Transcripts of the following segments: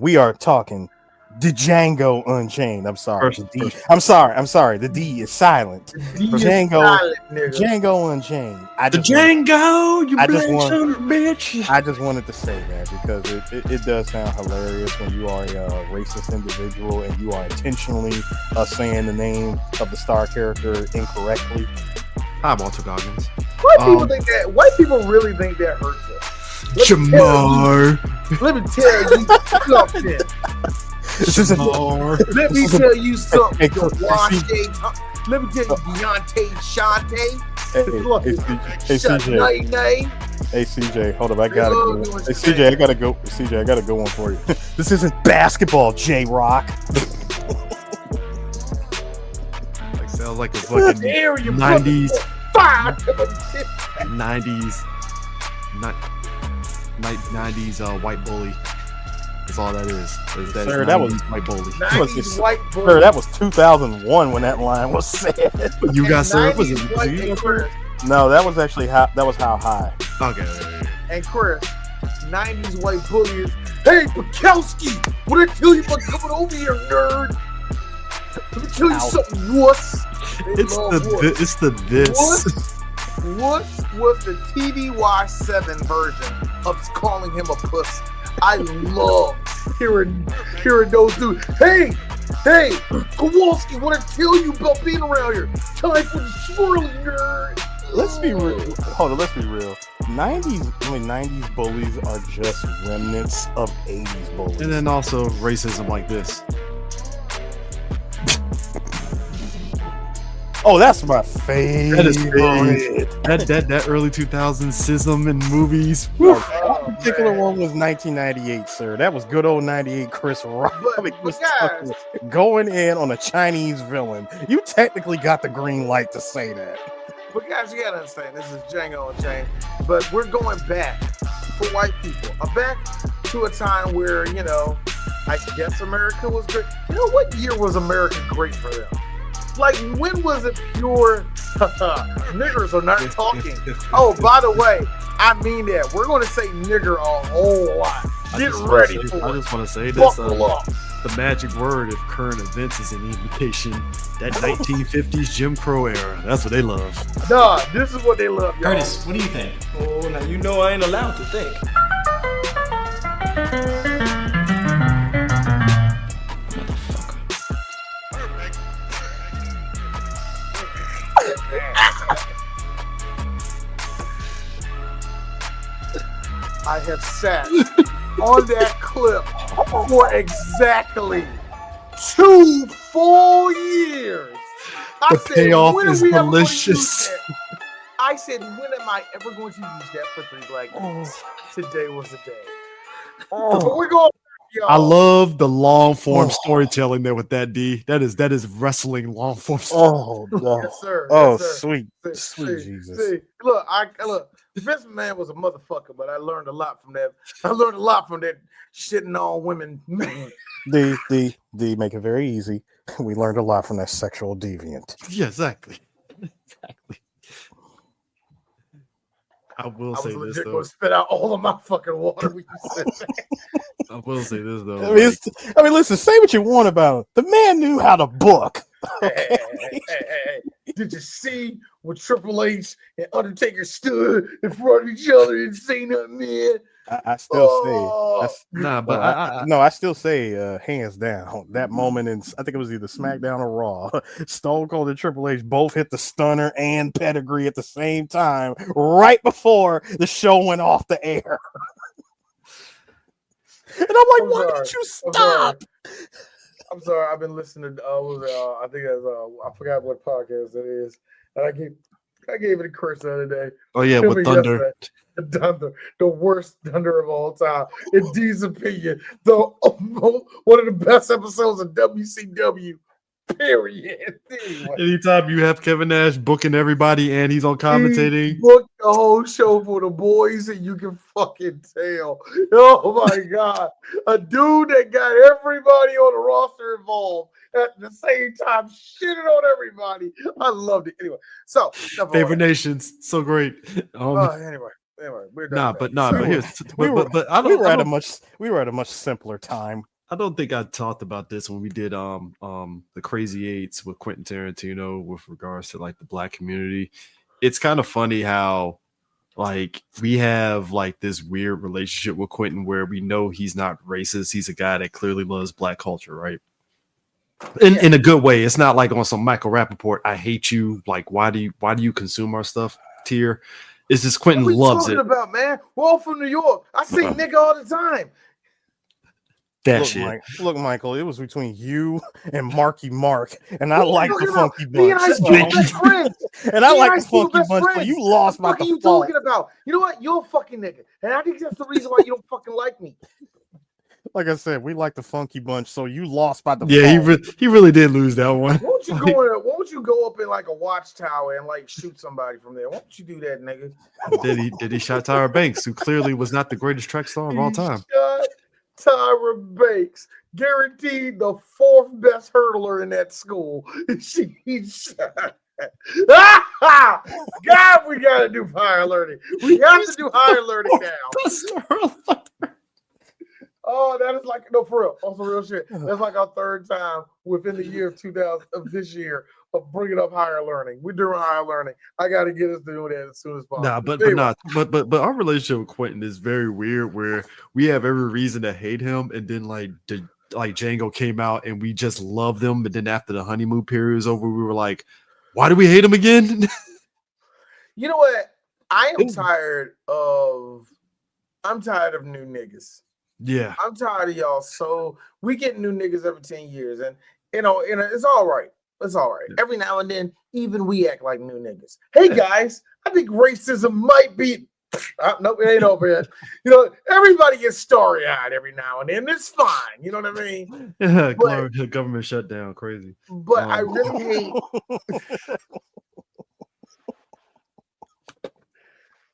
We are talking the Django Unchained. I'm sorry. First, The D. I'm sorry. The D is silent. D is Django. silent, nigga. Django Unchained. the Django, you I just black want- son of a bitch. I just wanted to say that because it does sound hilarious when you are a racist individual and you are intentionally saying the name of the star character incorrectly. Hi, Walter Goggins. White people really think that hurts us. Jamar. Let me tell you something. Jamar. Let me tell you something. Hey, Let me tell you, Deontay Shante. Hey, CJ. Hey, CJ. Hold up. I gotta go. Hey, CJ, I gotta go. CJ, I gotta go one for you. This isn't basketball, J-Rock. Like sounds like a fucking 90s. 90s white bully. That's all that is. Sir, that was white bully. 90s white bully. Sir, that was 2001 when that line was said. You got served? Was it? No, that was actually how high. Okay. And Chris, 90s white bully is, hey, Bukowski, what I tell you about coming over here, nerd? Let me tell you something, wuss. It's the this. Wuss was the TVY7 version of calling him a pussy. I love hearing those dudes. Hey, Kowalski, what I tell you about being around here? Time for the swirly, nerd. Let's be real. Hold on, let's be real. 90s bullies are just remnants of 80s bullies. And then also racism like this. Oh, that's my favorite. That is that early 2000s sism in movies. That particular one was 1998, sir. That was good old 98 Chris Rock. Guys, going in on a Chinese villain. You technically got the green light to say that. But guys, you gotta understand, this is Django Unchained, but we're going back for white people. Back to a time where, I guess America was great. What year was America great for them? Like, when was it pure niggers are not talking? Oh, by the way, I mean that. We're going to say nigger a whole lot. Get ready for it. I just want to say this. Buckle up. The magic word if current events is an indication, that 1950s Jim Crow era. That's what they love. Nah, this is what they love, y'all. Curtis, what do you think? Oh, now you know I ain't allowed to think. I have sat on that clip for exactly 2 full years. The payoff is malicious. I said, when am I ever going to use that for 3 black dudes? Today was the day. We're going. Y'all. I love the long form storytelling there with that D. That is wrestling long form. Oh, God. Yes, sir. Oh, yes, sir. sweet Jesus. See, look, Vince McMahon was a motherfucker, but I learned a lot from that. I learned a lot from that shitting on women, man. D, make it very easy. We learned a lot from that sexual deviant. Yeah, exactly. I will say this though. Going to spit out all of my fucking water when you said that. I will say this though. I mean, listen. Say what you want about him. The man knew how to book. Okay? Hey. Did you see when Triple H and Undertaker stood in front of each other and say nothing, man? I still say I still say hands down that moment in I think it was either SmackDown or Raw. Stone Cold and Triple H both hit the stunner and pedigree at the same time right before the show went off the air. And I'm like, why did you stop? I'm sorry. I've been listening to I think that's I forgot what podcast it is. And I gave it a curse the other day. Oh yeah, with Thunder. Thunder, the worst Thunder of all time. In D's opinion, one of the best episodes of WCW. Period. Anyway. Anytime you have Kevin Nash booking everybody and he's on commentating, he booked the whole show for the boys, and you can fucking tell. Oh my god, a dude that got everybody on the roster involved at the same time, shitting on everybody. I loved it. Anyway, so favorite nations, so great. Anyway. Anyway, we're done. But here's we were at a much simpler time. I don't think I talked about this when we did the Crazy Eights with Quentin Tarantino with regards to like the black community. It's kind of funny how like we have like this weird relationship with Quentin where we know he's not racist. He's a guy that clearly loves black culture, right? In a good way. It's not like on some Michael Rappaport, I hate you. Like, why do you consume our stuff tier? It's just Quentin loves it. What are you talking about, man? We're all from New York. I see nigga all the time. Look, Michael, it was between you and Marky Mark, and I like the Funky Bunch. And I like the Funky Bunch, but you lost by default. What are you talking about? You know what? You're a fucking nigga, and I think that's the reason why you don't fucking like me. Like I said, we like the Funky Bunch, so you lost by default. Yeah, he really did lose that one. Why don't you go up in like a watchtower and like shoot somebody from there? Why don't you do that, nigga? Did he shot Tyra Banks, who clearly was not the greatest track star of all time? Shot Tyra Banks, guaranteed the 4th best hurdler in that school. She shot. God, we gotta do higher learning. We have to do higher learning now. Oh, that is like for real. Also, real shit. That's like our 3rd time within the year of 2000 of this year of bringing up higher learning. We're doing higher learning. I got to get us doing that as soon as possible. But our relationship with Quentin is very weird. Where we have every reason to hate him, and then like Django came out, and we just loved him. But then after the honeymoon period was over, we were like, why do we hate him again? You know what? I'm tired of new niggas. Yeah, I'm tired of y'all. So we get new niggas every 10 years, and it's all right. It's all right. Every now and then, even we act like new niggas. Hey guys, I think racism might be. Nope, it ain't over yet. You know, everybody gets starry-eyed every now and then. It's fine. You know what I mean? Yeah, government shutdown, crazy. But I really hate.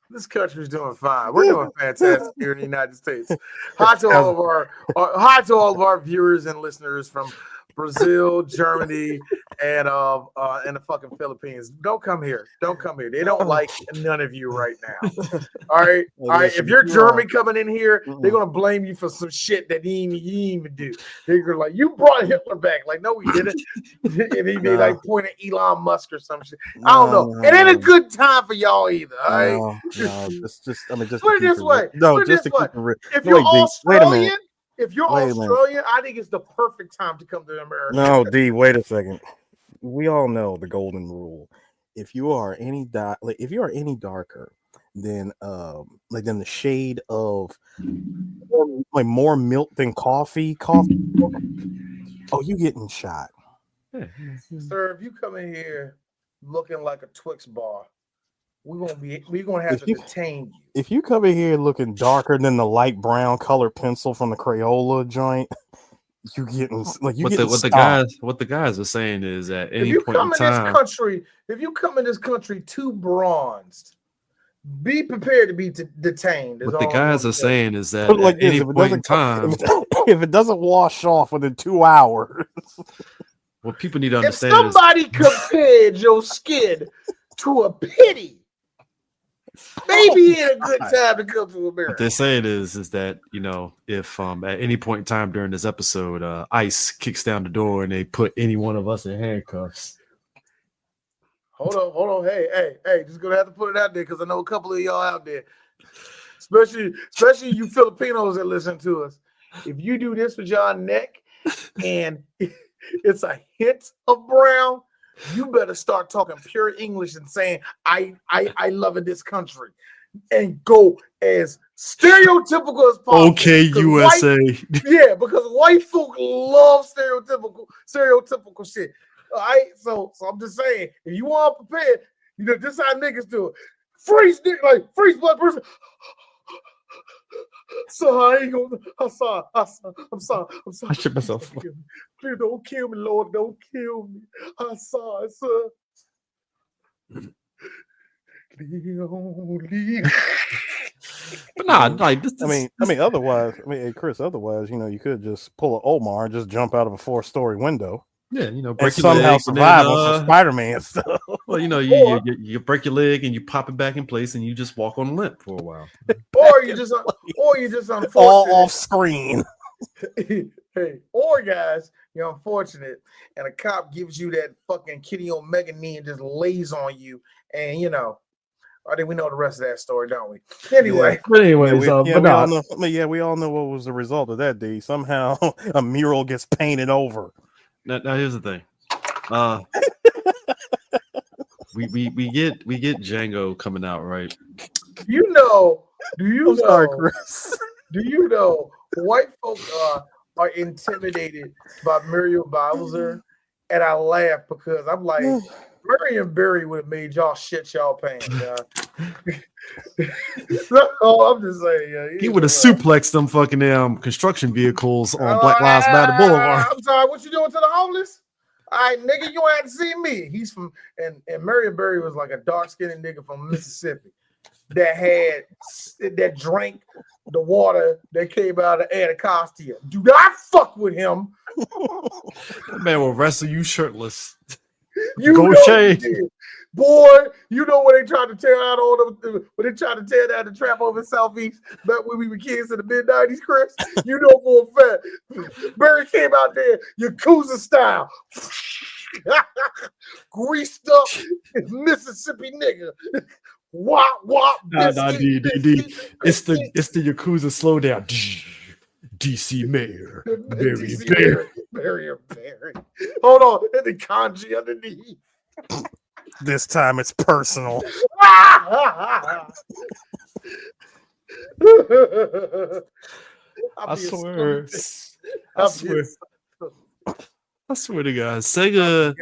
This country's doing fine. We're doing fantastic here in the United States. Hi to all of our viewers and listeners from Brazil, Germany, and the fucking Philippines. Don't come here. They don't like none of you right now. All right. If you're German coming in here, they're gonna blame you for some shit that he didn't even do. They're like, you brought Hitler back. Like, no, we didn't. And he may like point at Elon Musk or some shit. I don't know. It ain't a good time for y'all either. All right. No, just put it this way. No, just to keep it real. If you're Australian. If you're Australian, I think it's the perfect time to come to America. No, D, wait a second. We all know the golden rule. If you are any darker than the shade of like more milk than coffee, oh, you getting shot. Sir, if you come in here looking like a Twix bar, we're gonna have to detain you. If you come in here looking darker than the light brown color pencil from the Crayola joint, you getting like you getting what the guys are saying is at any if you point come in time, if you come in this country too bronzed, be prepared to be detained. What the guys are saying is that at any point in time, if it doesn't wash off within 2 hours, what people need to understand if somebody compared your skin to a pity, maybe it's a good time to come to America. What they're saying is that, you know, if at any point in time during this episode, ICE kicks down the door and they put any one of us in handcuffs. Hold on. Hey, just gonna have to put it out there because I know a couple of y'all out there, especially you Filipinos that listen to us. If you do this with your neck and it's a hint of brown, you better start talking pure English and saying I love in this country and go as stereotypical as possible. Okay, USA. Because white folk love stereotypical shit. All right, so I'm just saying, if you want to prepare, you know, this is how niggas do it. Freeze blood person. So I ain't gonna. I'm sorry. I shit myself. Please don't kill me, Lord. Don't kill me. I'm sorry, sir. But nah, like this. Otherwise, Chris. Otherwise, you know, you could just pull an Omar and just jump out of a 4-story window. Yeah, you know, break and somehow survive on some Spider-Man stuff. Well, you break your leg and you pop it back in place and you just walk on a limp for a while. Or you just unfortunate. All off screen. Hey, or guys, you're unfortunate, and a cop gives you that fucking Kitty Omega knee and just lays on you, and I think we know the rest of that story, don't we? Anyway, But anyways, we all know. We all know what was the result of that, D. Somehow a mural gets painted over. Now here's the thing. We get Django coming out, right? Do you know, Chris. do you know white folk are intimidated by Muriel Bowser? And I laugh because I'm like, Marion Barry would have made y'all shit y'all pants. I'm just saying. He would have suplexed them fucking construction vehicles on Black Lives Matter Boulevard. I'm sorry, what you doing to the homeless? All right, nigga, you ain't have to see me. He's from and Marion Barry was like a dark-skinned nigga from Mississippi that drank the water that came out of Anacostia. Do not fuck with him. That man will wrestle you shirtless. You Go Shane. Boy, you know when they tried to tear out when they tried to tear down the trap over in Southeast back when we were kids in the mid-90s, Chris. You know for a fact. Barry came out there, Yakuza style. Greased up Mississippi nigga. Wop wop. Nah, D. It's the Yakuza slowdown. DC Mayor. Barry. Hold on, and the kanji underneath. This time it's personal. I swear to God, Sega,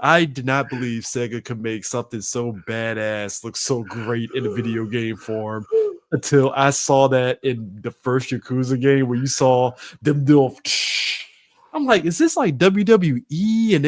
I did not believe Sega could make something so badass look so great in a video game form until I saw that in the first Yakuza game where you saw them do. I'm like, is this like WWE? And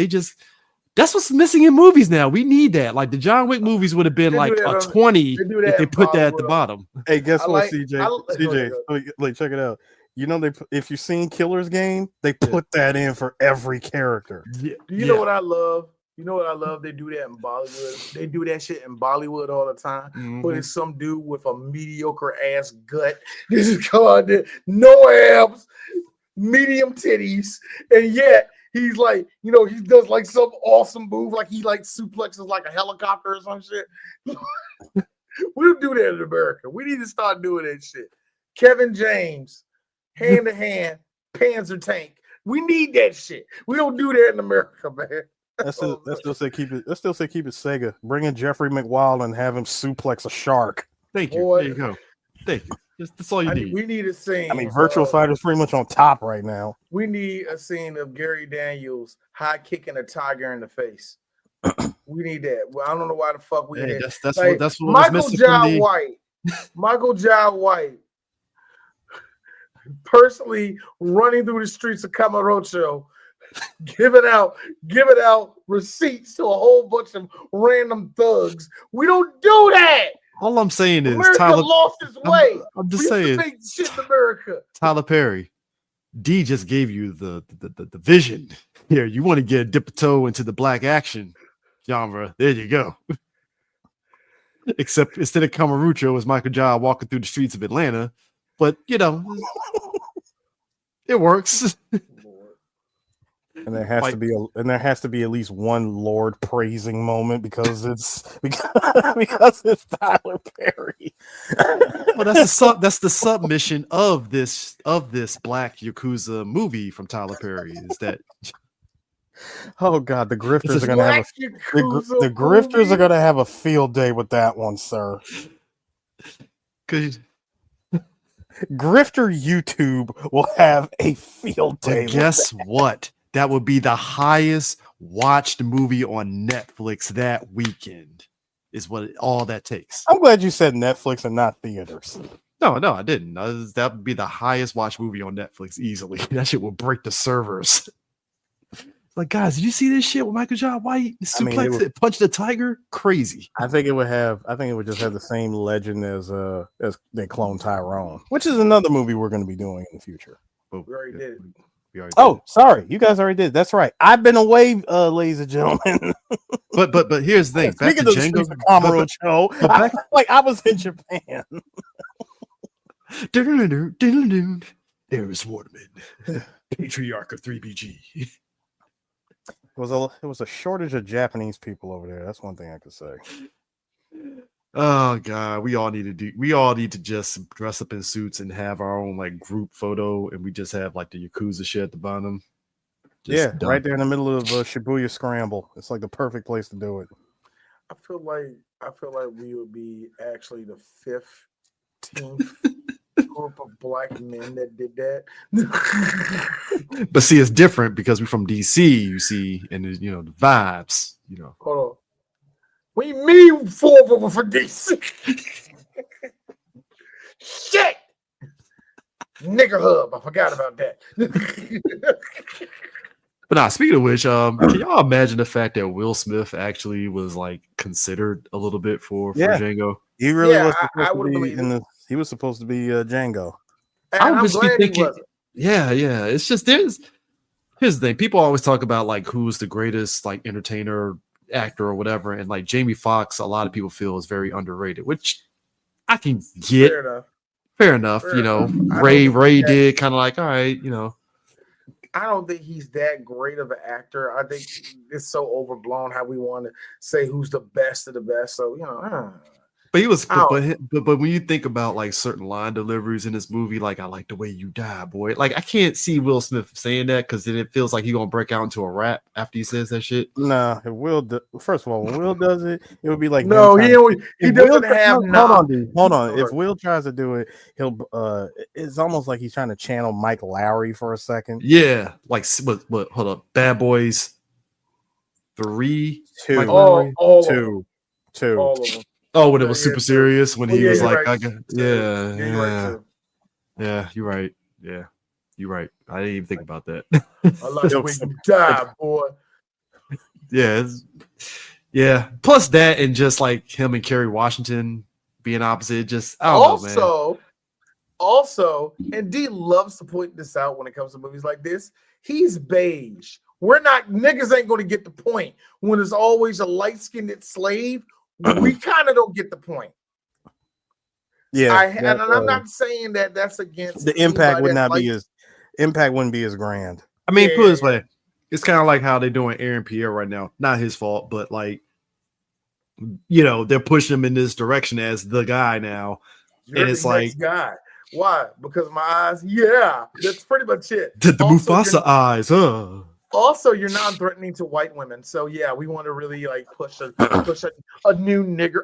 that's what's missing in movies now. We need that. Like the John Wick movies would have been like a 20 if they put that at the bottom. Hey, guess what, CJ? Like, check it out. You know, if you've seen Killer's Game, they put that in for every character. Do you know what I love? You know what I love? They do that in Bollywood. They do that shit in Bollywood all the time. Mm-hmm. But it's some dude with a mediocre ass gut. This is called no abs, medium titties, and yet he's like, he does like some awesome move, like he like suplexes like a helicopter or some shit. We don't do that in America. We need to start doing that shit. Kevin James, hand to hand, Panzer tank. We need that shit. We don't do that in America, man. Let's still say keep it Sega. Bring in Jeffrey McWild and have him suplex a shark. Thank you. There you go. Thank you. That's all you need. We need a scene. I mean, Virtual Fighter's pretty much on top right now. We need a scene of Gary Daniels high kicking a tiger in the face. We need that. Well, I don't know why the fuck we need that. That's what Michael was missing Jai White. Michael Jai White personally running through the streets of Camarocho, giving out receipts to a whole bunch of random thugs. We don't do that. All I'm saying is America Tyler lost its way. I'm just saying. Make shit in America. Tyler Perry, D just gave you the vision. Here, you want to get dip a toe into the black action genre. There you go. Except instead of Camarucho, it's Michael Jai walking through the streets of Atlanta. But it works. And there has to be at least one Lord praising moment because it's Tyler Perry. Well, that's the submission of this Black Yakuza movie from Tyler Perry is that. Oh God, the grifters are gonna have the grifters are gonna have a field day with that one, sir. Because Grifter YouTube will have a field day. Guess what? That would be the highest watched movie on Netflix that weekend. Is what all that takes. I'm glad you said Netflix and not theaters. No, I didn't. That would be the highest watched movie on Netflix easily. That shit will break the servers. Like, guys, did you see this shit with Michael Jai White? Punched a tiger? Crazy. I think it would just have the same legend as they clone Tyrone, which is another movie we're going to be doing in the future. We already did it. Sorry, you guys already did. That's right. I've been away, ladies and gentlemen. but here's the thing. Back to Django, I was in Japan. There is Waterman, patriarch of 3BG. It was a shortage of Japanese people over there. That's one thing I could say. Oh God, we all need to just dress up in suits and have our own like group photo, and we just have like the Yakuza shit at the bottom. Right there in the middle of Shibuya Scramble. It's like the perfect place to do it. I feel like we would be actually the 15th group of black men that did that. But see, it's different because we're from DC, you see, and the vibes, Hold on. We mean 4 of them for DC. Shit. Nigger hub. I forgot about that. But speaking of which, can y'all imagine the fact that Will Smith actually was like considered a little bit for Django? He really was he was supposed to be Django. And I'm glad he wasn't. Yeah. It's just here's the thing. People always talk about like who's the greatest like entertainer, actor, or whatever, and like Jamie Foxx, a lot of people feel is very underrated, which I can get. Fair enough. Ray did kind of like, all right, I don't think he's that great of an actor. I think it's so overblown how we want to say who's the best of the best. So But he was, but when you think about like certain line deliveries in this movie, like I like the way you die, boy. Like I can't see Will Smith saying that because then it feels like he's gonna break out into a rap after he says that shit. Nah, first of all, when Will does it, it would be like he doesn't have. Hold on. If Will tries to do it, it's almost like he's trying to channel Mike Lowry for a second. Yeah, like what? Hold up, Bad Boys 3, 2, all 2, 2. All of them. Oh, when it was super serious, when he was like, right. you're right. Yeah, you're right. I didn't even think about that. I like the way you die, boy. Yeah. Plus that, and just like him and Kerry Washington being opposite, just I don't know, man. Also, and D loves to point this out when it comes to movies like this. He's beige. Niggas ain't going to get the point when it's always a light-skinned slave. We kind of don't get the point. Yeah, I'm not saying that that's against the impact wouldn't be as grand. I mean, put it this way, it's kind of like how they're doing Aaron Pierre right now. Not his fault, but like, they're pushing him in this direction as the guy now. You're and it's like guy. Why? Because of my eyes? Yeah, that's pretty much it. The Mufasa eyes, huh? Also, you're non-threatening to white women, so yeah, we want to really like push a new nigger,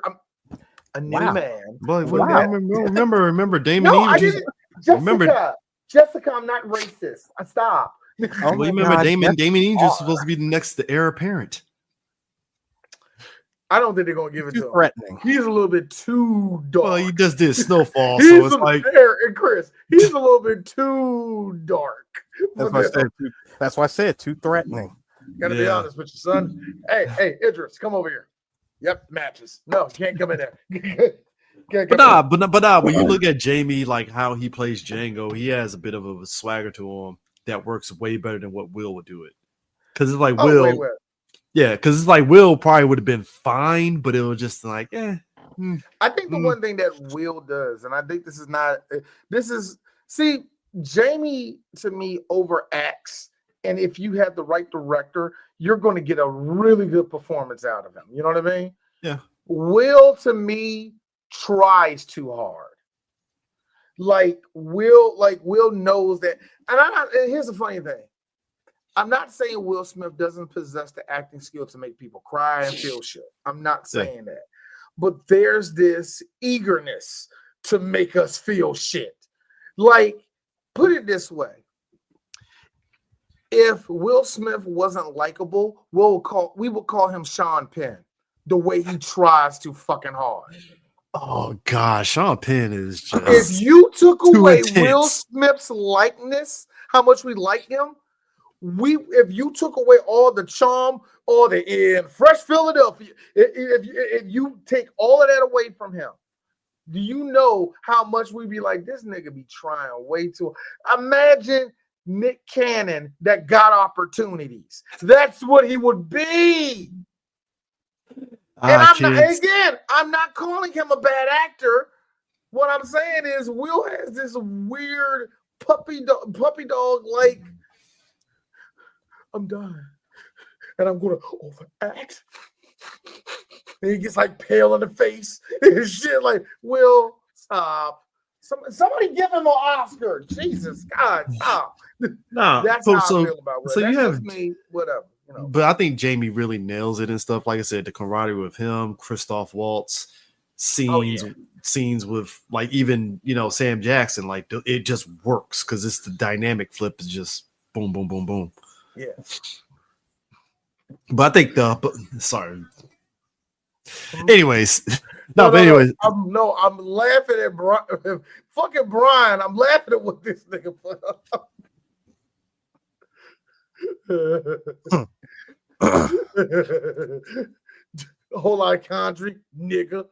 a new man. But remember Damon? No, I didn't. Jessica, I'm not racist. I stop. Remember Damon Angel's supposed to be the next heir apparent. I don't think they're gonna give it to him. Threatening. He's a little bit too dark. Well, he just did Snowfall, so it's like and Chris, he's a little bit too dark. That's why I said too threatening. Gotta be honest with your son. Hey, Idris, come over here. Yep, matches. No, you can't come in there. But when you look at Jamie, like how he plays Django, he has a bit of a swagger to him that works way better than what Will would do it. Because it's like Will. Yeah, because it's like Will probably would have been fine, but it was just like, I think the one thing that Will does, and I think Jamie to me overacts, and if you have the right director, you're going to get a really good performance out of him. You know what I mean? Yeah. Will to me tries too hard. Will knows that, and here's the funny thing. I'm not saying Will Smith doesn't possess the acting skill to make people cry and feel shit. I'm not saying that. But there's this eagerness to make us feel shit. Like, put it this way. If Will Smith wasn't likable, we would call him Sean Penn. The way he tries too fucking hard. Oh gosh, Sean Penn is just. If you took away Will Smith's likeness, how much we like him, if you took away all the charm, all the fresh Philadelphia, if you take all of that away from him, do you know how much we'd be like, this nigga be trying way too? Imagine Nick Cannon that got opportunities. That's what he would be. And I'm not calling him a bad actor. What I'm saying is Will has this weird puppy dog like, I'm dying and I'm gonna overact. And he gets like pale in the face and shit. Like, Will, stop. Somebody give him an Oscar. Jesus God, stop. No, that's how I feel about Will. So that's you have me, whatever. You know. But I think Jamie really nails it and stuff. Like I said, the camaraderie with him, Christoph Waltz, scenes with like even Sam Jackson, like it just works because it's the dynamic flip is just boom, boom, boom, boom. Yeah. But I think sorry. Anyways, I'm laughing at Brian. Fucking Brian, I'm laughing at what this nigga put up. A whole lot of country, nigga.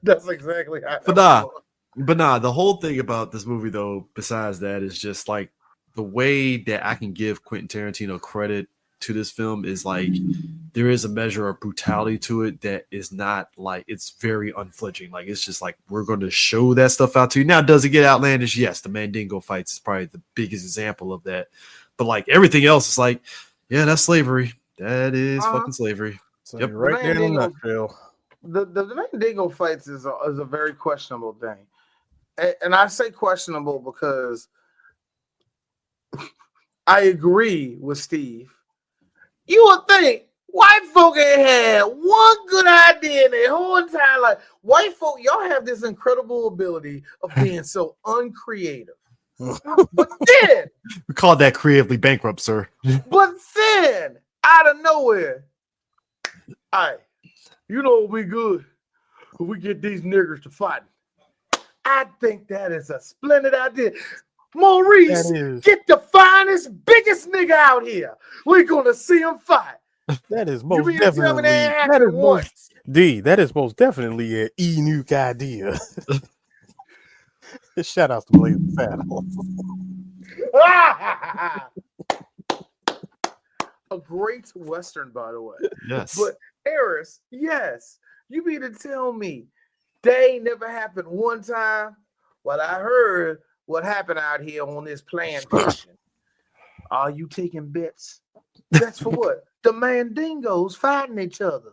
That's exactly how. But the whole thing about this movie, though, besides that, is just like the way that I can give Quentin Tarantino credit to this film is like there is a measure of brutality to it that is not like it's very unflinching. Like it's just like we're going to show that stuff out to you. Now, does it get outlandish? Yes, the Mandingo fights is probably the biggest example of that. But like everything else is like, yeah, that's slavery. That is fucking slavery. So yep, right there in a nutshell. The Mandingo fights is a very questionable thing, and I say questionable because I agree with Steve. You would think white folk ain't had one good idea in their whole entire life. White folk, y'all have this incredible ability of being so uncreative. But then we call that creatively bankrupt, sir. But then out of nowhere, we good. We get these niggers to fight. I think that is a splendid idea. Maurice, get the finest, biggest nigga out here. We're gonna see him fight. That is most definitely. That is most definitely an Nuke idea. Shout out to Blazing Saddles. A great Western, by the way. Yes. But Harris, yes, you mean to tell me they never happened one time? Well, I heard what happened out here on this plantation. Are you taking bets? That's for what? The Mandingos fighting each other.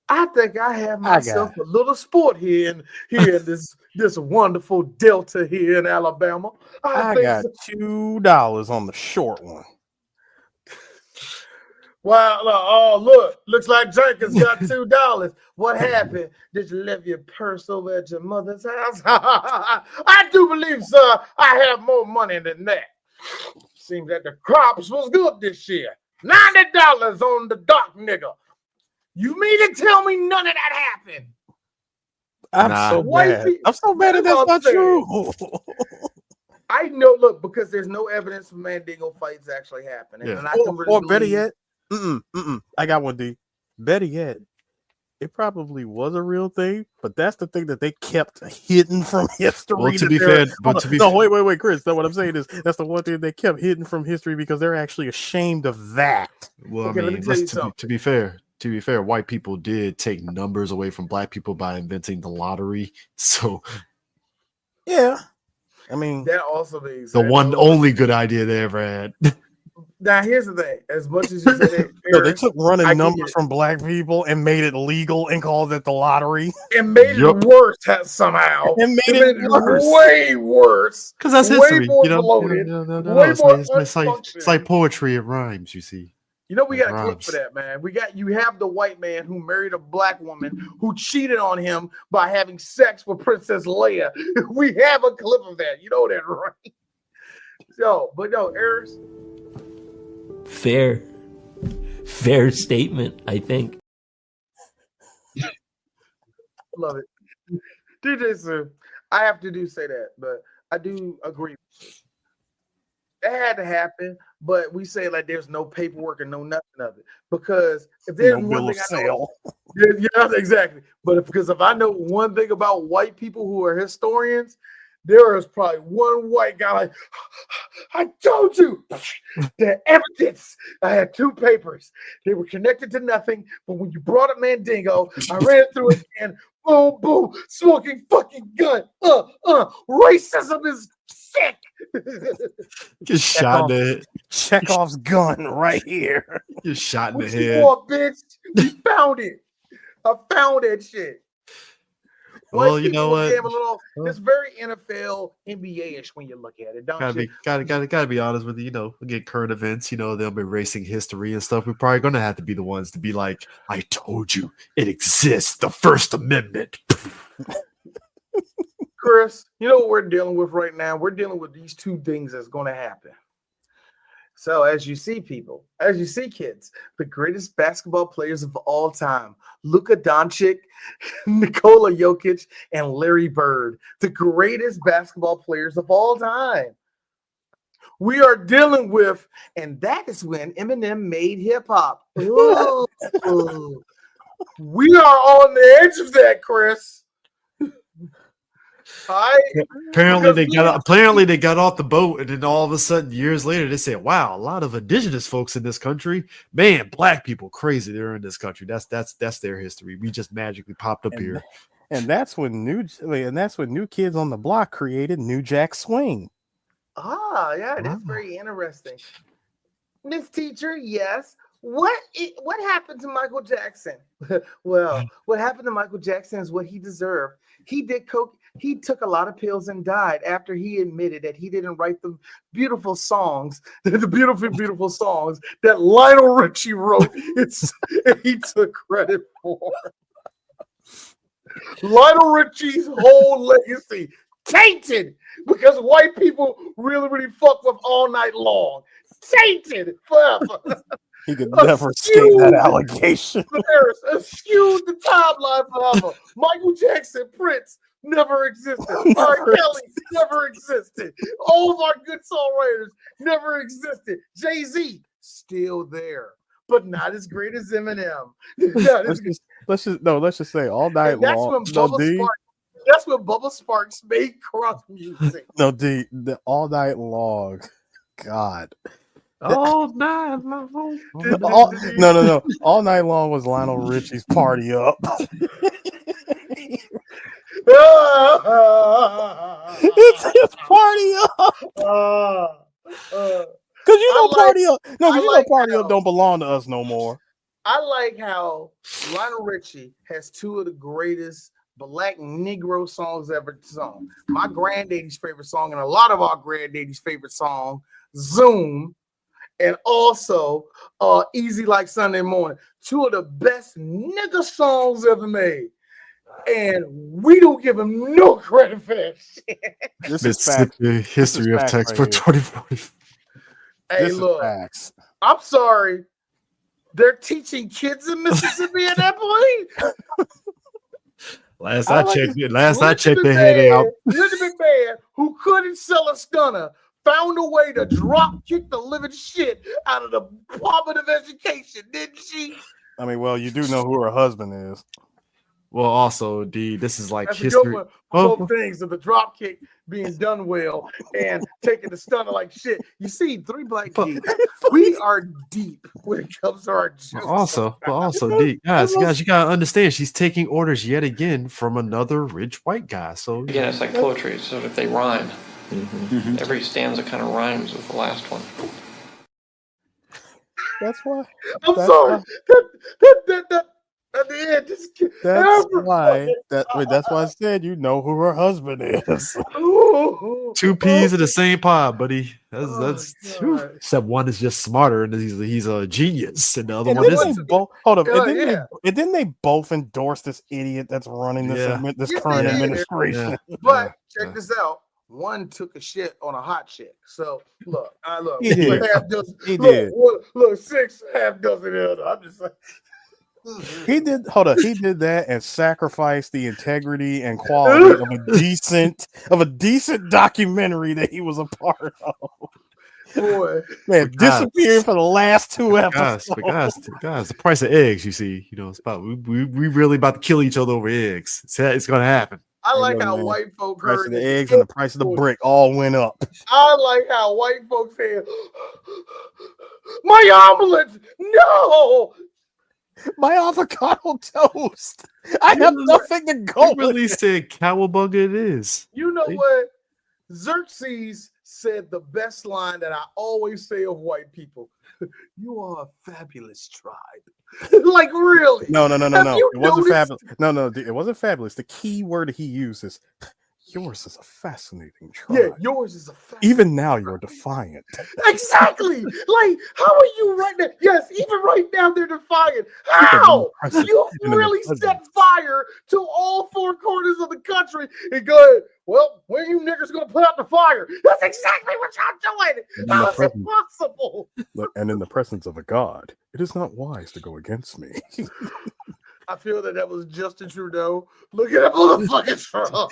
I think I have myself a little sport here in this wonderful Delta here in Alabama. I got $2 on the short one. Wow! Looks like Jenkins got $2. What happened? Did you leave your purse over at your mother's house? I do believe, sir, I have more money than that. Seems that the crops was good this year. $90 on the dock, nigga. You mean to tell me none of that happened? I'm so mad. I'm so mad that that's not true. I know, look, because there's no evidence of Mandingo fights actually happening. Yeah. And I can really better yet, I got one, D. Better yet, it probably was a real thing, but that's the thing that they kept hidden from history. Well, to be fair, wait, Chris. So what I'm saying is that's the one thing they kept hidden from history because they're actually ashamed of that. Well, okay, I mean, to be fair, white people did take numbers away from black people by inventing the lottery. So, yeah, I mean, that also means the one only good idea they ever had. Now, here's the thing. As much as you said they took running numbers from black people and made it legal and called it the lottery. And made it worse somehow. And made it worse. Way worse. Because that's history. Way more bloated. It's like poetry. It rhymes, you see. You know, we got a clip for that, man. You have the white man who married a black woman who cheated on him by having sex with Princess Leia. We have a clip of that. You know that, right? Eris. Fair statement, I think. Love it. DJ Sir, I have to say that, but I do agree. It had to happen, but we say like there's no paperwork and no nothing of it. Because if there's one thing I know, yeah, exactly. But because if I know one thing about white people who are historians, there is probably one white guy like, I told you the evidence. I had 2 papers. They were connected to nothing, but when you brought up Mandingo, I ran through it again. Boom, boom, smoking fucking gun. Racism is sick. Get shot in the head. Chekhov's gun right here. Get shot in the What you head. want, bitch? We found it. I found that shit. Well, you know what? It's very NFL, NBA-ish when you look at it. Gotta be honest with you. You know, we get current events. You know, they'll be racing history and stuff. We're probably gonna have to be the ones to be like, "I told you, it exists." The First Amendment. Chris, you know what we're dealing with right now? We're dealing with these 2 things that's going to happen. So as you see, kids, the greatest basketball players of all time, Luka Doncic, Nikola Jokic, and Larry Bird, the greatest basketball players of all time. We are dealing with, and that is when Eminem made hip hop. We are on the edge of that, Chris. Apparently they got off the boat, and then all of a sudden, years later, they said, "Wow, a lot of indigenous folks in this country, man, black people crazy. They're in this country. That's their history. We just magically popped up here." And that's when New Kids on the Block created New Jack Swing. Yeah, that's very interesting. Miss Teacher, yes. What happened to Michael Jackson? Well, what happened to Michael Jackson is what he deserved. He did coke. He took a lot of pills and died after he admitted that he didn't write the beautiful songs, the beautiful songs that Lionel Richie wrote. He took credit for. Lionel Richie's whole legacy tainted because white people really fuck with All Night Long. Tainted forever. He could never escape that allegation. Eschewed the timeline forever. Michael Jackson, Prince, never existed. R. Kelly never existed. All of our good songwriters never existed. Jay-Z, still there, but not as great as Eminem. Let's just say All Night Long. That's when Bubba Sparks made crunk music. The All Night Long. God. All night long. No. All Night Long was Lionel Richie's Party Up. It's his Party Up. Because Party Up. No, because Party Up don't belong to us no more. I like how Lionel Richie has 2 of the greatest Black Negro songs ever sung. My granddaddy's favorite song, and a lot of our granddaddy's favorite song, Zoom. And also Easy Like Sunday Morning. 2 of the best nigga songs ever made. And we don't give him no credit for that shit. Mississippi History of Text for 2040. Hey, look, I'm sorry. They're teaching kids in Mississippi at that point? Last I checked, they had it out. Elizabeth Man, who couldn't sell a stunner, found a way to drop kick the living shit out of the Department of Education, didn't she? I mean, well, you do know who her husband is. Well, also, D, this is like That's history. Both things of the drop kick being done well and taking the stunner like shit. You see, 3 black geeks, we are deep when it comes to our jokes. But also, D, guys, you gotta understand, she's taking orders yet again from another rich white guy. So again, it's like poetry. So if they rhyme, every stanza kind of rhymes with the last one. That's why. I'm sorry. At the end, that's why I said you know who her husband is. 2 peas in the same pod, buddy. That's except one is just smarter and he's a genius, and the other one isn't. Didn't they both endorse this idiot that's running this current administration? But check this out. One took a shit on a hot chick. So look, he did. Look, 6 half dozen the other. I'm just like. He did that and sacrificed the integrity and quality of a decent documentary that he was a part of. Boy, man, disappearing for the last 2 episodes. Guys, the price of eggs, you see, it's about we really about to kill each other over eggs. It's gonna happen. I like look, how man, white folk price heard of the it. eggs and the price of the brick all went up. I like how white folks said, "My omelet, no." My avocado toast. I have nothing to go They really with it. said cowabunga it is. You know what? Xerxes said the best line that I always say of white people: "You are a fabulous tribe." Like, really? No. Have It you wasn't noticed? fabulous. No, it wasn't fabulous. The key word he used is yours is a fascinating tribe. Yeah, yours is a fabulous Even now you're defiant. Exactly. Like, how are you right now? Yes, even right now they're defiant. How? You really set fire to all four corners of the country and go, well, when you niggers gonna put out the fire? That's exactly what y'all doing. How is it possible? Look, and in the presence of a god, it is not wise to go against me. I feel that was Justin Trudeau looking at motherfucking Trump.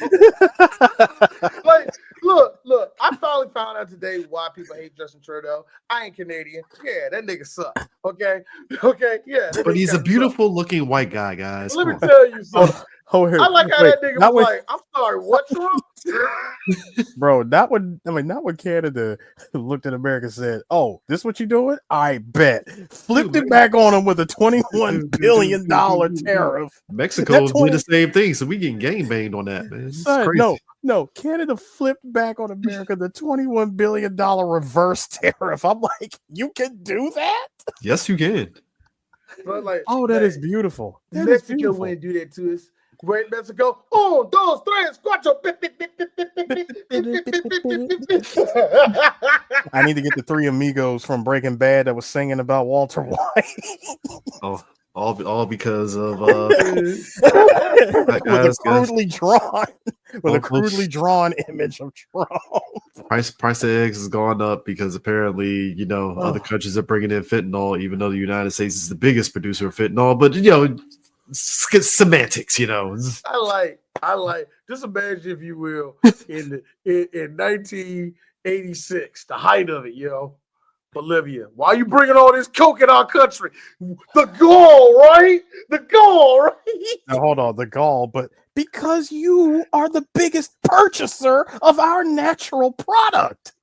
Like, look, I finally found out today why people hate Justin Trudeau. I ain't Canadian. Yeah, that nigga suck. Okay, yeah. But he's a beautiful looking white guy, guys. Let me tell you something. I like how that nigga was like, I'm sorry, what, Trump? Bro, not when Canada looked at America and said, "Oh, this what you doing? I bet." Flipped it back on him with a $21 billion tariff. Mexico did the same thing, so we getting gangbanged on that, man. It's crazy. No, Canada flipped back on America the $21 billion reverse tariff. I'm like, you can do that? Yes, you can. But like, that is beautiful. Mexico wouldn't do that to us. Wait, Mexico. 1, 2, 3, 4. I need to get the three amigos from Breaking Bad that was singing about Walter White. All because of with a crudely drawn image of Trump. Price of eggs has gone up because apparently, other countries are bringing in fentanyl, even though the United States is the biggest producer of fentanyl. But semantics, I like. Just imagine, if you will, in 1986, the height of it, Bolivia. Why are you bringing all this coke in our country? The gall, right? Now, hold on, the gall, but because you are the biggest purchaser of our natural product.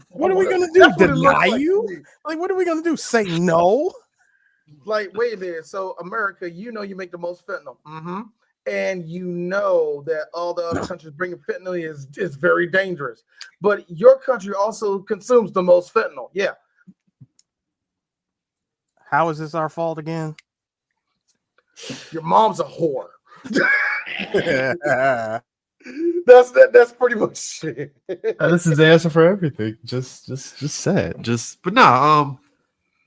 What are we gonna do? Deny you? Like, what are we gonna do? Say no? Like, wait a minute. So, America, you make the most fentanyl. And you know that all the other countries bringing fentanyl is very dangerous. But your country also consumes the most fentanyl. Yeah. How is this our fault again? Your mom's a whore. That's pretty much it. This is the answer for everything. Just sad. But nah,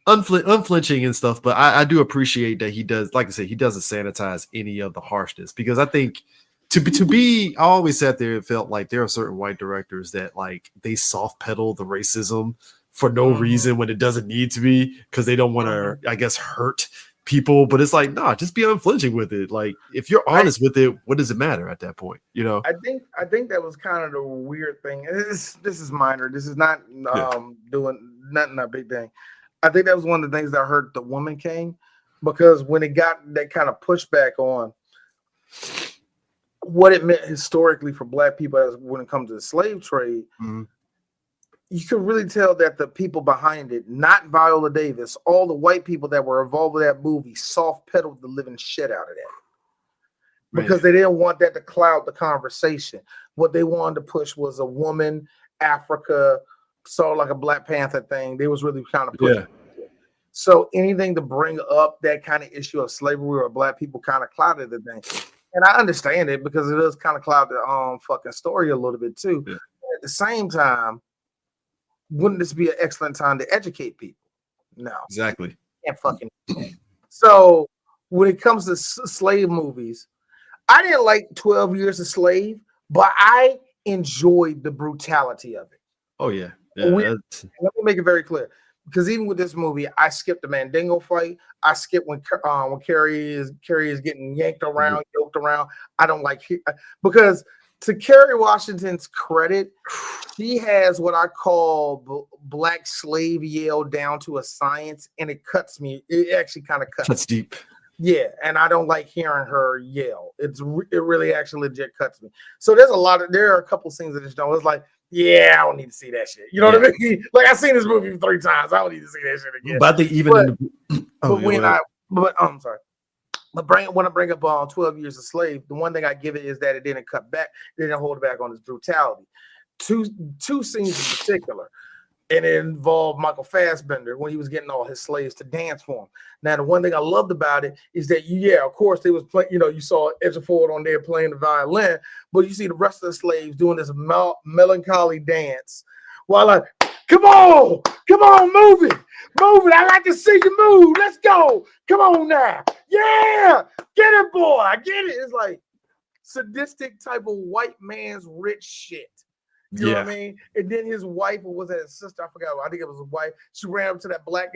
unflinching and stuff, but I do appreciate that he does, like I said, he doesn't sanitize any of the harshness, because I think to be I always sat there and felt like there are certain white directors that like they soft pedal the racism for no reason when it doesn't need to be, because they don't want to, I guess, hurt people. But it's like, nah, just be unflinching with it. Like, if you're honest with it, what does it matter at that point? I think that was kind of the weird thing. This is minor. This is not doing nothing a big thing. I think that was one of the things that hurt the Woman King, because when it got that kind of pushback on what it meant historically for Black people when it comes to the slave trade, you could really tell that the people behind it, not Viola Davis, all the white people that were involved with that movie, soft pedaled the living shit out of that. Because they didn't want that to cloud the conversation. What they wanted to push was a woman, Africa, sort of like a Black Panther thing. They was really kind of pushing. Yeah. So anything to bring up that kind of issue of slavery or Black people kind of clouded the thing. And I understand it, because it does kind of cloud the fucking story a little bit too. Yeah. At the same time, wouldn't this be an excellent time to educate people? No. Exactly. And fucking. So when it comes to slave movies, I didn't like 12 Years a Slave, but I enjoyed the brutality of it. Oh yeah. Let me make it very clear, because even with this movie, I skipped the Mandingo fight. I skipped when Carrie is getting yanked around, yoked around. I don't like, because to Kerry Washington's credit, she has what I call Black slave yell down to a science, and it cuts me. It actually kind of cuts. That's deep. Yeah, and I don't like hearing her yell. It really actually legit cuts me. So there are a couple scenes that just don't. It's like, yeah, I don't need to see that shit. You know what I mean? Like I've seen this movie 3 times. I don't need to see that shit again. But I think even I'm sorry. When I bring up 12 Years a Slave, the one thing I give it is that it didn't cut back, it didn't hold back on its brutality. Two scenes in particular. And it involved Michael Fassbender when he was getting all his slaves to dance for him. Now, the one thing I loved about it is that, of course, they was playing. You saw Edgerford on there playing the violin, but you see the rest of the slaves doing this melancholy dance. While come on, move it. I like to see you move. Let's go. Come on now, yeah, get it, boy. I get it. It's like sadistic type of white man's rich shit. You know what I mean? And then his wife, or was that his sister? I forgot. I think it was his wife. She ran up to that black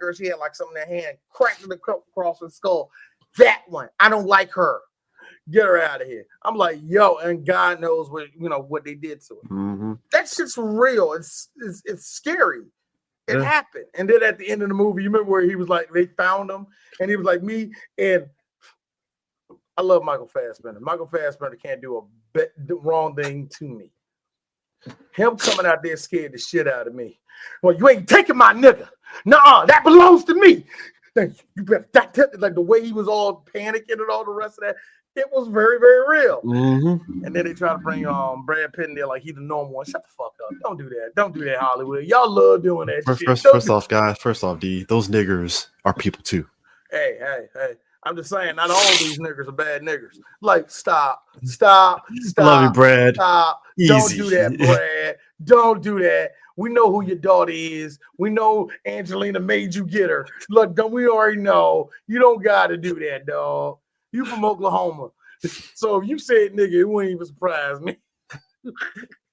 girl. She had like something in her hand, cracked it across her skull. That one, I don't like her. Get her out of here. I'm like, yo, and God knows what they did to her. Mm-hmm. That shit's real. It's scary. It happened. And then at the end of the movie, you remember where he was like, they found him, and he was like, me. And I love Michael Fassbender. Michael Fassbender can't do the wrong thing to me. Him coming out there scared the shit out of me. Well, you ain't taking my nigga. Nuh-uh, that belongs to me. You better like the way he was all panicking and all the rest of that. It was very, very real. Mm-hmm. And then they try to bring Brad Pitt in there like he's the normal one. Shut the fuck up. Don't do that. Don't do that, Hollywood. Y'all love doing that shit. First off, D, those niggers are people too. Hey. I'm just saying, not all these niggers are bad niggers. Like, stop. Love you, Brad. Stop. Easy. Don't do that, Brad. Don't do that. We know who your daughter is. We know Angelina made you get her. Look, we already know. You don't got to do that, dog. You from Oklahoma. So if you said nigga, it wouldn't even surprise me.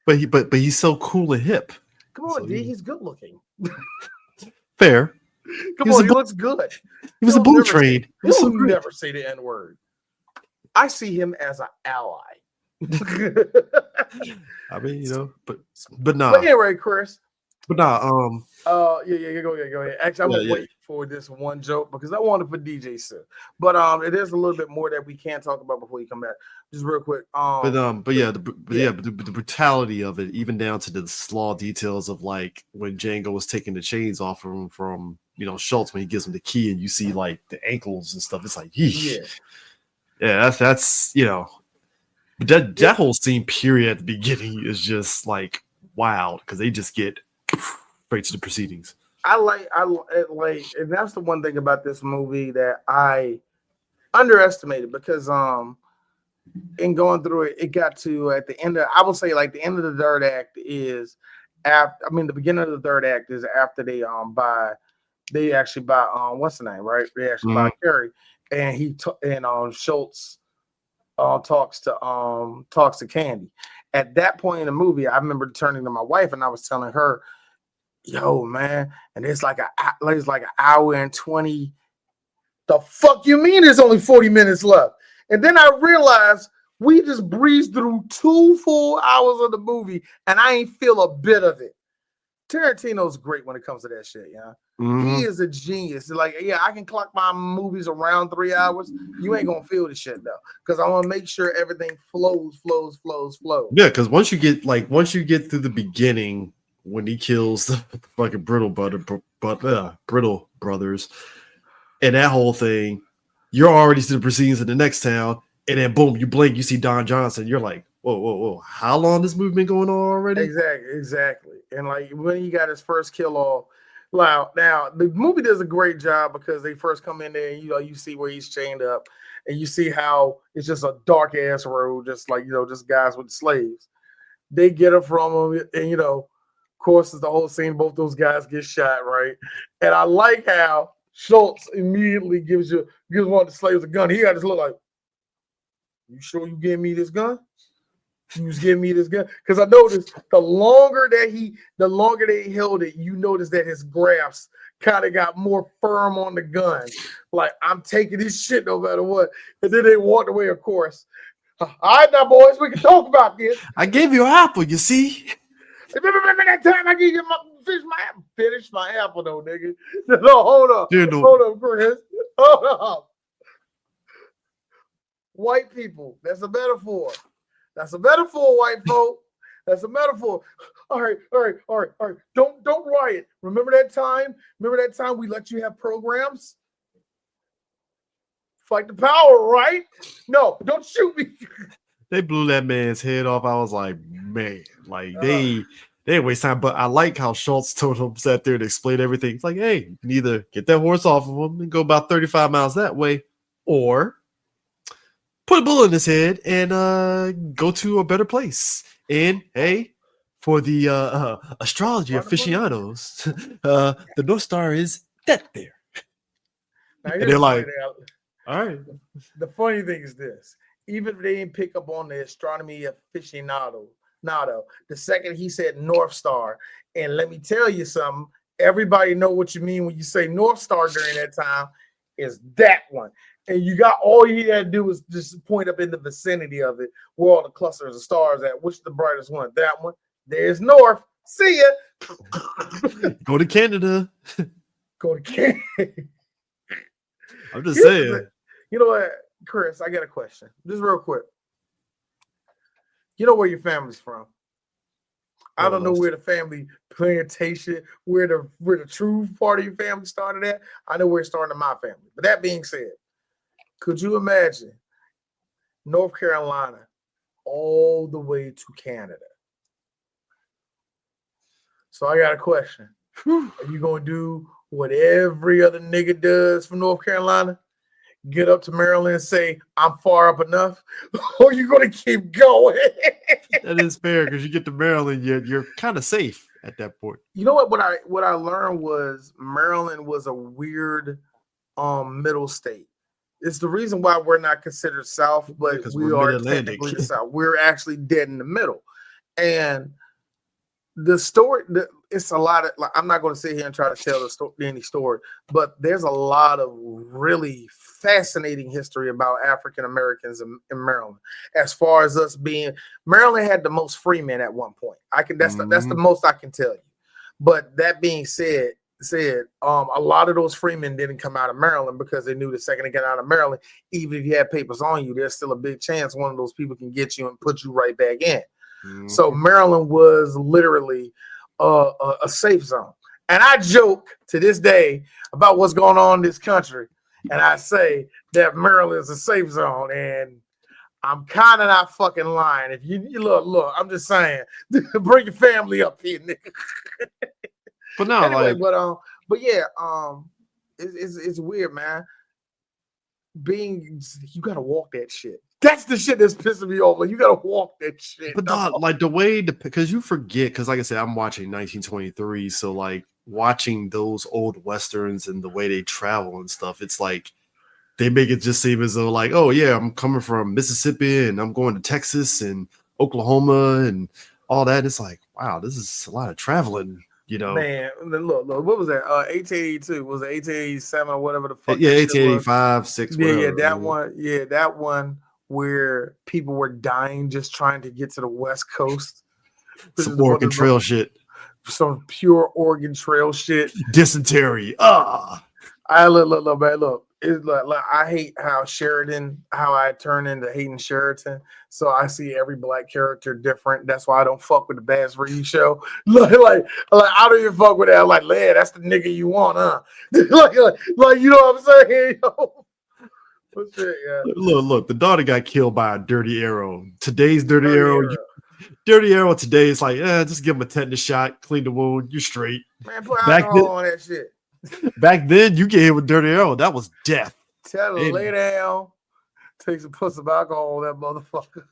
But he's so cool and hip. Come on, D. He's good looking. Fair. Come on, he looks good. He was a blue train. He'll never say the N-word. I see him as an ally. I mean, but nah. But anyway, Chris. But nah. Go ahead. Actually, I'm gonna wait for this one joke because I wanted for DJ Sip. But it is a little bit more that we can't talk about before you come back. Just real quick. The brutality of it, even down to the small details of like when Django was taking the chains off of him from Schultz when he gives him the key and you see like the ankles and stuff. It's like, that's But that whole scene period at the beginning is just like wild because they just get straight to the proceedings. I like, and that's the one thing about this movie that I underestimated because in going through it, it got to at the end of, I would say like the end of the third act is after. I mean, the beginning of the third act is after they actually buy what's the name, right? They actually buy Carrie, and Schultz talks to Candy. At that point in the movie, I remember turning to my wife and I was telling her, "Yo, man," and it's like an hour and 20. The fuck you mean? There's only 40 minutes left, and then I realized we just breezed through 2 full hours of the movie, and I ain't feel a bit of it. Tarantino's great when it comes to that shit, yeah. Mm-hmm. He is a genius. Like, I can clock my movies around 3 hours. You ain't gonna feel the shit though, because I want to make sure everything flows. Yeah, because once you get through the beginning when he kills the fucking Brittle brothers, and that whole thing, you're already to the proceedings in the next town, and then boom, you blink, you see Don Johnson, you're like, whoa, how long this movie been going on already? Exactly. And like when he got his first kill off, now the movie does a great job because they first come in there and you see where he's chained up, and you see how it's just a dark ass road, just like just guys with slaves. They get it from him, and of course, it's the whole scene. Both those guys get shot, right? And I like how Schultz immediately gives one of the slaves a gun. He got this look like, "You sure you gave me this gun? He was giving me this gun," because I noticed the longer they held it, you notice that his grasp kind of got more firm on the gun. Like, I'm taking this shit no matter what. And then they walked away, of course. All right, now, boys, we can talk about this. I gave you an apple, you see. Remember that time I gave you finish my apple, though, nigga. No, hold up, Chris. Hold up. white people. That's a metaphor. That's a metaphor, white folk. That's a metaphor. All right. Don't riot. Remember that time? We let you have programs? Fight the power, right? No, don't shoot me. They blew that man's head off. I was like, man, like they waste time. But I like how Schultz told him, sat there to explain everything. It's like, hey, you can either get that horse off of him and go about 35 miles that way, or put a bullet in his head and go to a better place. And hey, for the astrology aficionados, the North Star is that there. Now, and they're like, all right. The funny thing is this. Even if they didn't pick up on the astronomy aficionado, the second he said North Star, and let me tell you something, everybody know what you mean when you say North Star during that time, is that one. And you got all you had to do was just point up in the vicinity of it where all the clusters of stars at. Which the brightest one? That one. There's North. See ya. Go to Canada. Go to Canada. I'm just saying. You know what, Chris? I got a question. Just real quick. You know where your family's from? I don't know where the family plantation, where the true part of your family started at. I know where it started in my family. But that being said, could you imagine North Carolina all the way to Canada? So I got a question. Are you going to do what every other nigga does from North Carolina? Get up to Maryland and say, I'm far up enough? Or are you going to keep going? That is fair, because you get to Maryland, you're kind of safe at that point. You know what I learned was Maryland was a weird middle state. It's the reason why we're not considered South, but because we are technically South. We're actually dead in the middle. And the story, it's a lot of, like, I'm not going to sit here and try to tell any story, but there's a lot of really fascinating history about African Americans in Maryland. As far as us being, Maryland had the most free men at one point. That's the most I can tell you. But that being said, a lot of those freemen didn't come out of Maryland because they knew the second they got out of Maryland, even if you had papers on you, there's still a big chance one of those people can get you and put you right back in. Mm-hmm. So Maryland was literally a safe zone. And I joke to this day about what's going on in this country. And I say that Maryland is a safe zone. And I'm kind of not fucking lying. If you look, I'm just saying, bring your family up here, nigga. But no, anyway, but yeah, it's weird, man. You gotta walk that shit. That's the shit that's pissing me off. Like, you gotta walk that shit. But not like the way, because you forget, because like I said, I'm watching 1923, so like watching those old westerns and the way they travel and stuff, it's like they make it just seem as though like, oh yeah, I'm coming from Mississippi and I'm going to Texas and Oklahoma and all that. It's like, wow, this is a lot of traveling. You know, man, look, what was that? 1882 was it 1887 or whatever the fuck? Yeah, 1885, 6. Yeah, that one. Yeah, that one where people were dying just trying to get to the West Coast. Some Oregon Trail shit. Some pure Oregon Trail shit. Dysentery. Look, man, look. It's like I hate how I turn into hating Sheraton. So I see every black character different. That's why I don't fuck with the Bass Reeves show. like I don't even fuck with that. I'm like, man, that's the nigga you want, huh? like you know what I'm saying? What's it, yeah. Look, the daughter got killed by a dirty arrow. Today's dirty arrow. Dirty arrow today is like, just give him a tetanus shot, clean the wound, you're straight. Man, put alcohol on that shit. Back then, you get hit with dirty arrow. That was death. Tell her, lay down. Take some alcohol on that motherfucker.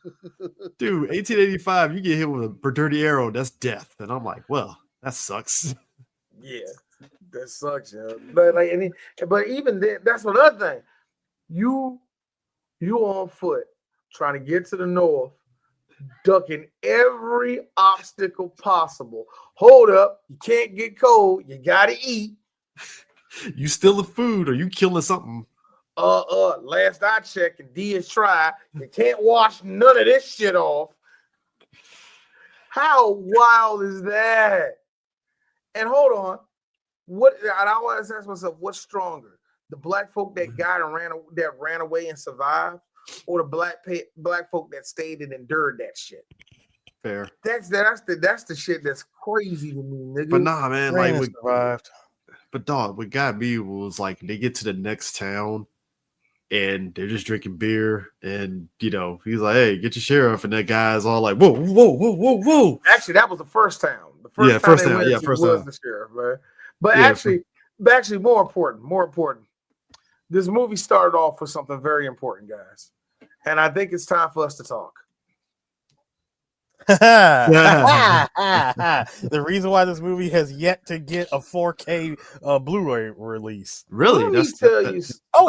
Dude, 1885, you get hit with a dirty arrow. That's death. And I'm like, well, that sucks. Yeah, that sucks, yeah. But even then, that's another thing. You on foot trying to get to the north, ducking every obstacle possible. Hold up, you can't get cold. You gotta eat. You stealing food or you killing something? Last I checked, and D is try. You can't wash none of this shit off. How wild is that? And hold on, and I want to ask myself, what's stronger? The black folk that ran away and survived, or the black folk that stayed and endured that shit. Fair. That's the shit that's crazy to me, nigga. But nah, man, Brandon like survived. but dog, what got me was like they get to the next town and they're just drinking beer, and he's like, "Hey, get your sheriff," and that guy's all like, "Whoa, whoa, whoa, whoa, whoa!" Actually, that was the first town. The first town they went to was the sheriff, man. But actually, more important. This movie started off with something very important, guys, and I think it's time for us to talk. The reason why this movie has yet to get a 4K Blu-ray release. Really?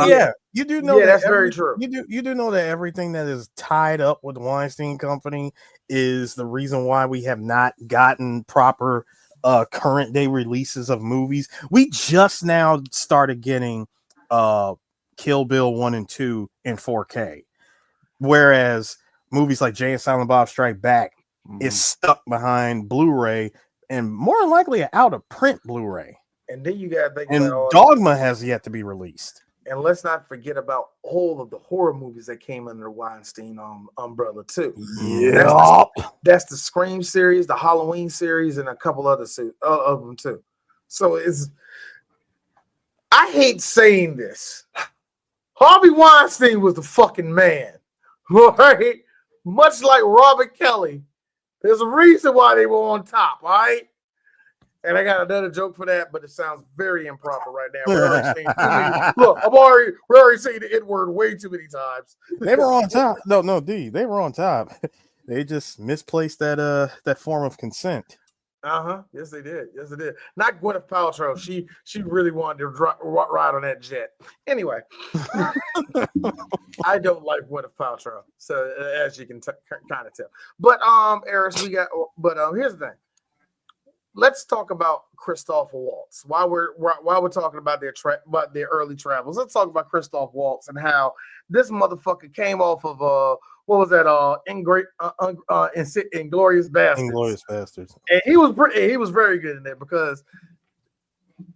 Yeah. You do know that's very true. You do know that everything that is tied up with the Weinstein Company is the reason why we have not gotten proper current day releases of movies. We just now started getting Kill Bill 1 and 2 in 4K. Whereas movies like Jay and Silent Bob Strike Back is stuck behind Blu-ray and more than likely an out of print Blu-ray. And then you got to think about Dogma has yet to be released. And let's not forget about all of the horror movies that came under the Weinstein umbrella too. Yeah, that's the Scream series, the Halloween series, and a couple other of them too. So I hate saying this. Harvey Weinstein was the fucking man, right? Much like Robert Kelly. There's a reason why they were on top, all right? And I got another joke for that, but it sounds very improper right now. We're already saying the N-word way too many times. They were on top. No, D. They were on top. They just misplaced that form of consent. Yes, they did. Not Gwyneth Paltrow. She really wanted to ride on that jet. Anyway, I don't like Gwyneth Paltrow, so as you can kind of tell. But Eris, here's the thing. Let's talk about Christopher Waltz. While we're talking about their early travels, let's talk about Christopher Waltz and how this motherfucker came off of what was that? Inglourious Basterds. Inglourious Basterds. And he was very good in there because,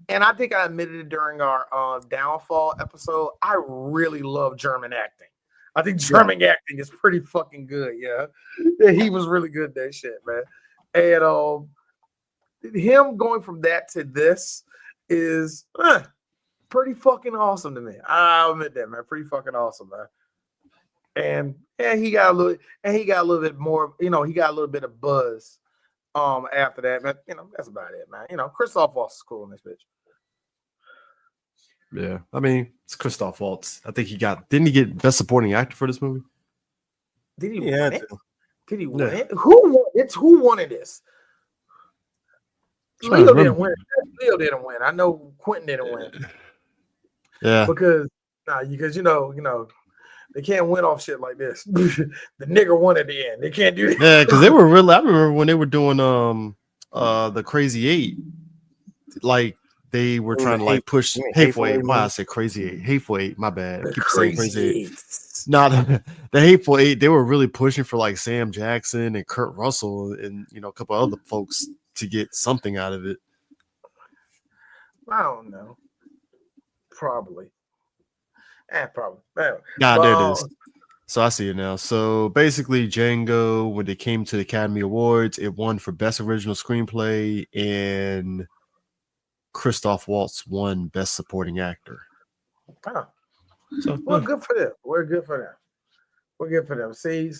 and I think I admitted it during our Downfall episode, I really love German acting. I think German acting is pretty fucking good. Yeah, he was really good at that shit, man. And him going from that to this is pretty fucking awesome to me. I'll admit that, man. Pretty fucking awesome, man. And he got a little bit more, he got a little bit of buzz after that. But that's about it, man. Christoph Waltz is cool in this bitch. Yeah. I mean, it's Christoph Waltz. I think didn't he get Best Supporting Actor for this movie? Did he win it? Did he win it? Who won this? Leo didn't win. Leo didn't win. I know Quentin didn't win. Yeah. Because they can't win off shit like this. The nigger won at the end. They can't do that. Yeah, because they were really. I remember when they were doing the Crazy Eight, like they were trying to like push Hateful Eight. Why I said Crazy Eight? Hateful Eight. My bad. I keep saying Crazy Eight. Not the Hateful Eight. They were really pushing for like Sam Jackson and Kurt Russell and a couple other folks to get something out of it. I don't know. Probably. Probably. There it is. So I see it now. So basically, Django, when they came to the Academy Awards, it won for Best Original Screenplay, and Christoph Waltz won Best Supporting Actor. Oh. So good for them. We're good for them. See.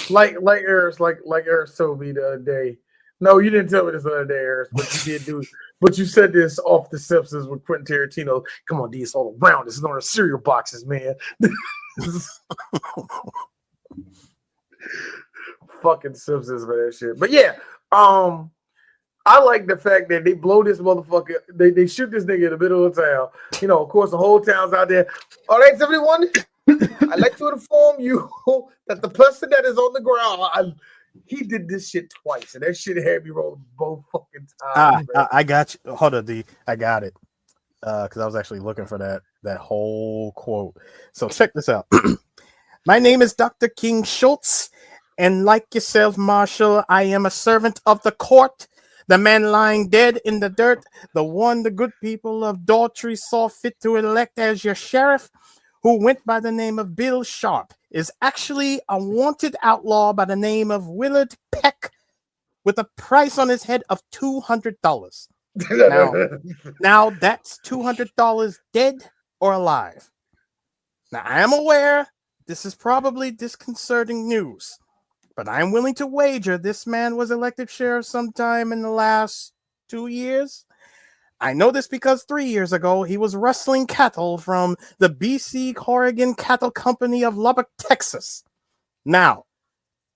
Like Eris told me the other day. No, you didn't tell me this the other day, Eris, but you did do. But you said this off The Simpsons with Quentin Tarantino. Come on, D, it's all around. It's on the cereal boxes, man. Fucking Simpsons for that shit. But yeah, I like the fact that they blow this motherfucker. They shoot this nigga in the middle of town. Of course, the whole town's out there. All right, everyone. I'd like to inform you that the person that is on the ground, he did this shit twice, and that shit had me rolling both fucking times. I got you. Hold on, D. I got it. Because I was actually looking for that whole quote. So check this out. My name is Dr. King Schultz, and like yourself, Marshal, I am a servant of the court. The man lying dead in the dirt, the one the good people of Daughtry saw fit to elect as your sheriff. who went by the name of Bill Sharp, is actually a wanted outlaw by the name of Willard Peck with a price on his head of $200. Now that's $200 dead or alive. Now, I am aware this is probably disconcerting news, but I'm willing to wager this man was elected sheriff sometime in the last 2 years. I know this because 3 years ago, he was rustling cattle from the BC Corrigan Cattle Company of Lubbock, Texas. Now,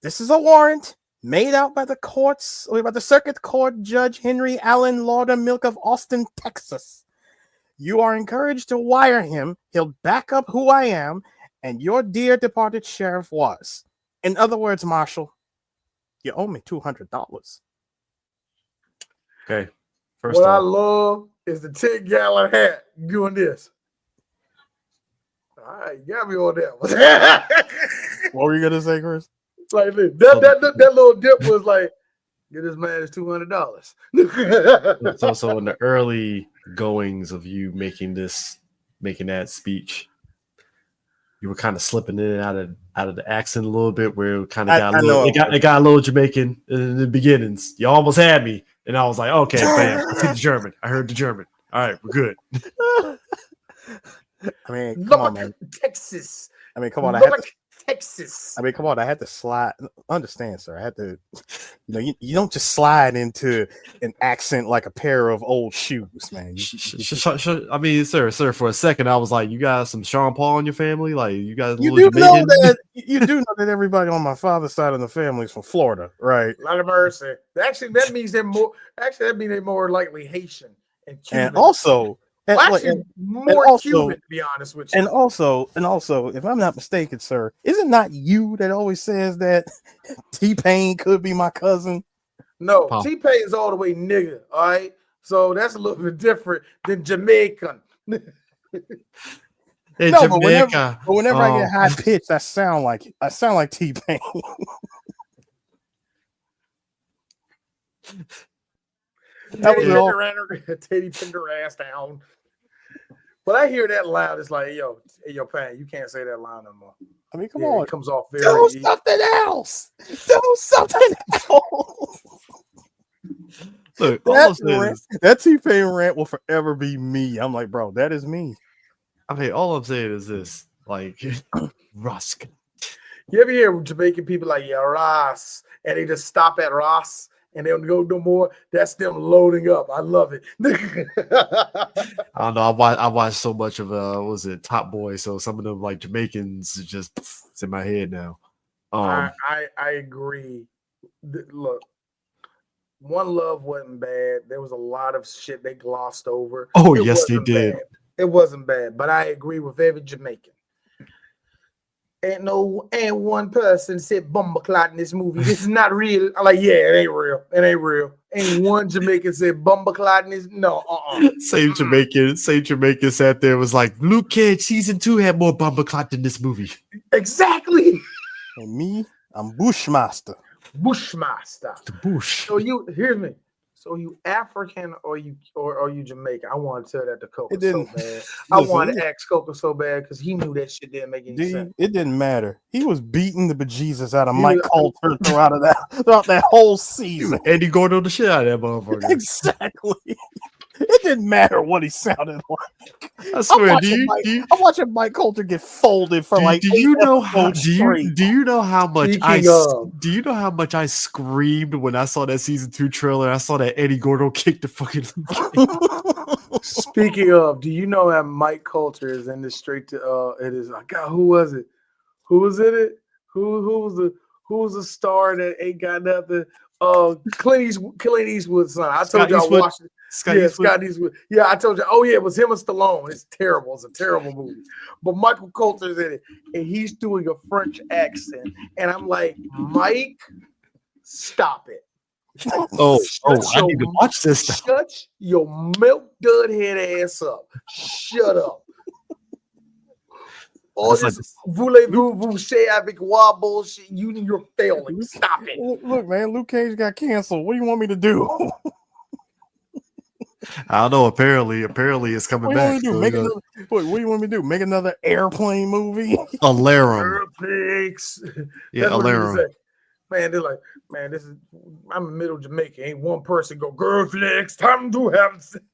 this is a warrant made out by the Circuit Court Judge Henry Allen Laudermilk of Austin, Texas. You are encouraged to wire him. He'll back up who I am and your dear departed sheriff was. In other words, Marshall, you owe me $200. Okay. What I love is the 10-gallon hat doing this. All right, you got me on that one. What were you going to say, Chris? Like that little dip was like, get this man his $200. It's also in the early goings of you making that speech, you were kind of slipping in and out of the accent a little bit, where it kind of got a little Jamaican in the beginnings. You almost had me, and I was like, okay, bam, I see the German. I heard the German. All right, we're good. I mean, come on, man. Texas. I mean, come on. Texas. I mean, come on. I had to slide. Understand, sir. I had to. You don't just slide into an accent like a pair of old shoes, man. I mean, sir. For a second, I was like, "You got some Sean Paul in your family? Like, you guys?" You do know that everybody on my father's side of the family is from Florida, right? A lot of mercy. Actually, that means they're more. Actually, that means they're more likely Haitian and Cuban. And also. More Cuban, to be honest with you. And also, if I'm not mistaken, sir, is it not you that always says that T-Pain could be my cousin? No, T-Pain is all the way nigga, all right? So that's a little bit different than Jamaican. But whenever I get high pitched, I sound like T-Pain. That was all. Teddy pinned her ass down. But I hear that loud. It's like, yo, Pan, you can't say that loud no more. I mean, come on. It comes off very Do something else. Do something else. Look, that T-Pain rant will forever be me. I'm like, bro, that is me. I mean, all I'm saying is this, like, Rusk. You ever hear Jamaican people like, yeah, Ross, and they just stop at Ross? And they don't go no more. That's them loading up. I love it. I don't know. I watched so much of Top Boy. So some of them like Jamaicans it's in my head now. I agree. Look, One Love wasn't bad. There was a lot of shit they glossed over. Oh, yes, they did. Bad. It wasn't bad, but I agree with every Jamaican. Ain't one person said bumbleclot in this movie. This is not real. I'm like, yeah, it ain't real. It ain't real. Ain't one Jamaican said bumbleclot in this. No, Same Jamaican sat there and was like, Luke Cage season 2 had more bumbleclot than this movie. Exactly. And me, I'm Bushmaster. The bush. So hear me. So you African or you Jamaican? I want to tell that to Coco so bad. I wanted to ask Coco so bad because he knew that shit didn't make any sense. It didn't matter. He was beating the bejesus out of Mike Coulter throughout that whole season. Eddie Gordo the shit out of that motherfucker. Exactly. It didn't matter what he sounded like. I swear. I'm watching Mike Coulter get folded for do you know how much I screamed when I saw that season 2 trailer? I saw that Eddie Gordo kick the fucking. Speaking of, do you know that Mike Coulter is in the straight to it is God, who was it? Who was in it? Who was the star that ain't got nothing? Clint Eastwood's son. I told you I watched it. Scott Eastwood. Yeah, I told you. Oh, yeah, it was him and Stallone. It's terrible. It's a terrible movie. But Michael Coulter's in it, and he's doing a French accent. And I'm like, Mike, stop it. I need to watch this stuff. Shut your milk dud head ass up. Shut up. All this voulez-vous say avec moi bullshit, you're failing. Stop it. Look, man, Luke Cage got canceled. What do you want me to do? I don't know. Apparently it's coming back. So, what do you want me to do? Make another airplane movie? Alarum. Pigs. Yeah, That's what he would Alarum. say. Man, they're like, man, I'm in middle Jamaica. Ain't one person go, girl flex, time to have sex.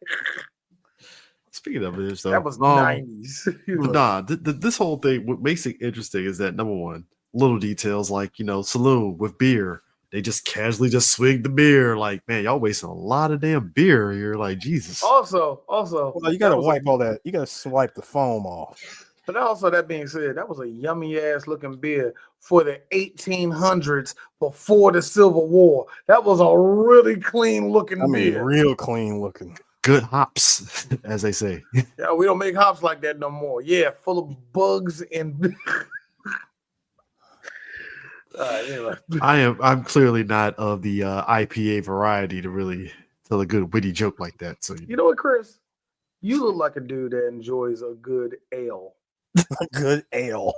Speaking of this, though, That was 90s. This whole thing, what makes it interesting is that number one, little details like, saloon with beer. They just casually just swig the beer. Like, man, y'all wasting a lot of damn beer. You're like, Jesus. Also, well, you gotta wipe all that. You gotta swipe the foam off. But also, that being said, that was a yummy ass looking beer for the 1800s before the Civil War. That was a really clean looking beer. Real clean looking. Good hops, as they say. Yeah, we don't make hops like that no more. Yeah, full of bugs and. Anyway. I'm clearly not of the IPA variety to really tell a good witty joke like that. So you know what, Chris? You look like a dude that enjoys a good ale. A good ale.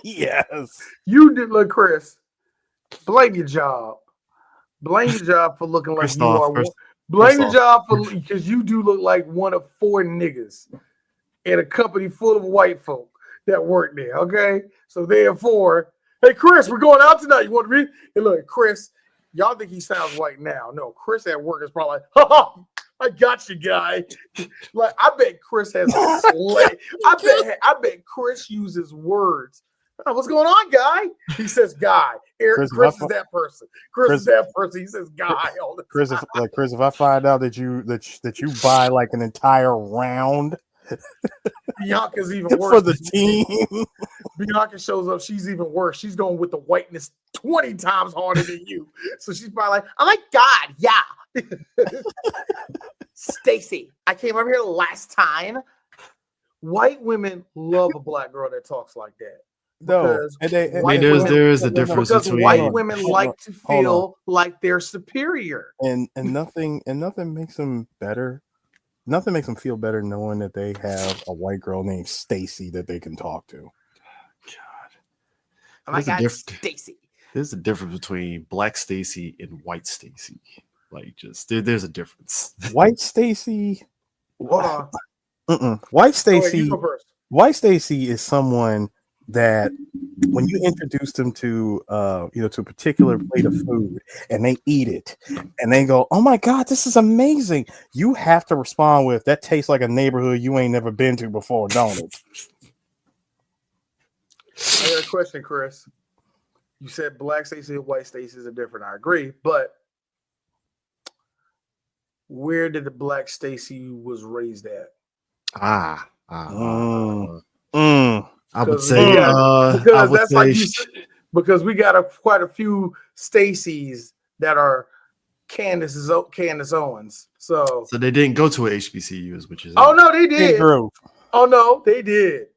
Yes. You did look, Chris. Blame your job. Blame your job for looking like you are. Blame your job for because you do look like one of 4 niggas in a company full of white folk that work there. Okay, so therefore, hey Chris, we're going out tonight. You want to read? Hey, look, Chris. Y'all think he sounds white now? No, Chris at work is probably like, ha. I got you, guy. Like, I bet Chris has a slay. I bet Chris uses words. Oh, what's going on, guy? He says, "Guy." Chris is that person. Chris is that person. He says, "Guy." All the time. Chris, if I find out that you buy like an entire round, Bianca's even worse for the team. Bianca shows up. She's even worse. She's going with the whiteness 20 times harder than you. So she's probably like, "Oh my God, yeah." Stacy, I came over here last time. White women love a black girl that talks like that. No, there is a difference between white women like to feel like they're superior, and nothing makes them better. Nothing makes them feel better knowing that they have a white girl named Stacy that they can talk to. God, oh my God, Stacy. There's a difference between black Stacy and white Stacy. Like, just there's a difference. White Stacy. Hold on. White Stacy. White Stacy is someone that when you introduce them to to a particular plate of food and they eat it and they go, "Oh my God, this is amazing," you have to respond with, "That tastes like a neighborhood you ain't never been to before, don't it?" I got a question, Chris. You said black Stacy and white Stacy are different. I agree, but where did the black Stacy was raised at? I would say because we got quite a few Stacys that are Candace Owens. So they didn't go to a HBCU, which is oh no, they did. Shady Grove. Oh no, they did.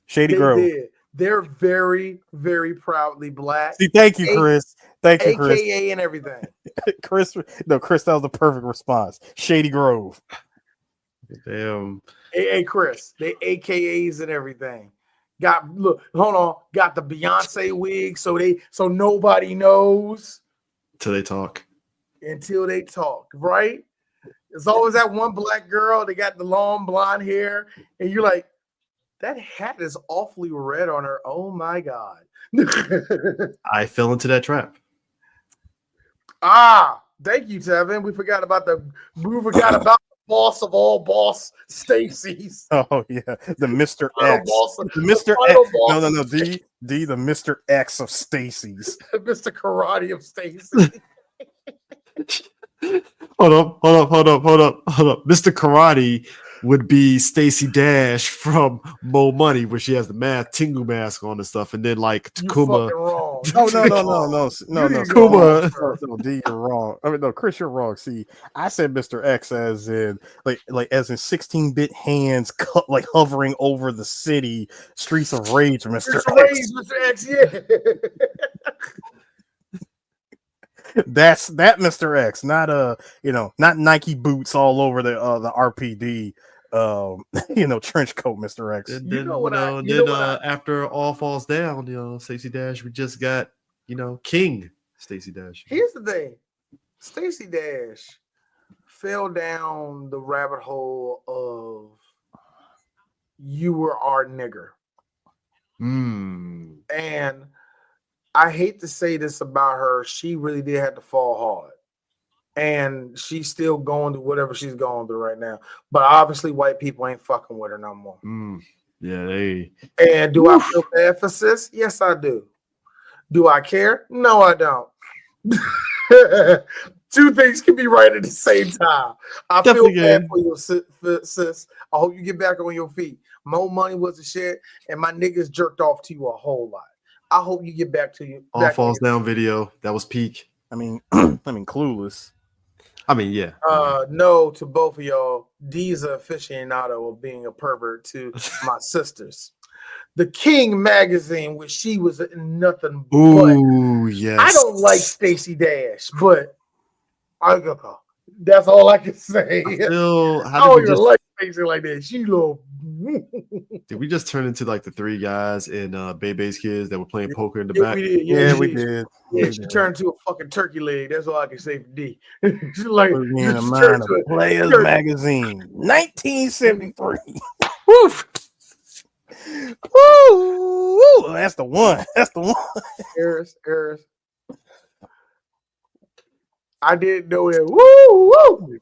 Shady Grove. Did. They're very, very proudly black. See, thank you, Chris. Thank you, Chris. AKA and everything. Chris, that was the perfect response. Shady Grove. Damn. Hey, Chris, they AKAs and everything. Got the Beyonce wig, so nobody knows until they talk. Right? There's always that one black girl. They got the long blonde hair, and you're like, that hat is awfully red on her. Oh my God! I fell into that trap. Thank you, Tevin. We forgot about the boss of all boss, Stacy's. Oh yeah, the Mr. X, the Mr. X. No, the Mr. X of Stacy's, Mr. Karate of Stacy. Hold up. Mr. Karate would be Stacy Dash from Mo Money, where she has the Tingu mask on and stuff, and then like Takuma. No, Kuma. No, D, you're wrong. I mean, no, Chris, you're wrong. See, I said Mr. X as in like as in 16-bit hands like hovering over the city streets of rage, Mr. X. Mr. X, yeah. That's Mr. X, not not Nike boots all over the RPD trench coat, Mr. X. After all falls down, Stacey Dash, we just got King Stacey Dash. Here's the thing, Stacey Dash fell down the rabbit hole of you were our nigger. And I hate to say this about her. She really did have to fall hard. And she's still going through whatever she's going through right now. But obviously, white people ain't fucking with her no more. Yeah, And do I feel bad for sis? Yes, I do. Do I care? No, I don't. Two things can be right at the same time. I feel bad for you, sis. I hope you get back on your feet. More money was the shit, and my niggas jerked off to you a whole lot. I hope you get back to you. All falls down video. That was peak. I mean, Clueless. I mean, yeah. No to both of y'all. D's an aficionado of being a pervert to my sisters. The King magazine, which she was in nothing but. Ooh, yes. I don't like Stacey Dash, but that's all I can say. I don't even like Stacey like that. She little. Did we just turn into like the three guys in Bebe's Kids that were playing poker in the back? We did. We did. Yeah, she turned to a fucking turkey leg. That's all I can say for D. She's like, me in the mind of Players magazine, 1973. Woo! Woo! That's the one. Eris. I didn't know that. Woo!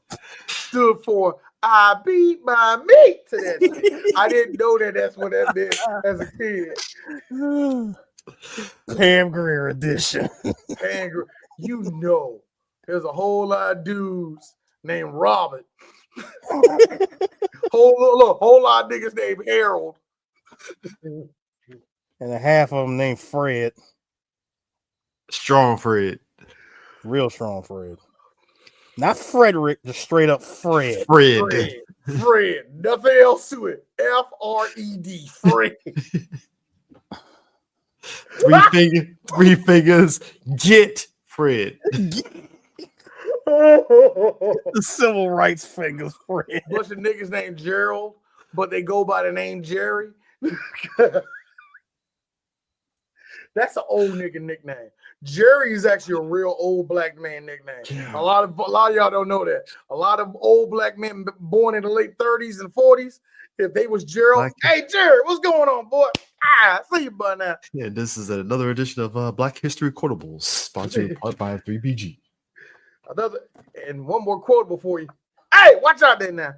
Stood for I beat my meat to that shit. I didn't know that's what that meant as a kid. Pam Grier edition. You know, there's a whole lot of dudes named Robert. whole lot of niggas named Harold. And a half of them named Fred. Strong Fred. Real strong Fred. Not Frederick, just straight up Fred. Fred. Nothing else to it. F-R-E-D. Fred. Three fingers. Get Fred. The civil rights fingers, Fred. Bunch of niggas named Gerald, but they go by the name Jerry. That's an old nigga nickname. Jerry is actually a real old black man nickname. Yeah. A lot of y'all don't know that. A lot of old black men born in the late 30s and 40s, if they was Gerald, hey Jerry, what's going on, boy? See you by now. Yeah, this is another edition of Black History Quotables, sponsored by 3BG. And one more quotable for you. Hey, watch out there now.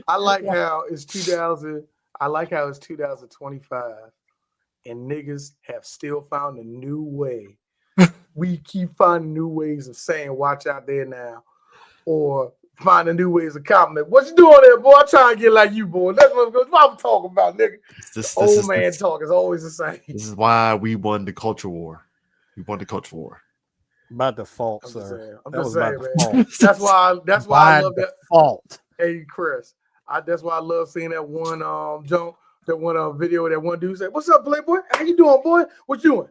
I like how it's 2025 and niggas have still found a new way. We keep finding new ways of saying watch out there now, or finding new ways of compliment. What you doing there, boy? I'm trying to get like you, boy. That's what I'm talking about, nigga. Old man talk is always the same. This is why we won the culture war. We won the culture war. By default, sir. I'm just saying, man. That's why I love that fault. Hey, Chris. That's why I love seeing that one video that one dude said, "What's up, Playboy? How you doing, boy? What you doing?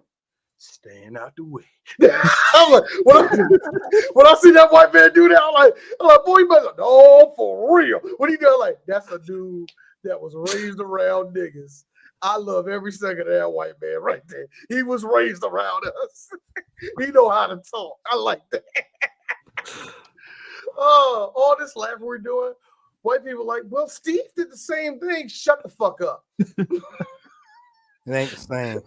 Staying out the way." I'm like, when I see that white man do that, I'm like, boy, you better, no, for real. What he doing? Like, that's a dude that was raised around niggas. I love every second of that white man right there. He was raised around us. He know how to talk. I like that. Oh, all this laughing we're doing. White people like, well, Steve did the same thing. Shut the fuck up. It ain't the same.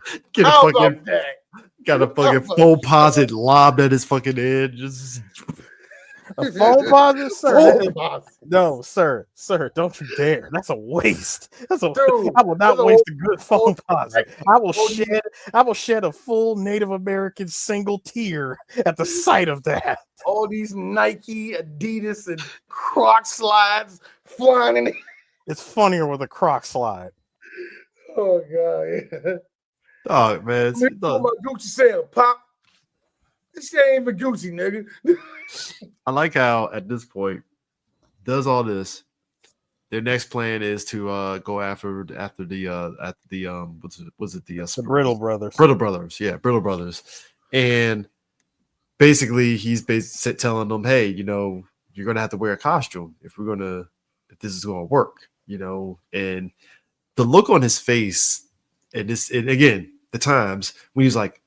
Got a fucking full posit lobbed at his fucking head. Just a phone posit, sir. No, sir, don't you dare. That's a waste. Dude, I will not waste a good phone posit. I will shed a full Native American single tear at the sight of that. All these Nike, Adidas, and Croc slides flying in. It's funnier with a Croc slide. Oh god. Oh man, my Gucci sale, pop. This shit ain't even Gucci, nigga. I like how at this point does all this. Their next plan is to go after the Brittle Brothers. Brittle Brothers, yeah, Brittle Brothers, and basically he's telling them, hey, you're gonna have to wear a costume if this is gonna work, and the look on his face, and again the times when he's like,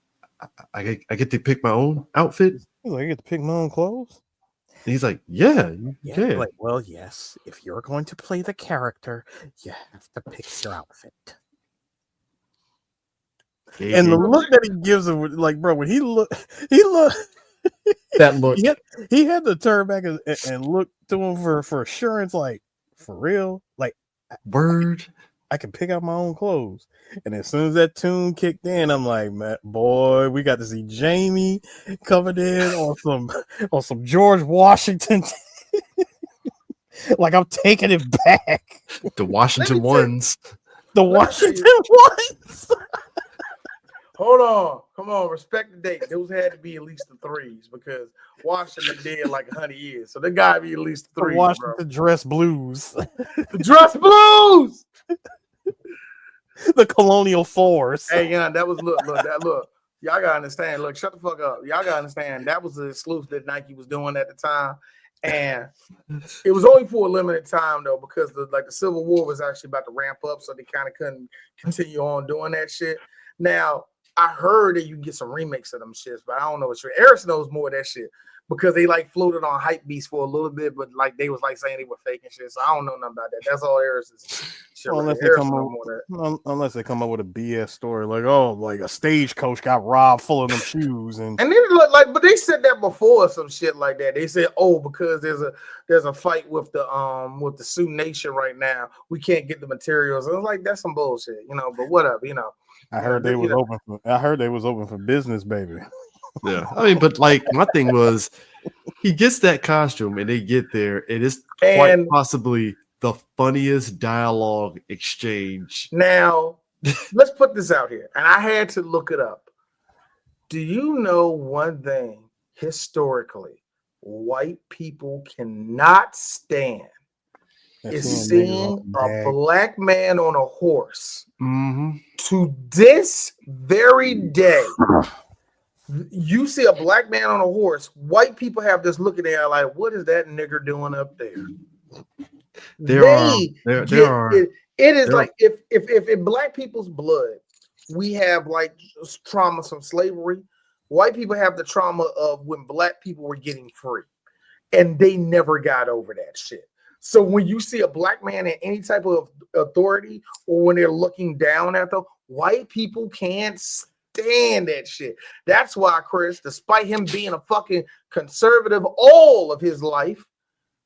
I get to pick my own outfit. He's like, I get to pick my own clothes. And he's like, yeah, you can. Like, well, yes. If you're going to play the character, you have to pick your outfit. And the look that he gives him, like, bro, when he look that look. He had to turn back and look to him for assurance, like, for real, like, word. I can pick out my own clothes. And as soon as that tune kicked in, I'm like, man, boy, we got to see Jamie coming in on some George Washington. Like, I'm taking it back. The Washington ones. The Washington ones. Hold on. Come on. Respect the date. Those had to be at least the 3s because Washington dead like 100 years. So they got to be at least the 3s. The Washington dress blues. The dress blues. The Colonial Force. Hey, yeah, that was look. Y'all gotta understand. Look, shut the fuck up. Y'all gotta understand. That was the exclusive that Nike was doing at the time, and it was only for a limited time though, because the Civil War was actually about to ramp up, so they kind of couldn't continue on doing that shit. Now, I heard that you can get some remakes of them shits, but I don't know what's true. Eris knows more of that shit because they like floated on hype beats for a little bit, but like they was like saying they were faking shit. So I don't know nothing about that. That's all Eris is shit. Well, right. unless they come up with a BS story like, oh, like a stagecoach got robbed full of them shoes, and then like, but they said that before some shit like that. They said, oh, because there's a fight with the Sioux Nation right now, we can't get the materials. I was like, that's some bullshit, you know. But whatever, you know. I heard they was open for business, baby. Yeah, I mean, but like my thing was, he gets that costume and they get there, and it's quite possibly the funniest dialogue exchange. Now, let's put this out here, and I had to look it up. Do you know one thing historically white people cannot stand? Is seeing a black man on a horse. Mm-hmm. To this very day, you see a black man on a horse, white people have this look at there like, what is that nigger doing up there? It is like if in black people's blood we have like trauma from slavery, white people have the trauma of when black people were getting free, and they never got over that shit. So when you see a black man in any type of authority, or when they're looking down at them, white people can't stand that shit. That's why, Chris, despite him being a fucking conservative all of his life,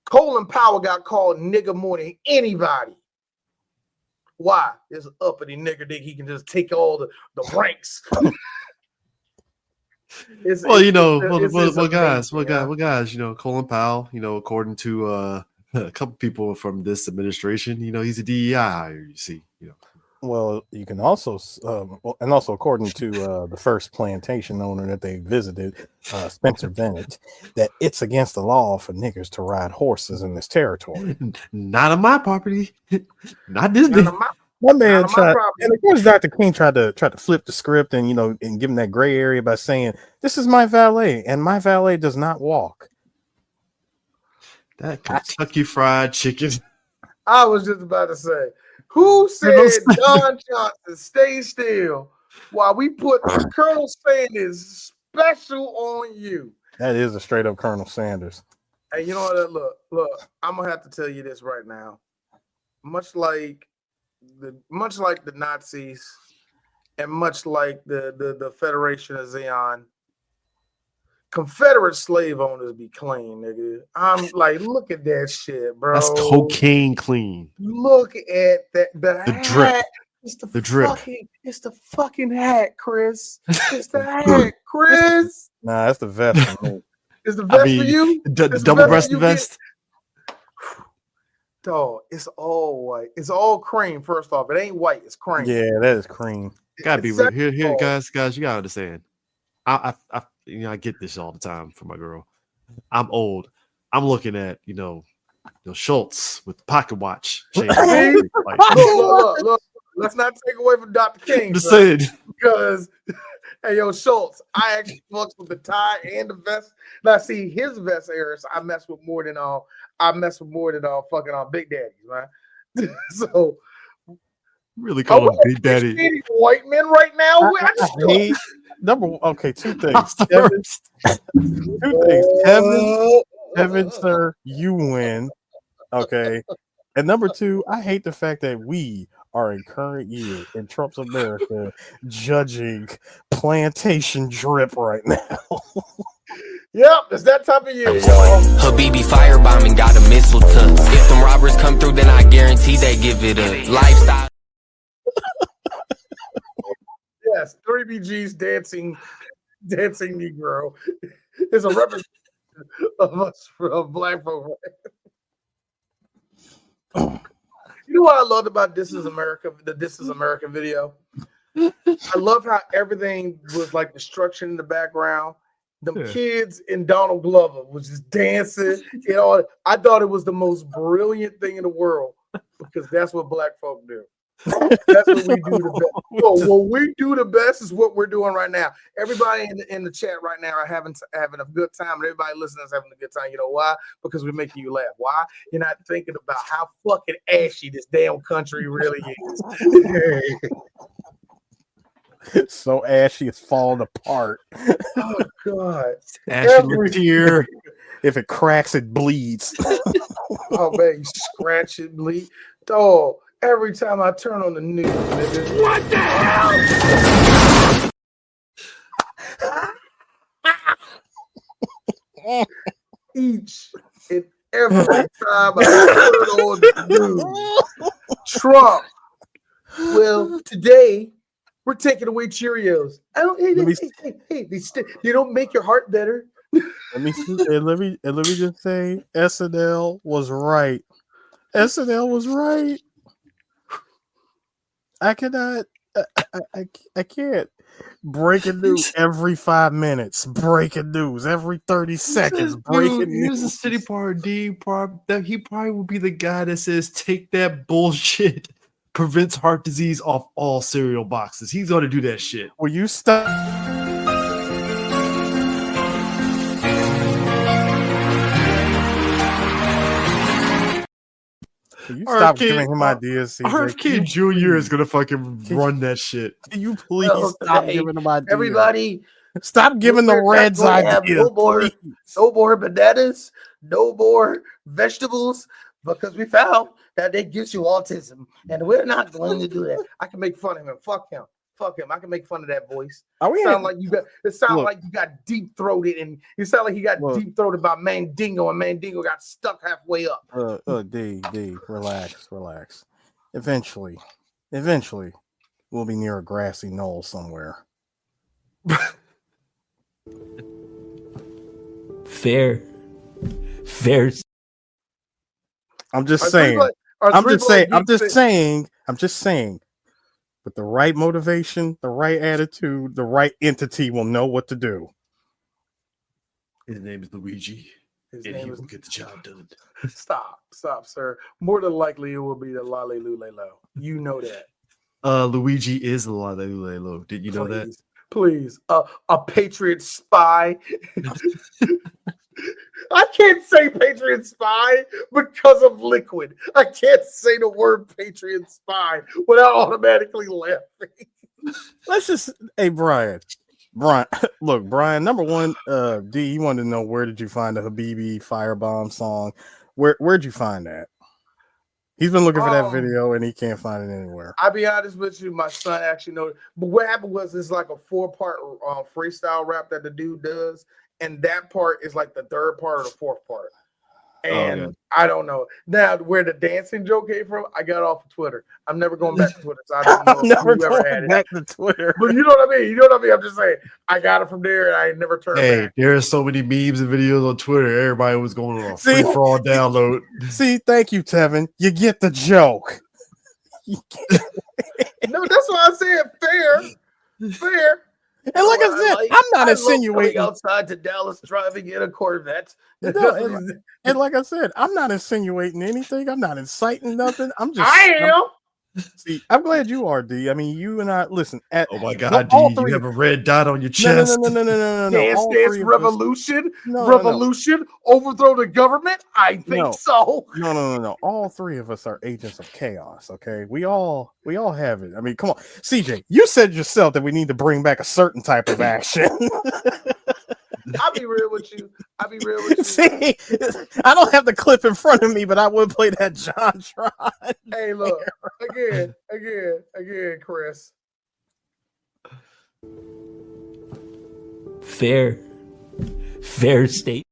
Colin Powell got called nigger more than anybody. Why? This uppity nigger think he can just take all the ranks. Guys, you know, Colin Powell, you know, according to a couple people from this administration, you know, he's a DEI hire, you see, you know. Well, you can also, and also according to the first plantation owner that they visited, Spencer Bennett, that it's against the law for niggers to ride horses in this territory. Not on my property. Not this big. My man tried, and of course, Dr. King tried to flip the script and, you know, and give him that gray area by saying, "This is my valet, and my valet does not walk." That Kentucky Fried Chicken. I was just about to say, who said Don Johnson stay still while we put Colonel Sanders special on you? That is a straight up Colonel Sanders. Hey, you know what? Look, I'm gonna have to tell you this right now. Much like the Nazis and much like the Federation of Zion, Confederate slave owners be clean, nigga. I'm like, look at that shit, bro. That's cocaine clean. Look at that. The drip. It's the drip. It's the fucking hat, Chris. It's the hat, Chris. Nah, that's the vest for me. It's the vest for you? Double-breasted vest? Dog, it's all white. It's all cream, first off. It ain't white. It's cream. Yeah, that is cream. Gotta be real. Here, guys, you gotta understand. I get this all the time from my girl. I'm old. I'm looking at, you know, Schultz with the pocket watch. Look. Let's not take away from Dr. King. Just saying. Because, hey, yo, Schultz, I actually fucks with the tie and the vest. Now, see, his vest, Eris, I mess with more than fucking Big Daddies, man. So, really call him Big Daddy. White men right now. Okay, two things. Kevin, two things. Kevin, sir, you win. Okay. And number two, I hate the fact that we are in current year in Trump's America judging plantation drip right now. Yep, it's that time of year, y'all. Habibi firebombing got a missile to. If them robbers come through, then I guarantee they give it a lifestyle. Yes, 3BG's dancing Negro is a representative of us from Black folk. You know what I loved about This Is America, the This Is America video? I love how everything was like destruction in the background. The kids and Donald Glover was just dancing. You know, I thought it was the most brilliant thing in the world because that's what Black folk do. That's what we do the best. So what we do the best is what we're doing right now. Everybody in the chat right now are having a good time, and everybody listening is having a good time. You know why? Because we're making you laugh. Why? You're not thinking about how fucking ashy this damn country really is. It's so ashy, it's falling apart. Oh God! Ashy here. If it cracks, it bleeds. Oh man, you scratch it, bleed. Oh. Every time I turn on the news, nigga. What the hell? Each and every time I turn on the news, Trump. Well, today we're taking away Cheerios. I don't. Hey, they don't make your heart better. Let me just say, SNL was right. SNL was right. I cannot. I can't. Breaking news every 5 minutes. Breaking news every 30 seconds. Breaking news. Here's the city part. That he probably will be the guy that says, "Take that bullshit. Prevents heart disease off all cereal boxes." He's going to do that shit. Will you stop? You stop giving him ideas. Herb Kid Jr. is gonna fucking run that shit. Can you please stop giving him ideas? Everybody, stop giving the Reds ideas. No more bananas, no more vegetables, because we found that it gives you autism, and we're not going to do that. I can make fun of him. Fuck him. I can make fun of that voice. It sounds like you got deep throated, and you sound like he got deep throated by Mandingo, and Mandingo got stuck halfway up. D, relax. Eventually, we'll be near a grassy knoll somewhere. Fair. I'm just saying. With the right motivation, the right attitude, the right entity will know what to do. His name is Luigi, and he will get the job done. Stop, sir. More than likely, it will be the Lale Lulelo. You know that. Luigi is the Lale Lulelo. Did you know that? Please, a Patriot spy. I can't say Patriot spy because of liquid. I can't say the word Patriot spy without automatically laughing. Let's just, hey, Brian, look, Brian, number one, D, you wanted to know where did you find the Habibi Firebomb song? Where'd you find that? He's been looking for that video and he can't find it anywhere. I'll be honest with you, my son actually knows. But what happened was it's like a 4-part freestyle rap that the dude does. And that part is like the third part or the fourth part. And I don't know. Now, where the dancing joke came from, I got off of Twitter. I'm never going back to Twitter. So I don't know if whoever had back to Twitter. But you know what I mean? I'm just saying, I got it from there and I never turned back. There are so many memes and videos on Twitter. Everybody was going on a free-for-all download. See, thank you, Tevin. You get the joke. No, that's why I said fair. And like I said, I'm not insinuating outside to Dallas driving in a Corvette. And like I said, I'm not insinuating anything. I'm not inciting nothing. I am. See, I'm glad you are, D. I mean, you and I listen. Oh my God, all D, three. you have a red dot on your No. chest. Dance revolution, revolution, overthrow the government. I think so. No. All three of us are agents of chaos. Okay, we all have it. I mean, come on, CJ. You said yourself that we need to bring back a certain type of action. I'll be real with you. See, I don't have the clip in front of me, but I would play that JonTron. Hey, look again, Chris. Fair state.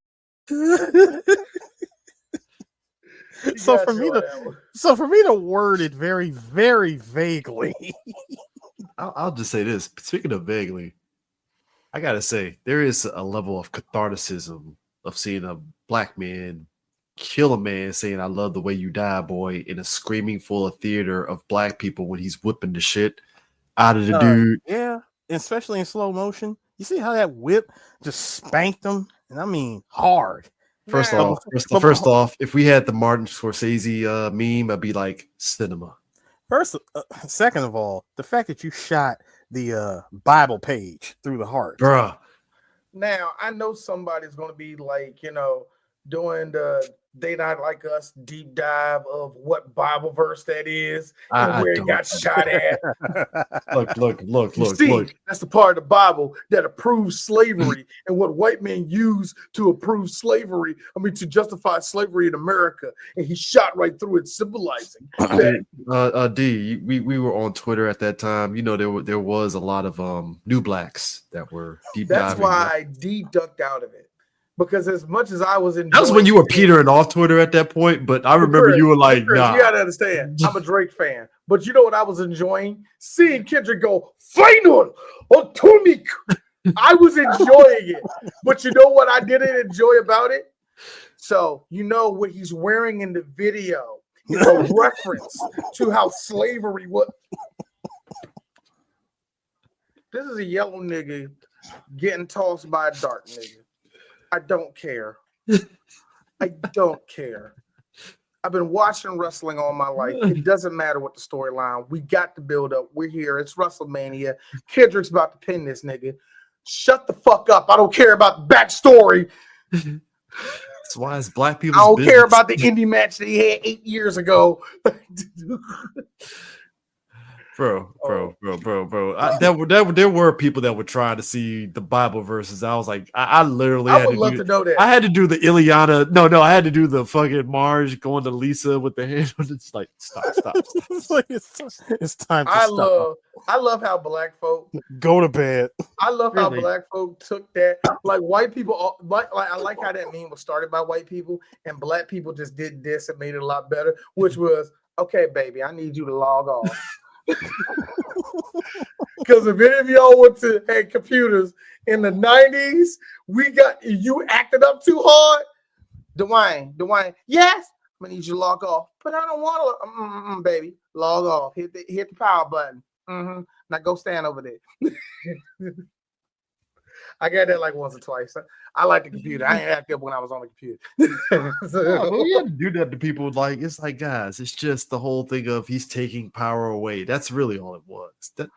So for me to word it very, very vaguely. I'll just say this. Speaking of vaguely, I gotta say there is a level of catharticism of seeing a black man kill a man saying "I love the way you die, boy" in a screaming full of theater of black people when he's whipping the shit out of the dude. Yeah, especially in slow motion. You see how that whip just spanked him, and I mean hard. First off, if we had the Martin Scorsese meme, I'd be like cinema. Second of all, the fact that you shot the Bible page through the heart, bruh. Now I know somebody's gonna be like, doing the They Not Like Us deep dive of what Bible verse that is and where it got shot at. Look. That's the part of the Bible that approves slavery and what white men use to approve slavery. I mean, to justify slavery in America. And he shot right through it, symbolizing that. D, we were on Twitter at that time. There was a lot of new blacks that were deep diving. That's why D ducked out of it. Because as much as I was enjoying, that was when you were petering off Twitter at that point. But I remember you were like, "Nah." You gotta understand, I'm a Drake fan. But you know what I was enjoying? Seeing Kendrick go final atomic. I was enjoying it. But you know what I didn't enjoy about it? So what he's wearing in the video is a reference to how slavery was. This is a yellow nigga getting tossed by a dark nigga. I don't care. I don't care. I've been watching wrestling all my life. It doesn't matter what the storyline. We got to build up. We're here. It's WrestleMania. Kendrick's about to pin this nigga. Shut the fuck up. I don't care about the backstory. That's why it's black people. I don't care about the indie match that he had 8 years ago. Bro. There were people that were trying to see the Bible verses. I was like, I literally I would love to know that. I had to do the Ileana. No, I had to do the fucking Marge going to Lisa with the hand. It's like, stop. It's time to stop. I love how black folk go to bed. I love how black folk took that. Like white people, like I like how that meme was started by white people, and black people just did this and made it a lot better. Which was, okay, baby, I need you to log off. Because if any of y'all went to computers in the 90s, we got you acted up too hard. Dwayne, yes, I'm gonna need you to log off, but I don't want to, baby, log off. Hit the power button. Now go stand over there. I got that like once or twice. I like the computer. I ain't active when I was on the computer. We had to do that to people. Like, it's like, guys, it's just the whole thing of he's taking power away. That's really all it was. And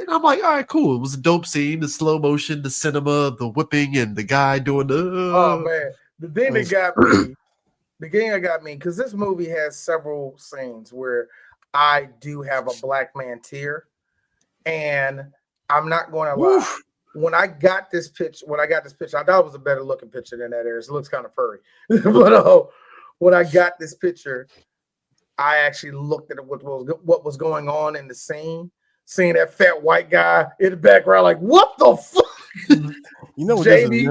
I'm like, all right, cool. It was a dope scene, the slow motion, the cinema, the whipping, and the guy doing the. Oh man, the thing that got me, because this movie has several scenes where I do have a black man tear, and I'm not going to lie. When I got this picture, I thought it was a better looking picture than that. It looks kind of furry. But when I got this picture, I actually looked at what was going on in the scene. Seeing that fat white guy in the background, like, what the fuck? Jamie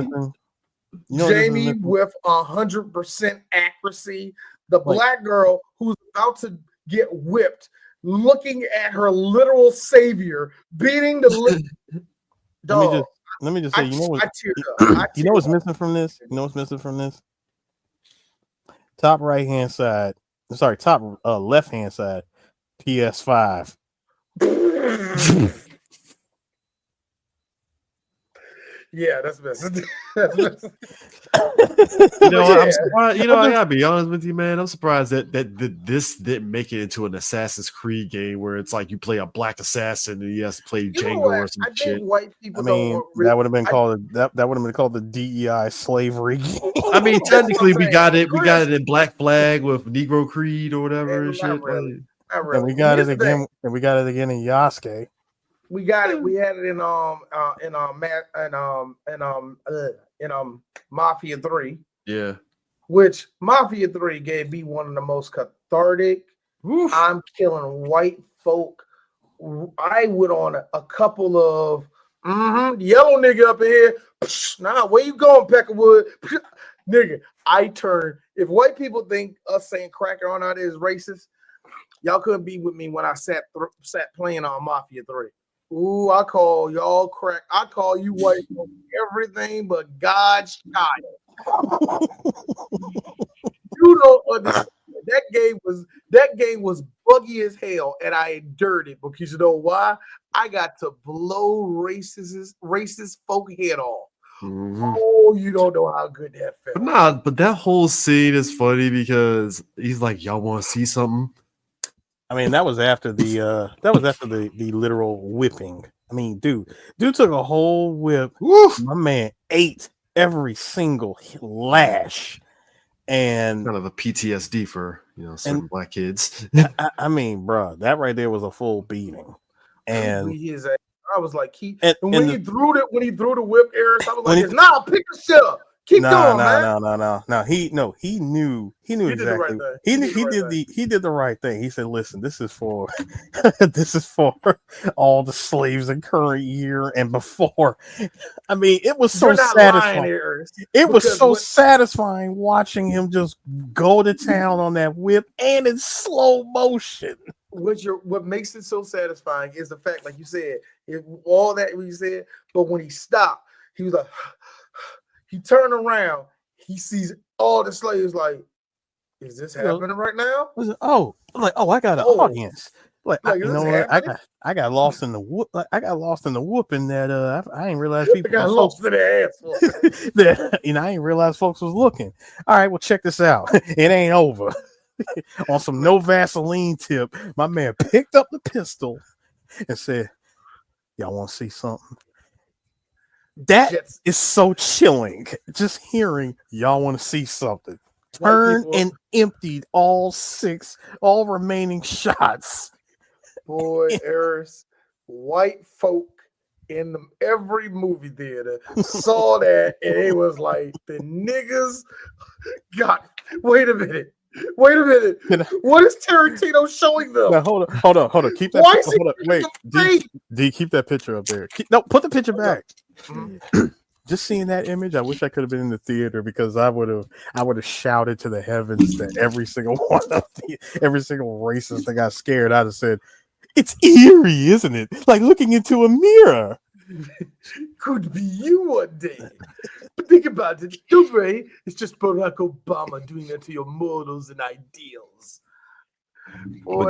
with 100% accuracy. The black girl who's about to get whipped, looking at her literal savior, beating the dog. Let me just say, you know what's missing from this? You know what's missing from this? Top left hand side, PS5. Yeah, that's best. That's best. I'm surprised. I gotta be honest with you, man. I'm surprised that this didn't make it into an Assassin's Creed game where it's like you play a black assassin and he has to play Django or some shit. White people that would have been called that would have been called the DEI slavery game. I mean, technically, we got it. We got it in Black Flag with Negro Creed or whatever and shit. Really. And we got it again. And we got it again in Yasuke. We got it. We had it in Mafia 3. Yeah. Which Mafia 3 gave me one of the most cathartic. Oof. I'm killing white folk. I went on a couple of yellow nigga up in here. Nah, where you going, Peckerwood? Nigga, I turn. If white people think us saying cracker on out is racist, y'all couldn't be with me when I sat playing on Mafia 3. Ooh, I call y'all crack. I call you white folk everything but God's child. You don't understand. That game was buggy as hell, and I endured it because you know why? I got to blow racist folk head off. Mm-hmm. Oh, you don't know how good that felt. But that whole scene is funny because he's like, "Y'all want to see something?" I mean, that was after the literal whipping. I mean, dude took a whole whip. Woof. My man ate every single lash, and kind of a PTSD for certain black kids. I mean, bro, that right there was a full beating, and I was like, when he threw the whip, Eric, I was like, nah, pick the shit up. Keep going, man. No. He knew exactly. He did the right thing. He said, "Listen, this is for all the slaves in current year and before." I mean, it was so satisfying. It was so satisfying watching him just go to town on that whip and in slow motion. What makes it so satisfying is the fact, like you said, all that you said. But when he stopped, he was like. He turned around. He sees all the slaves. Like, is this happening right now? I got an audience. You know what? I got lost in the whoop. I got lost in the whooping that I didn't realize people got lost in the ass. I didn't realize folks was looking. All right, well, check this out. It ain't over. On some no Vaseline tip, my man picked up the pistol and said, "Y'all want to see something?" That is so chilling. Just hearing y'all want to see something. Turn and emptied all remaining shots. Boy, Eris, white folk in every movie theater saw that and it was like the niggas got. Wait a minute. What is Tarantino showing them? Now, hold on. Keep that. Hold on. Wait, D, keep that picture up there. Put the picture back. Just seeing that image, I wish I could have been in the theater because I would have shouted to the heavens that every single racist that got scared. I'd have said, "It's eerie, isn't it? Like looking into a mirror." Could be you one day. But think about it. Don't worry. It's just Barack Obama doing that to your morals and ideals. Boy,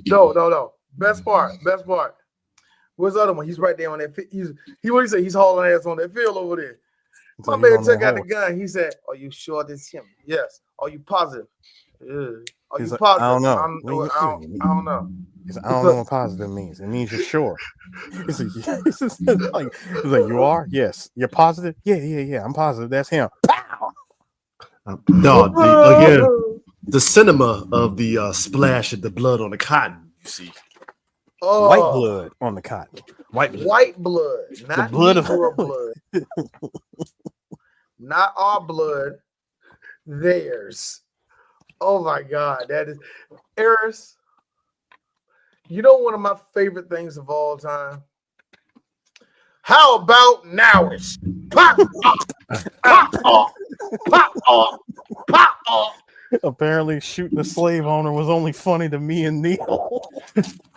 No. Best part. Where's the other one? He's right there on that. What he say? He's hauling ass on that field over there. My man took out the gun. He said, "Are you sure this is him?" Yes. Are you positive? Yeah. Are you positive? I don't know. I don't know. I don't know what positive means. It means you're sure. It's like you are? Yes. You're positive? Yeah. I'm positive. That's him. Pow! Dog, again, the cinema of the splash of the blood on the cotton, you see. White blood on the cotton. White blood. Not the blood of blood. Not our blood. Theirs. Oh my God. That is Eris. You know one of my favorite things of all time? How about nowish? Pop off. Apparently shooting a slave owner was only funny to me and Neil.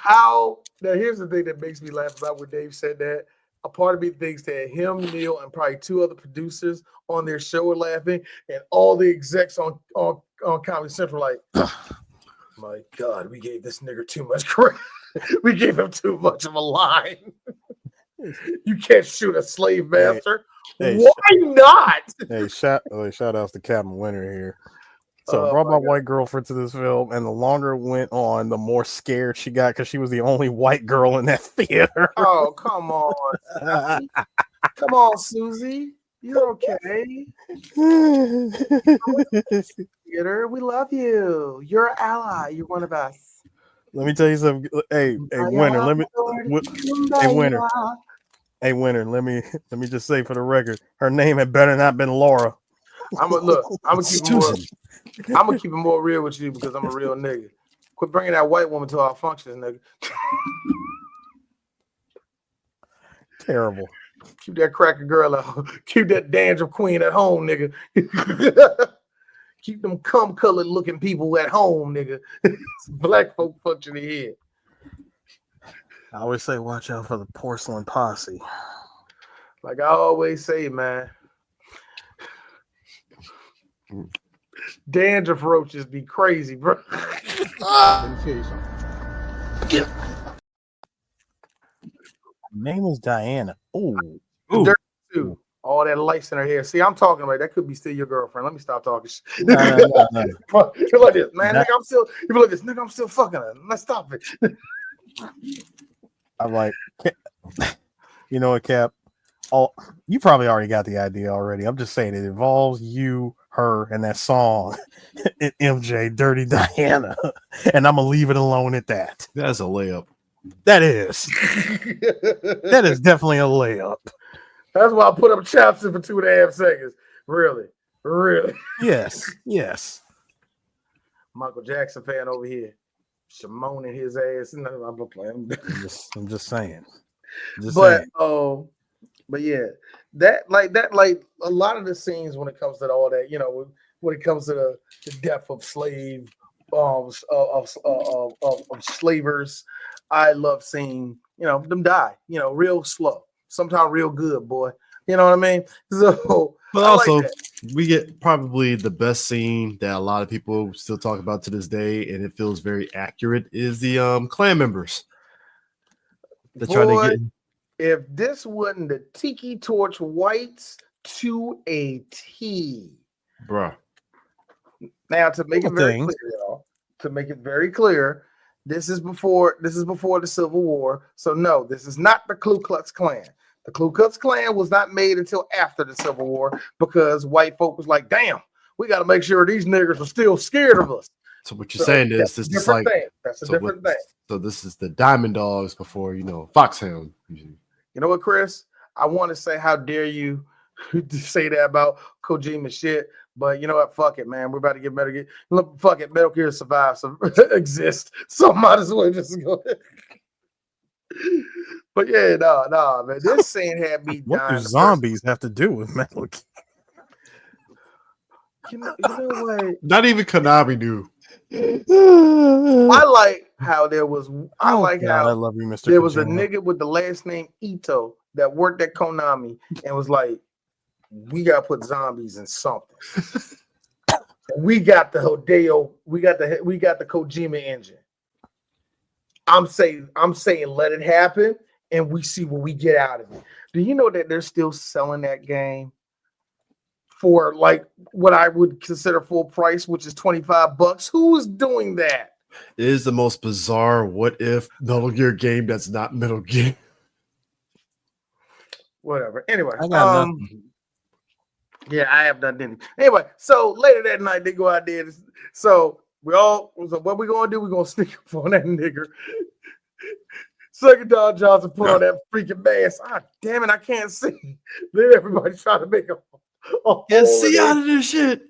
Now here's the thing that makes me laugh about when Dave said that. A part of me thinks that him, Neil, and probably two other producers on their show are laughing, and all the execs on Comedy Central like, my God, we gave this nigga too much credit. We gave him too much of a line. You can't shoot a slave master. Hey, Why not? Hey, shout outs to Captain Winter here. So I brought my white girlfriend to this film, and the longer it went on, the more scared she got because she was the only white girl in that theater. Oh, come on. Come on, Susie. You're okay. Theater, we love you. You're an ally. You're one of us. Let me tell you something. Hey, Winter, let me just say for the record, her name had better not been Laura. I'm gonna keep it more real with you because I'm a real nigga. Quit bringing that white woman to our functions, nigga. Terrible. Keep that cracker girl out. Keep that dandruff queen at home, nigga. Keep them cum-colored looking people at home, nigga. Black folk function here. I always say, watch out for the porcelain posse. Like I always say, man. Dandruff roaches be crazy, bro. Let me tell you something. Name is Diana. Ooh. Too. All that lice in her hair. See, I'm talking about that could be still your girlfriend. Let me stop talking shit. No. You're like this, man. Nigga, I'm still fucking her. Let's stop it. I'm like, you know what, Cap? Oh, you probably already got the idea already. I'm just saying it involves you, her, and that song, MJ, Dirty Diana. And I'm gonna leave it alone at that. That's a layup. That is. That is definitely a layup. That's why I put up chopsticks for 2.5 seconds. Really? Yes. Michael Jackson fan over here. Shimon in his ass. No, I'm playing. I'm just saying. But yeah, that like a lot of the scenes when it comes to all that, when it comes to the death of slave of slavers, I love seeing them die. Real slow, sometimes real good, boy. You know what I mean? So, but also we get probably the best scene that a lot of people still talk about to this day, and it feels very accurate. Is the clan members? They're trying to get. If this wasn't the Tiki Torch whites to a T, bruh. Now to make it very clear, y'all. To make it very clear, this is before the Civil War. So no, this is not the Ku Klux Klan. The Ku Klux Klan was not made until after the Civil War because white folk was like, damn, we got to make sure these niggers are still scared of us. So what you're saying is this is like that's a different thing. So this is the Diamond Dogs before Foxhound. You know what, Chris? I want to say, how dare you say that about Kojima shit? But you know what? Fuck it, man. We're about to get Metal Gear. Look, fuck it. Metal Gear survive, exist. So might as well just go. But yeah, no, man. This scene had me. What do zombies have to do with Metal Gear? You know what? Not even Konami knew. I like how there was. I love you, Mr. There Kojima. was a nigga with the last name Ito that worked at Konami and was like, "We gotta put zombies in something." We got the Hideo. We got the Kojima engine. I'm saying, let it happen, and we see what we get out of it. Do you know that they're still selling that game for like what I would consider full price, which is $25? Who is doing that? It is the most bizarre what if Metal Gear game that's not Metal Gear. Whatever. Anyway, I got nothing. Yeah, I have done anything. Anyway, so later that night they go out there. So what we gonna do? We're gonna sneak up on that nigger. Second Don Johnson put on that freaking mask. Ah, damn it, I can't see. Then everybody's trying to make a can't see out of this shit.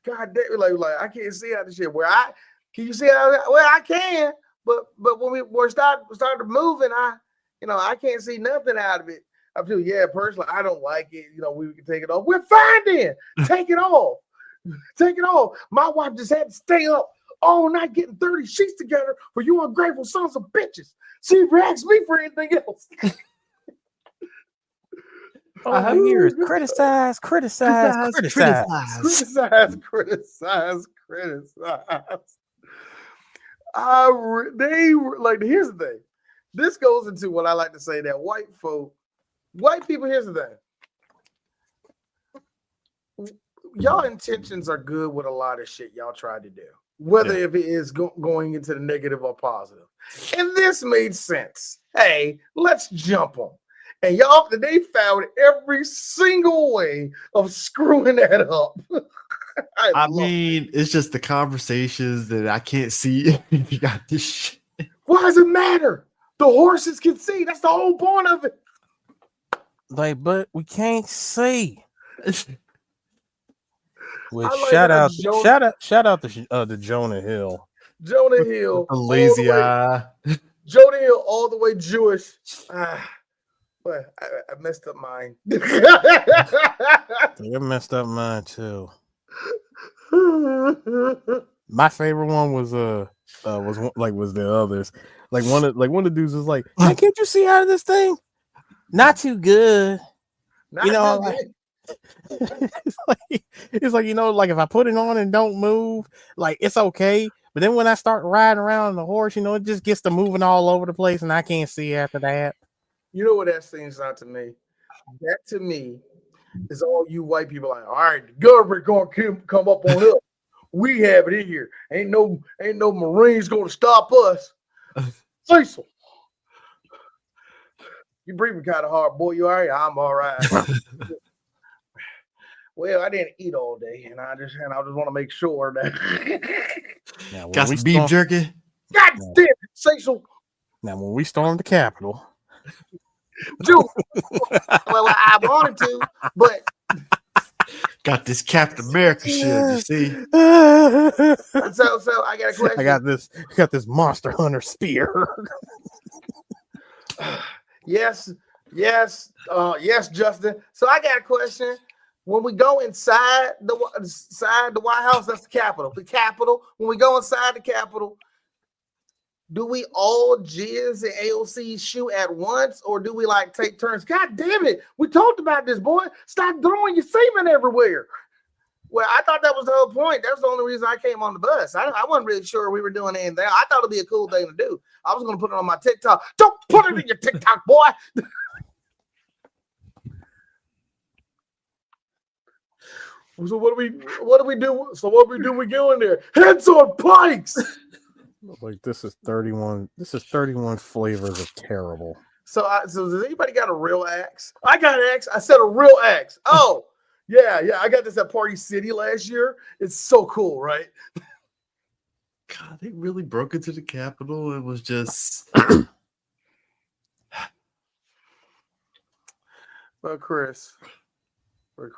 God damn it, like I can't see out of this shit. Can you see out of it? Well, I can, but when we started moving, I can't see nothing out of it. I feel, personally, I don't like it. We can take it off. We're fine then. Take it off. Take it off. My wife just had to stay up all night getting 30 sheets together for you ungrateful sons of bitches. She asked me for anything else. All I hear is criticize. Here's the thing. this goes into what I like to say that white people, here's the thing. Y'all intentions are good with a lot of shit y'all try to do, whether if it is going into the negative or positive. And this made sense. Hey, let's jump on. And y'all, they found every single way of screwing that up. I mean, it's just the conversations that I can't see. You got this shit. Why does it matter? The horses can see. That's the whole point of it. Like, but we can't see. Which like shout out to Jonah Hill. Jonah Hill, a lazy eye. Jonah Hill, all the way Jewish. But I messed up mine. You messed up mine too. My favorite one was the others. Like one of the dudes was like, "Man, can't you see out of this thing? Not too good." It's like, you know, like if I put it on and don't move, like it's okay. But then when I start riding around on the horse, you know, it just gets to moving all over the place, and I can't see after that. You know what that seems like to me? That to me is all you white people like, all right, the government gonna come up on us. We have it in here. Ain't no Marines gonna stop us. Cecil, you breathing kind of hard, boy. You all right? I'm all right. Well, I didn't eat all day, and I just want to make sure that got some beef jerky. God damn it, Cecil. Now, when we stormed the Capitol, dude, well, I wanted to, but got this Captain America shit. You see? So I got a question. I got this Monster Hunter spear. Yes, Justin. So I got a question. When we go inside the White House, that's the Capitol. The Capitol. When we go inside the Capitol, do we all jizz and AOC shoot at once, or do we like take turns? God damn it! We talked about this, boy. Stop throwing your semen everywhere. Well, I thought that was the whole point. That's the only reason I came on the bus. I wasn't really sure we were doing anything. I thought it'd be a cool thing to do. I was going to put it on my TikTok. Don't put it in your TikTok, boy. So what do we do? So what we do? We go in there, heads on pikes. Like this is 31. This is 31 flavors of terrible. So does anybody got a real axe? I got an axe. I said a real axe. Oh yeah. I got this at Party City last year. It's so cool, right? God, they really broke into the Capitol. It was just. Well, Chris.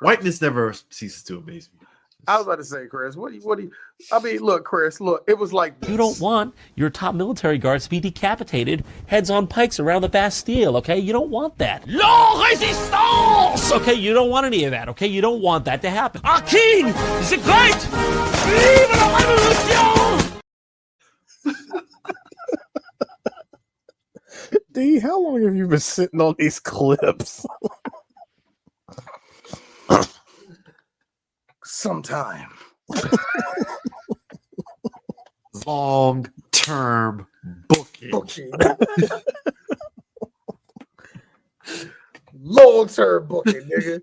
Whiteness never ceases to amaze me. I was about to say, Chris, what do you I mean, look, Chris, look, it was like this. You don't want your top military guards to be decapitated, heads on pikes around the Bastille, okay? You don't want that. La résistance! Okay, you don't want any of that, okay? You don't want that to happen. Our king is great! Vive la révolution! D, how long have you been sitting on these clips? Sometime. Long-term booking. Long-term booking, nigga.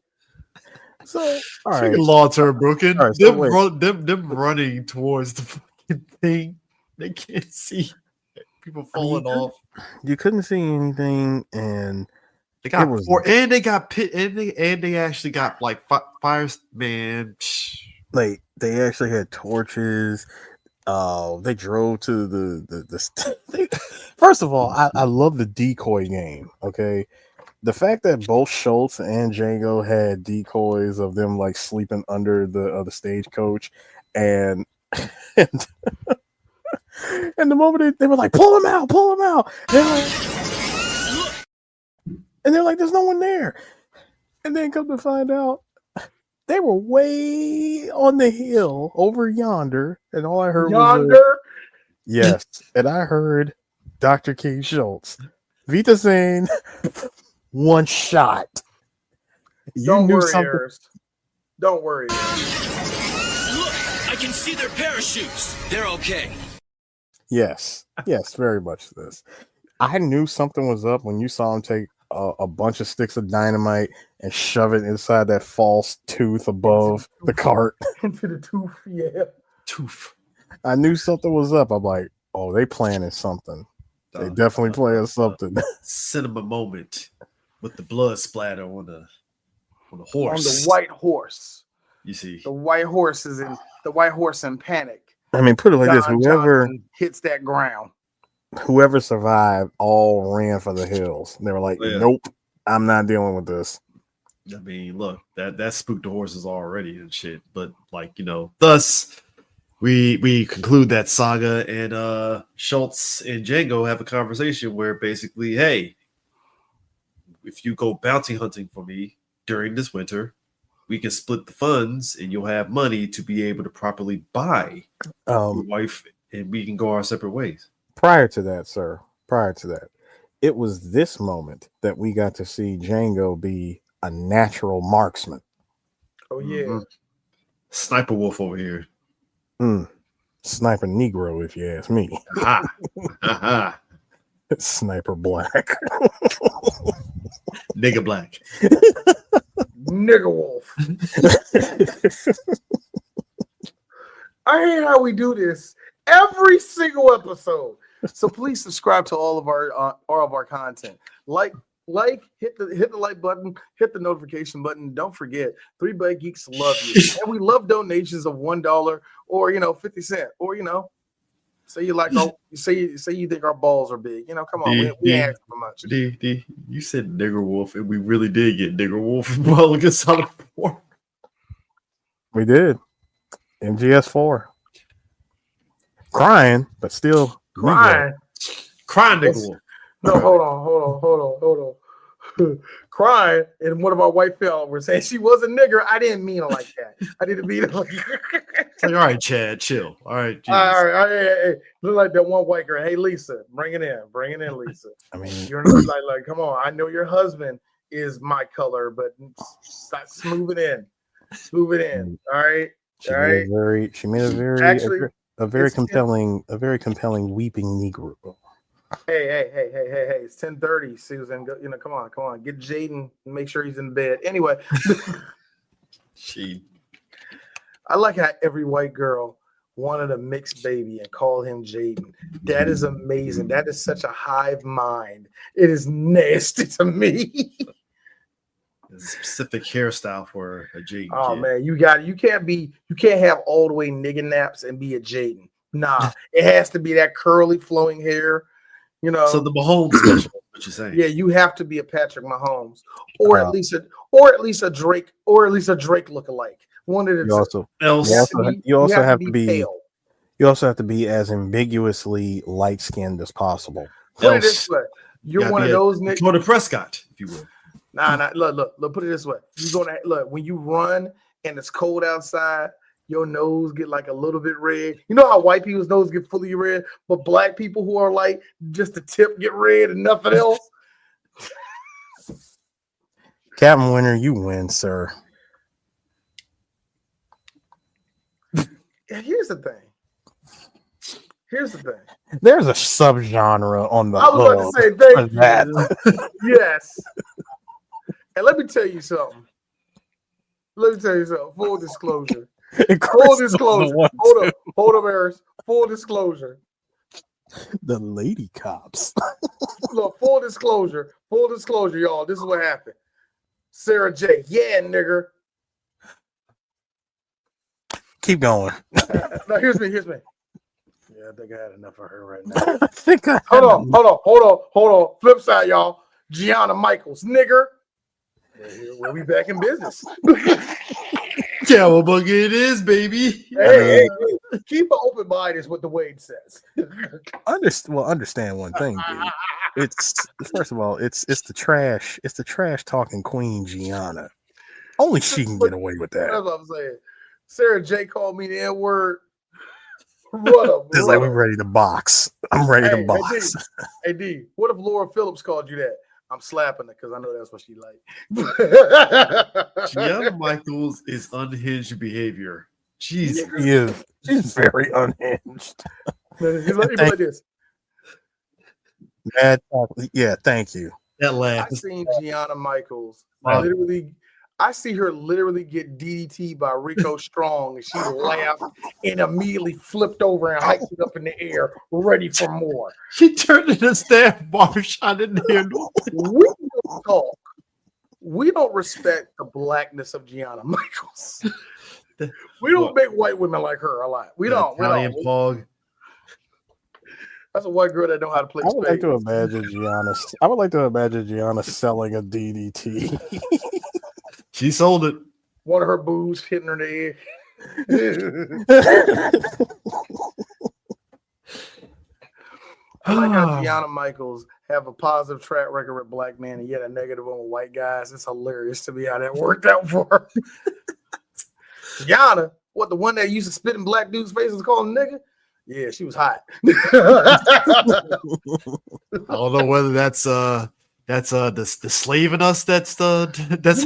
So, all right. Long-term booking. All right, them running towards the fucking thing. They can't see people falling off. You couldn't see anything, and they got and they got pit, and they actually got like fireman. Like they actually had torches. They drove to the first of all, I love the decoy game. Okay, the fact that both Schultz and Django had decoys of them like sleeping under the stagecoach, and and the moment they were like, pull him out, and they're like, there's no one there, and then come to find out, they were way on the hill over yonder, and all I heard was yes, and I heard Dr. King Schultz, Vita saying, one shot. Don't worry, Harris. Don't worry. Look, I can see their parachutes. They're okay. Yes, very much this. I knew something was up when you saw him take a bunch of sticks of dynamite and shove it inside that false tooth above the cart. Into the tooth, yeah. Tooth. I knew something was up. I'm like, oh, they planning something. They definitely playing something. Cinema moment with the blood splatter on the horse. On the white horse. You see, the white horse in panic. I mean, put it like this: whoever hits that ground, whoever survived, all ran for the hills. They were like, "Nope, I'm not dealing with this." I mean, look, that spooked the horses already and shit. But like, thus we conclude that saga, and Schultz and Django have a conversation where basically, hey, if you go bounty hunting for me during this winter, we can split the funds and you'll have money to be able to properly buy your wife, and we can go our separate ways. Prior to that, it was this moment that we got to see Django be a natural marksman. Oh, yeah. Sniper wolf over here. Sniper Negro, if you ask me. Sniper black. Nigga black. Nigga wolf. I hate how we do this every single episode. So please subscribe to all of our content. Like, hit the like button, hit the notification button. Don't forget, 3 Bad Geeks love you, and we love donations of $1 or 50 cents or say you like say you think our balls are big. Come on, we ain't asking for much. You said nigger wolf, and we really did get nigger wolf. Well, look at Solid 4. We did. MGS4. Crying, but still crying nigger wolf. No, hold on. Crying, and one of our white followers saying she was a nigger. I didn't mean it like that. I didn't mean it like all right, Chad, chill. All right, all right. Hey. Look like that one white girl. Hey, Lisa, bring it in, Lisa. I mean, you're like, come on. I know your husband is my color, but smooth it in. All right. She made a very compelling weeping Negro. Hey! It's 10:30, Susan. Go, come on. Get Jaden and make sure he's in bed. Anyway, I like how every white girl wanted a mixed baby and called him Jaden. That is amazing. That is such a hive mind. It is nasty to me. There's a specific hairstyle for a Jaden. Oh kid. Man, you can't have all the way nigga naps and be a Jaden. Nah, it has to be that curly flowing hair. So the Mahomes special, what you're saying? Yeah, you have to be a Patrick Mahomes, or at least a Drake, lookalike. One of the you also have to be pale. You also have to be as ambiguously light skinned as possible. Put it this way: you're one of those niggas. Tony Prescott, if you will. Nah. Look. Put it this way: you're gonna look when you run and it's cold outside. Your nose get like a little bit red. You know how white people's nose get fully red, but black people who are like just the tip get red and nothing else. Captain Winter, you win, sir. Here's the thing. There's a subgenre on the. I was about to say thank you. That. Yes. And let me tell you something. Full disclosure. Hold up, Harris. Full disclosure. The lady cops. Look, full disclosure, y'all. This is what happened. Sarah J. Yeah, nigger. Keep going. Now here's me. Yeah, I think I had enough of her right now. Hold on. Flip side, y'all. Gianna Michaels, nigger. We'll be back in business. Cowabunga it is, baby. Hey, keep an open mind is what the Wade says. Understand one thing, dude. It's first of all, it's the trash talking queen Gianna. Only she can get away with that. That's what I'm saying. Sarah J called me the N-word. What up? It's like we're ready to box. I'm ready to box. Hey D, what if Laura Phillips called you that? I'm slapping it because I know that's what she like. Gianna Michaels is unhinged behavior. Jesus. She's very unhinged. He's like this. Mad chocolate. Yeah, thank you. That I laugh. seen Gianna Michaels literally. I see her literally get DDT by Rico Strong, and she laughed and immediately flipped over and hiked it up in the air, ready for more. She turned into a staff barbershop in there. We don't talk. We don't respect the blackness of Gianna Michaels. We don't make white women like her a lot. We don't. Italian pog. That's a white girl that know how to play I would like spades. to imagine Gianna. I would like to imagine Gianna selling a DDT. She sold it. One of her boobs hitting her in the head. I like how Gianna Michaels have a positive track record with black men and yet a negative one with white guys. It's hilarious to me how that worked out for her. Gianna, what, the one that used to spit in black dudes' faces called a nigga? Yeah, she was hot. I don't know whether that's the slave in us that's hot. I think that's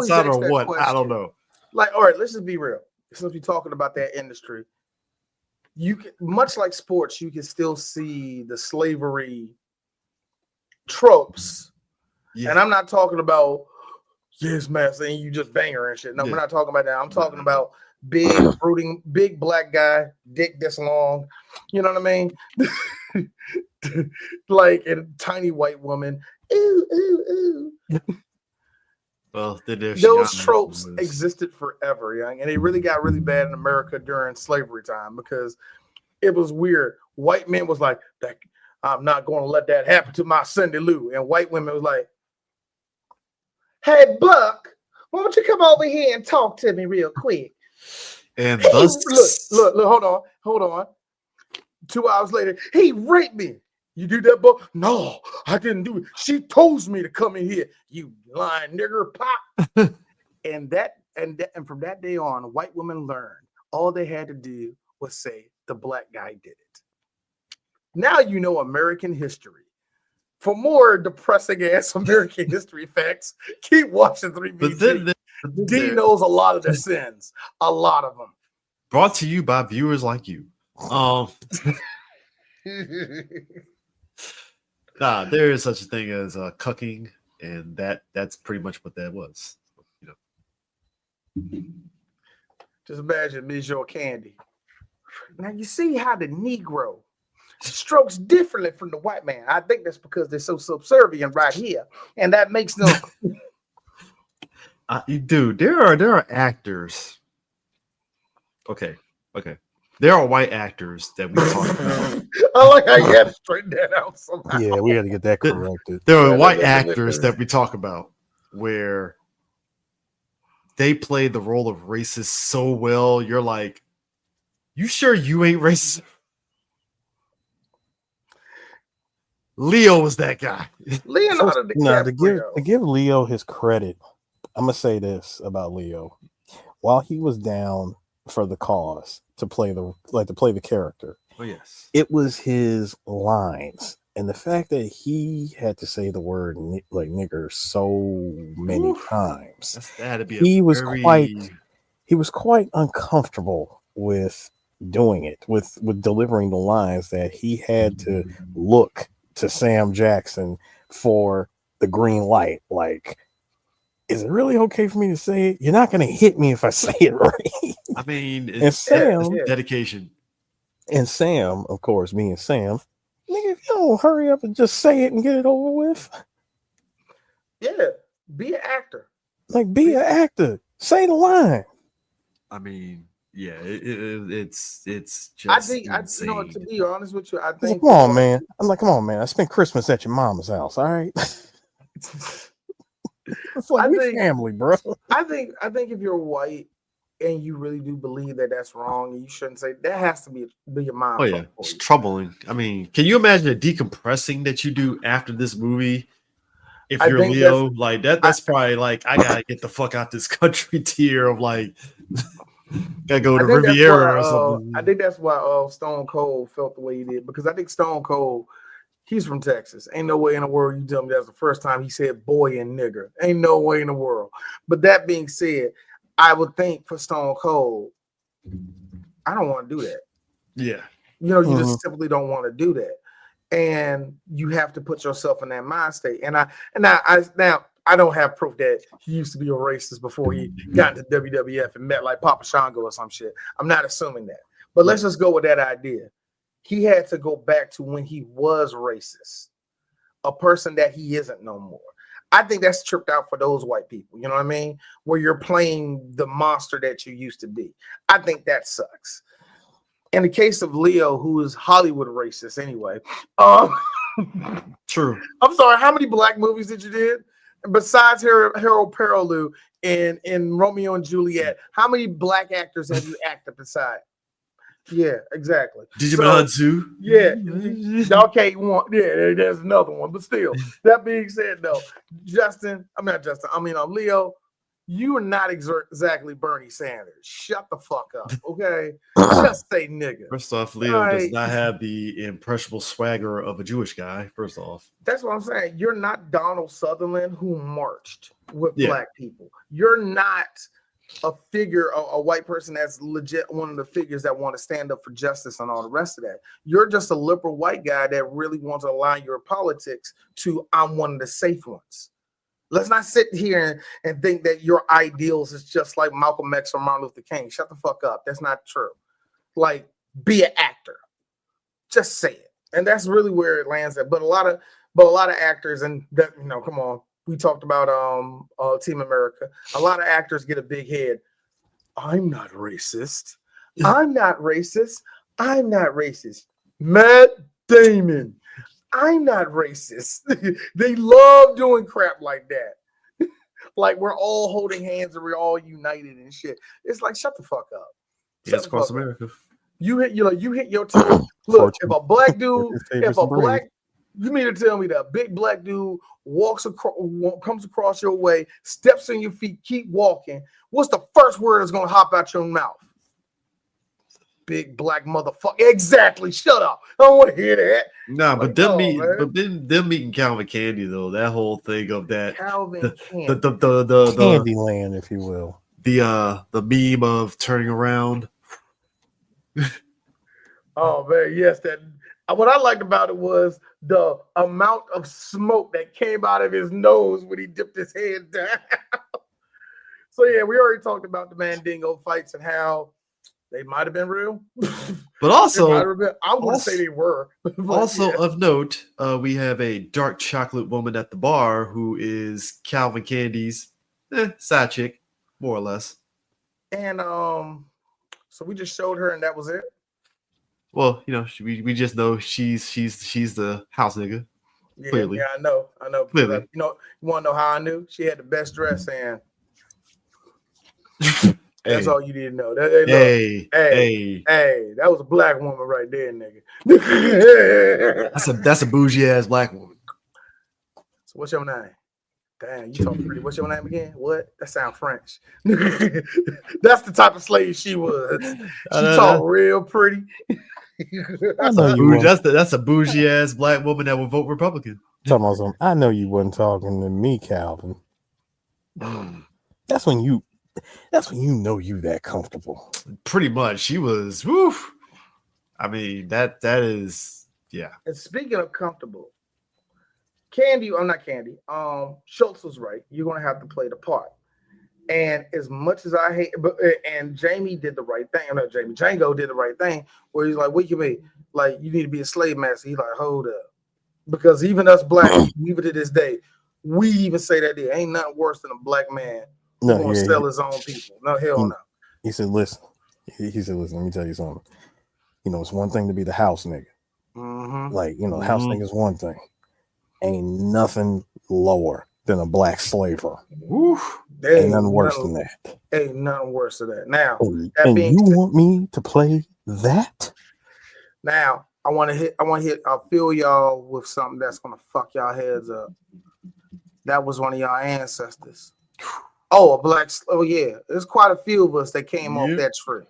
hot or what. Question. I don't know. Like, all right, let's just be real. Since we're talking about that industry, you can, much like sports, you can still see the slavery tropes. Yeah. And I'm not talking about yes, man, saying you just bang her and shit. No, we're not talking about that. I'm talking about big, brooding, big black guy, dick this long. You know what I mean? Like a tiny white woman. Ooh, ooh, ooh. Well, those tropes existed forever, young, and it really got really bad in America during slavery time because it was weird. White men was like, I'm not going to let that happen to my Cindy Lou. And white women was like, hey, Buck, why don't you come over here and talk to me real quick? And thus, look, hold on. 2 hours later, he raped me. You do that, Buck? No, I didn't do it. She told me to come in here. You lying nigger, pop. and from that day on, white women learned all they had to do was say the black guy did it. Now you know American history. For more depressing ass American history facts, keep watching 3BG. D knows a lot of the sins, a lot of them. Brought to you by viewers like you. Nah, there is such a thing as cucking, and that's pretty much what that was. You know. Just imagine Miss Candy. Now you see how the Negro strokes differently from the white man. I think that's because they're so subservient right here, and that makes them. Dude, there are actors. Okay. There are white actors that we talk about. I like how you had to straighten that out somehow. Yeah, we got to get that corrected. There are white actors that we talk about where they play the role of racist so well. You're like, you sure you ain't racist? Leo was that guy. Leonardo DiCaprio. To give Leo his credit, I'm gonna say this about Leo: while he was down for the cause to play the character, oh yes, it was his lines and the fact that he had to say the word like nigger so many times. He was quite uncomfortable with doing it, with delivering the lines that he had to look to Sam Jackson for the green light. Like, is it really okay for me to say it? You're not going to hit me if I say it right. I mean, it's dedication. And Sam, of course, me and Sam, nigga, if you don't hurry up and just say it and get it over with. Yeah, be an actor. Like, be an actor. Say the line. I mean, yeah, it's just. I think, you know, to be honest with you, I think. Come on, man. I'm like, come on, man. I spent Christmas at your mama's house. All right. It's like we family, bro. I think if you're white and you really do believe that that's wrong, and you shouldn't say that, has to be your mind. Oh yeah, it's troubling. I mean, can you imagine the decompressing that you do after this movie? If you're Leo, like that's probably like, I gotta get the fuck out this country tier of like, gotta go to Riviera or something. I think that's why Stone Cold felt the way he did, because I think Stone Cold, he's from Texas. Ain't no way in the world you tell me that's the first time he said boy and nigger. Ain't no way in the world. But that being said, I would think for Stone Cold, I don't want to do that. Yeah. You know, you just simply don't want to do that. and you have to put yourself in that mind state. And I don't have proof that he used to be a racist before he got into WWF and met like Papa Shango or some shit. I'm not assuming that, but let's just go with that idea. He had to go back to when he was racist, a person that he isn't no more. I think that's tripped out for those white people. You know what I mean? Where you're playing the monster that you used to be. I think that sucks. In the case of Leo, who is Hollywood racist anyway. True. I'm sorry. How many black movies did you did? Besides Harold Perrineau in Romeo and Juliet, how many black actors have you acted beside? Yeah, exactly. Digimon Hudsu. Yeah, y'all can't want. Yeah, there's another one, but still. That being said, though, Leo, you are not exactly Bernie Sanders. Shut the fuck up, okay? Just say nigga. First off, Leo does not have the impressionable swagger of a Jewish guy. First off, that's what I'm saying. You're not Donald Sutherland who marched with black people. You're not a figure, a white person that's legit one of the figures that want to stand up for justice and all the rest of that. You're just a liberal white guy that really wants to align your politics to I'm one of the safe ones. Let's not sit here and think that your ideals is just like Malcolm X or Martin Luther King. Shut the fuck up. That's not true. Like, be an actor. Just say it. And that's really where it lands at. But a lot of actors, and that, come on. We talked about Team America. A lot of actors get a big head. I'm not racist. I'm not racist. I'm not racist. Matt Damon. I'm not racist. They love doing crap like that. Like we're all holding hands and we're all united and shit. It's like, shut the fuck up. Yes, across America. You hit your time. Look, if a black dude, you mean to tell me that a big black dude comes across your way, steps on your feet, keep walking, what's the first word that's gonna hop out your mouth? Big black motherfucker. Exactly. Shut up. I don't want to hear that. Nah, like, them meeting Calvin Candy though, that whole thing of that Calvin Candy. The Candyland, if you will. The meme of turning around. Oh man, yes, that. What I liked about it was the amount of smoke that came out of his nose when he dipped his head down. So yeah, we already talked about the Mandingo fights and how they might have been real, but also I wouldn't say they were. Also of note, we have a dark chocolate woman at the bar who is Calvin Candy's side chick, more or less. And so we just showed her, and that was it. Well, we just know she's the house nigga. Yeah, clearly. Yeah, I know. Clearly. You want to know how I knew? She had the best dress, and that's all you need to know. Hey, that was a black woman right there, nigga. that's a bougie ass black woman. So what's your name? Damn, you talk pretty. What's your name again? What? That sound French. That's the type of slave she was. She talk real pretty. That's a bougie ass black woman that would vote Republican. I know you wasn't talking to me, Calvin. That's when you know you that comfortable. Pretty much. She was woo. I mean, that is yeah. And speaking of comfortable, not Candy. Schultz was right. You're gonna have to play the part. And as much as I hate, and Jamie did the right thing. Django did the right thing, where he's like, "What you mean? Like you need to be a slave master?" He's like, "Hold up," because even us black people, even to this day, we even say that there ain't nothing worse than a black man who gonna sell his own people. No, hell no. He said, "Listen." He said, "Listen, let me tell you something. It's one thing to be the house nigga. Mm-hmm. Like house nigga is one thing. Ain't nothing lower than a black slaver. Ain't nothing worse than that. Ain't nothing worse than that. Now, want me to play that? Now, I'll fill y'all with something that's gonna fuck y'all heads up. That was one of y'all ancestors. Oh, yeah. There's quite a few of us that came off that tree.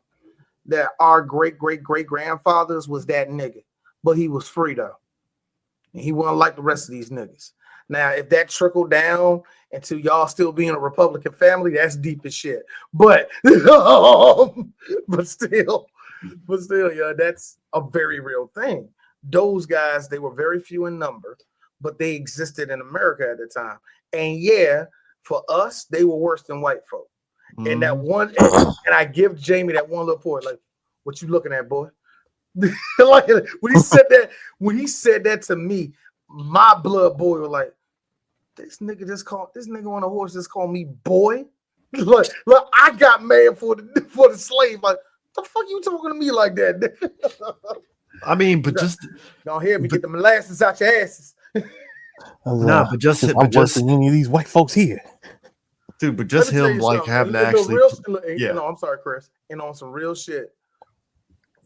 That our great grandfathers was that nigga, but he was free though. And he wasn't like the rest of these niggas. Now, if that trickled down into y'all still being a Republican family, that's deep as shit. But still, yeah, that's a very real thing. those guys, they were very few in number, but they existed in America at the time. And yeah, for us, they were worse than white folk. And that one, and I give Jamie that one little point, like, what you looking at, boy? Like when he said that to me, my blood boiled. Like, this nigga on a horse just called me boy. Look, I got mad for the slave. Like, the fuck you talking to me like that? I mean, but just go ahead and get the molasses out your asses. But just any of these white folks here, dude. But just him like having to actually, I'm sorry, Chris. And on some real shit,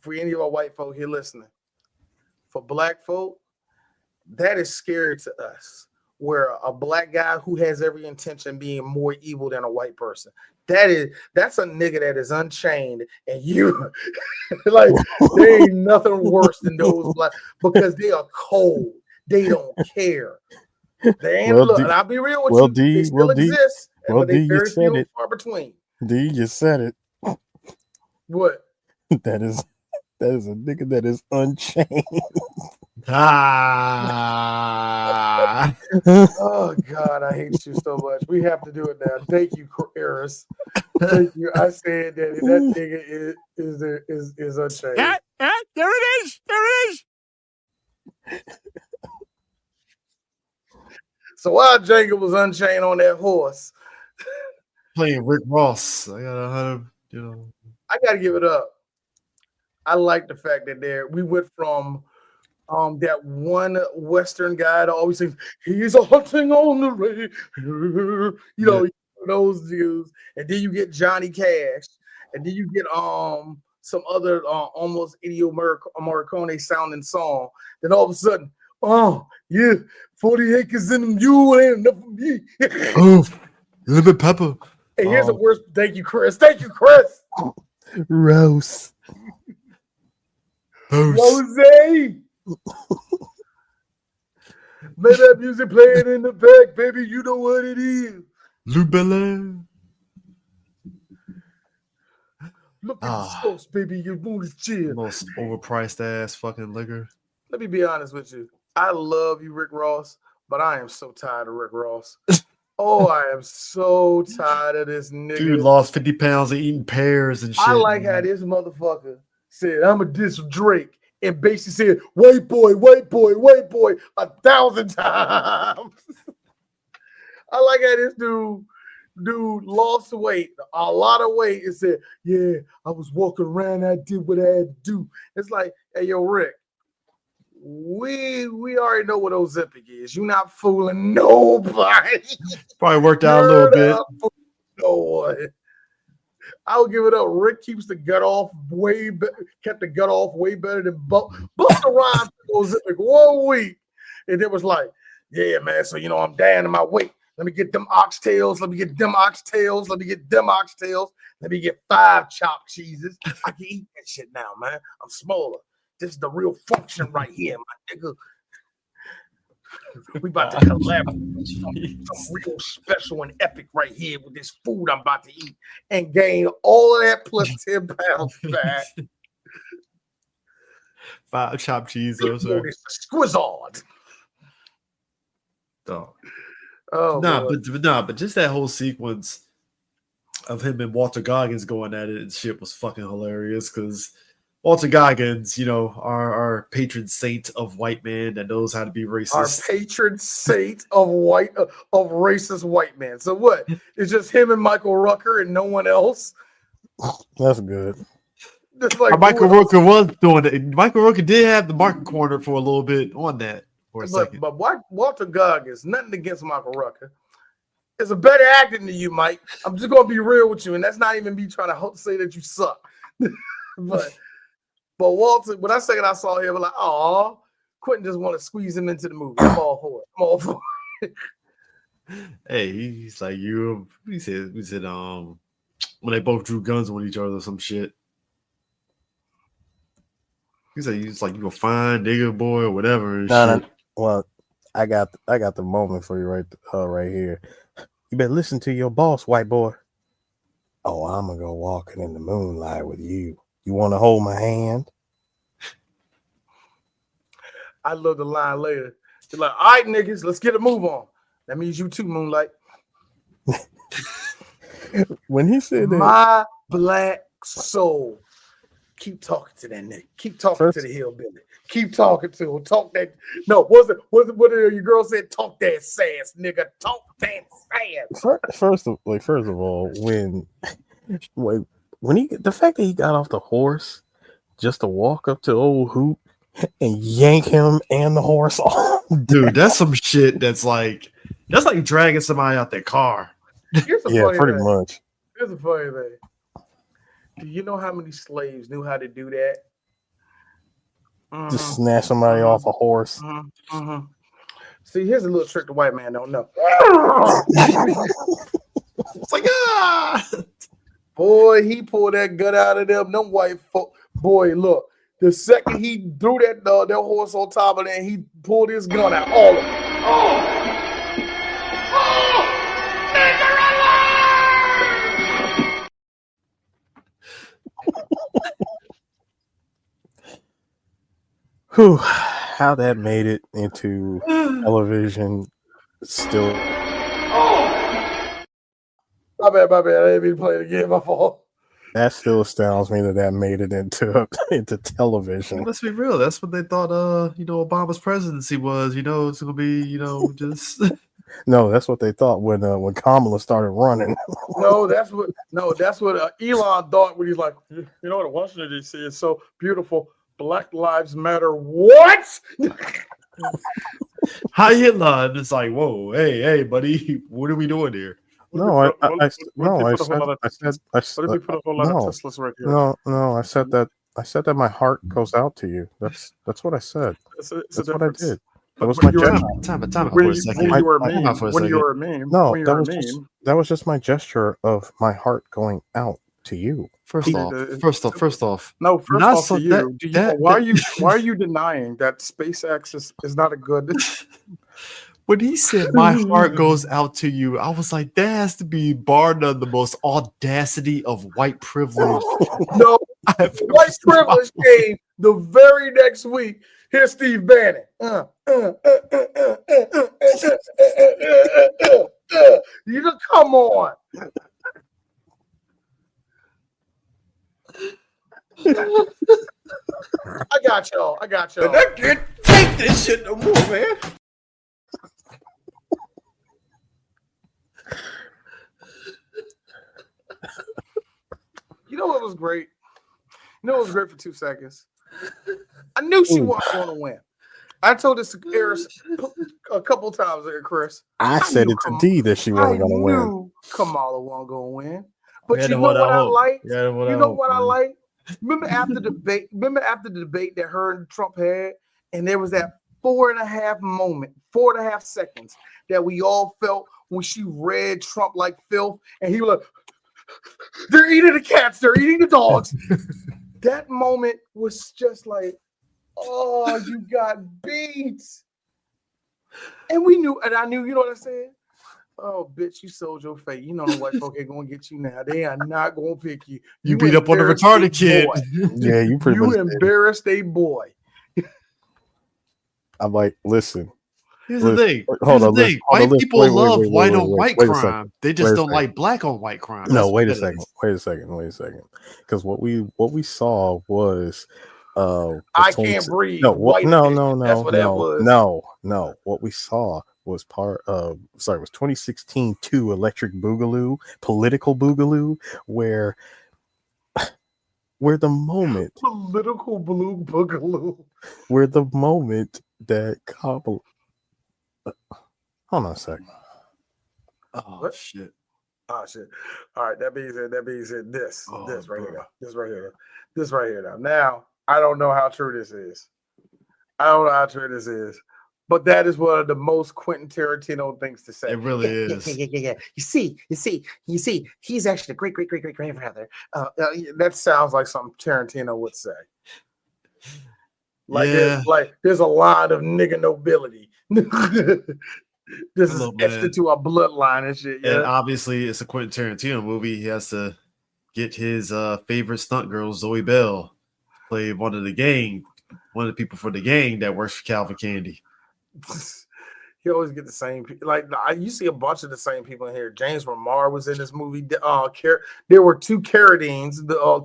for any of our white folk here listening, for black folk, that is scary to us. Where a black guy who has every intention being more evil than a white person. That's a nigga that is unchained, and you like there ain't nothing worse than those black because they are cold. They don't care. They ain't and I'll be real with you. They still exist, but they very few and far between. D, you said it. What? That is a nigga that is unchained. Oh God, I hate you so much. We have to do it now. Thank you, Eris. Thank you. I said that nigga is unchained. There it is. So while Django was unchained on that horse, playing Rick Ross, I gotta give it up. I like the fact that we went from that one Western guy that always says he's a hunting on the range, those dudes, and then you get Johnny Cash, and then you get some other almost Ennio Morricone sounding song. Then all of a sudden, 40 acres in them, you ain't enough for me. Oh, a little bit pepper. And here's the worst. Thank you, Chris. Rose. Jose. Let that music playing in the back, baby. You know what it is. Lubella. Look at the sauce, baby. You want to chill. Most overpriced ass fucking liquor. Let me be honest with you. I love you, Rick Ross, but I am so tired of Rick Ross. Oh, I am so tired of this nigga. Dude lost 50 pounds of eating pears and shit. I like how this motherfucker said, I'm going to diss Drake. And basically said, white boy, 1,000 times. I like how this dude lost weight, a lot of weight, and said, yeah, I was walking around, I did what I had to do. It's like, hey, yo, Rick, we already know what Ozempic is. You're not fooling nobody. Probably worked out a little bit. No one. I'll give it up. Rick keeps the gut off kept the gut off way better than Busta Rhymes goes Ozempic 1 week. And it was like, yeah, man. So, I'm down to my weight. Let me get them oxtails. Let me get 5 chopped cheeses. I can eat that shit now, man. I'm smaller. This is the real function right here, my nigga. We about to collaborate something real special and epic right here with this food I'm about to eat and gain all of that plus 10 pounds back. 5 chopped cheese, those are squizzard. But just that whole sequence of him and Walter Goggins going at it and shit was fucking hilarious because Walter Goggins, our patron saint of white man that knows how to be racist. Our patron saint of racist white man. So what? It's just him and Michael Rooker and no one else. That's good. Like Michael Rooker was doing it. Michael Rooker did have the market corner for a little bit on that for a second. But Walter Goggins, nothing against Michael Rooker. It's a better actor than you, Mike. I'm just gonna be real with you, and that's not even me trying to say that you suck. But Walter, when I saw him, I'm like, oh, Quentin just want to squeeze him into the movie. I'm all for it. Hey, he's like you. We said when they both drew guns on each other or some shit. He's like you a fine nigga boy or whatever. No. Well, I got the moment for you right here. You better listen to your boss, white boy. Oh, I'm gonna go walking in the moonlight with you. You want to hold my hand? I love the line later. They're like, all right, niggas, let's get a move on. That means you too, Moonlight. When he said that, my black soul. Keep talking to that nigga. Keep talking to the hillbilly. Keep talking to him. Talk that. No, what your girl said? Talk that sass, nigga. Talk that sass. First of all, when he, the fact that he got off the horse just to walk up to old Hoop and yank him and the horse off, dude, that's some shit. That's like dragging somebody out their car. Yeah, pretty much. Here's a funny thing. Do you know how many slaves knew how to do that? Just snatch somebody off a horse. See, here's a little trick the white man don't know. It's like, ah! Boy, he pulled that gut out of them white folk. Boy, look. The second he threw that horse on top of that, he pulled his gun out. All of it. Whew, how that made it into television still. My bad. I didn't mean to play it again. My fault. That still astounds me that made it into television. Let's be real. That's what they thought. Obama's presidency was. It's gonna be. Just. No, that's what they thought when Kamala started running. No, that's what Elon thought when he's like, what Washington D.C. is so beautiful. Black Lives Matter. What? Hi, Elon. It's like, whoa, hey, buddy, what are we doing here? I said that my heart goes out to you. That's what I said. That's what I did. That was my gesture. Time for a second. When you were a meme. No, that was just my gesture of my heart going out to you. First off. No, first off to you. Why are you denying that SpaceX is not a good? When he said my heart goes out to you, I was like, that has to be bar none the most audacity of white privilege. No, white privilege came the very next week. Here's Steve Bannon. You just come on. I got y'all. And I can't take this shit no more, man. You know what was great? For 2 seconds? I knew she wasn't going to win. I told this to Eris a couple times, Chris. I said it to D that she wasn't going to win. I knew Kamala wasn't going to win. But you know what I like? I like? Remember after the debate that her and Trump had, and there was that 4.5 seconds that we all felt when she read Trump like filth, and he was like, they're eating the cats, they're eating the dogs. That moment was just like, oh, you got beat. And I knew, you know what I said? Oh, bitch, you sold your fate. You know the white folk ain't gonna get you now. They are not gonna pick you. You beat up on the retarded kid. Yeah, you pretty much embarrassed a boy. I'm like, listen. Here's the thing. White people love white on white crime. They just don't like black on white crime. No, wait a second. Because what we saw was I can't breathe. No. What we saw was it was 2016 2 Electric Boogaloo, Political Boogaloo, where the moment Political Blue Boogaloo, where the moment that Kamala. Hold on a second. What? Shit. Oh shit. All right, that being said, this right here. Now, I don't know how true this is. But that is one of the most Quentin Tarantino things to say. It really is. Yeah. You see, he's actually a great grandfather. That sounds like something Tarantino would say. There's a lot of nigga nobility. This is etched into our bloodline and shit. Yeah? And obviously, it's a Quentin Tarantino movie. He has to get his favorite stunt girl, Zoe Bell, play one of the gang one of the people for the gang that works for Calvin Candy. You always get the same people. Like you see a bunch of the same people in here. James Remar was in this movie. There were two Carradines,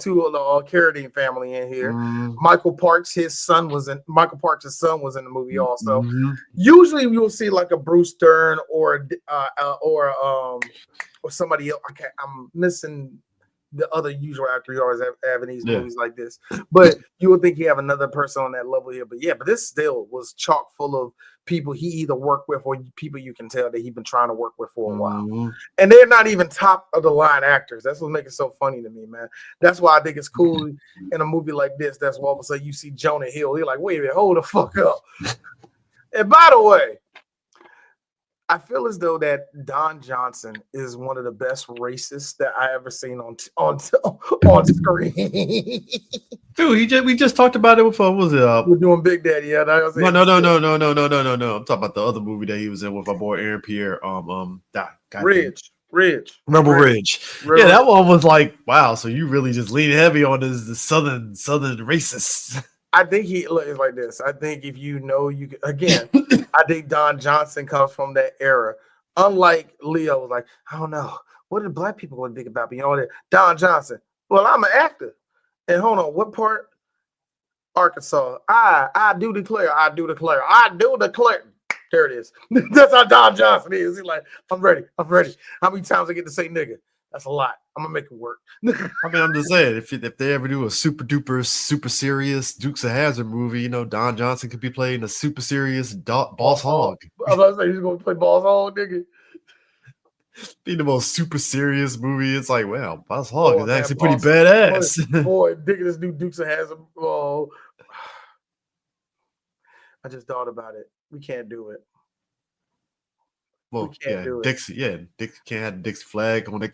two of the Carradine family in here. Michael Parks, his son was in. Michael Parks' son was in the movie also. Usually, you'll see like a Bruce Dern or somebody else. I'm missing the other usual actor you always have in these movies like this. But you would think you have another person on that level here. But yeah, but this still was chock full of people he either worked with or people you can tell that he's been trying to work with for a while. And they're not even top of the line actors. That's what makes it so funny to me, man. That's why I think it's cool in a movie like this. That's why all of a sudden you see Jonah Hill. You're like, wait a minute, hold the fuck up. And by the way, I feel as though that Don Johnson is one of the best racists that I ever seen on screen. Dude, we just talked about it before. What was it? We're doing Big Daddy. Yeah, no. I'm talking about the other movie that he was in with our boy Aaron Pierre. Ridge. Rebel Ridge. Yeah, that one was like, wow. So you really just lean heavy on the southern racists. I think he is like this. I think if you know, you can, again. I think Don Johnson comes from that era. Unlike Leo, was like, I don't know, what are the black people going to think about me? All that. Don Johnson. Well, I'm an actor. And hold on, what part? Arkansas. I do declare. There it is. That's how Don Johnson is. He's like, I'm ready. How many times I get to say nigga? That's a lot. I'm gonna make it work. I mean, I'm just saying, if they ever do a super duper, super serious Dukes of Hazzard movie, you know, Don Johnson could be playing a super serious Boss Hogg. I was about to say he's gonna play Boss Hogg, nigga. Be the most super serious movie. It's like, wow, Boss Hogg is actually pretty badass. Boy, digging this new Dukes of Hazzard. Oh, I just thought about it. We can't do it. Well, Dixie. Yeah, Dixie can't have the Dixie flag on the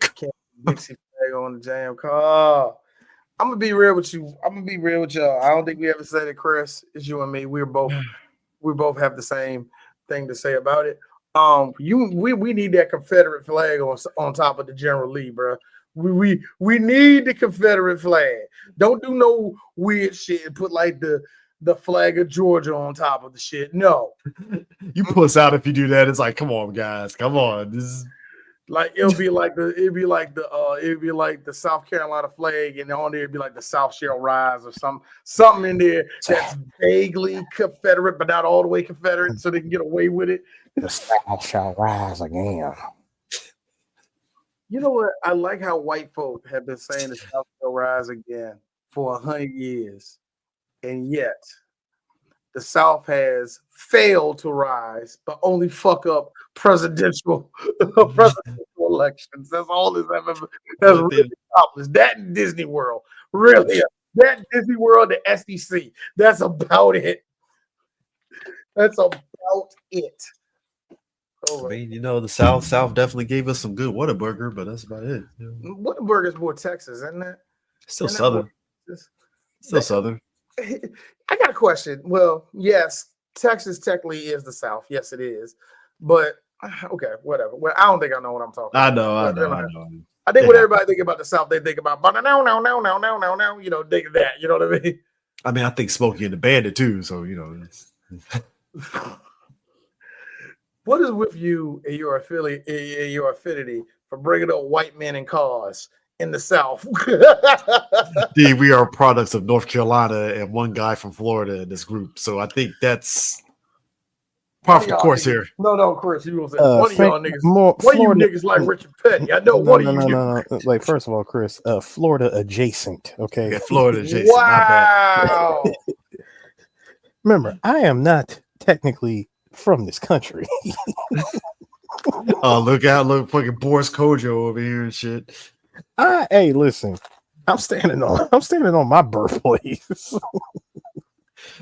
Dixie flag on the jam car. I'm gonna be real with you. I'm gonna be real with y'all. I don't think we ever said it, Chris. It's you and me. We both have the same thing to say about it. We need that Confederate flag on top of the General Lee, bro. We need the Confederate flag. Don't do no weird shit and put like the flag of Georgia on top of the shit. No. You puss out if you do that. It's like, come on, guys. Come on. This is like it'd be like the South Carolina flag, and on there it'd be like the South shall rise or something in there that's vaguely Confederate, but not all the way Confederate, so they can get away with it. The South shall rise again. You know what? I like how white folk have been saying the South shall rise again for 100 years. And yet, the South has failed to rise, but only fuck up presidential elections. That's all it's ever. That's really accomplished. That in Disney World, really. That Disney World, the SEC. That's about it. That's about it. I mean, you know, the South definitely gave us some good Whataburger, but that's about it. Whataburger is more Texas, isn't it? Still Southern. Still Southern. I got a question. Well, yes, Texas technically is the South. Yes, it is. But okay, whatever. Well, I don't think I know what I'm talking about. I know. I think when everybody think about the South, they think about no, you know, dig that. You know what I mean? I mean, I think Smokey and the Bandit too. So you know. What is with you and your affinity for bringing up white men in cars in the South? Dude, we are products of North Carolina and one guy from Florida in this group. So I think that's par for the course here. No, Chris, you gonna say one of y'all niggas. One of you niggas like Richard Petty. I know one of you. No. Like, first of all, Chris, Florida adjacent. Okay, yeah, Florida adjacent. Wow. Remember, I am not technically from this country. Oh, look out! Look, fucking Boris Kojo over here and shit. Hey, listen, I'm standing on my birthplace.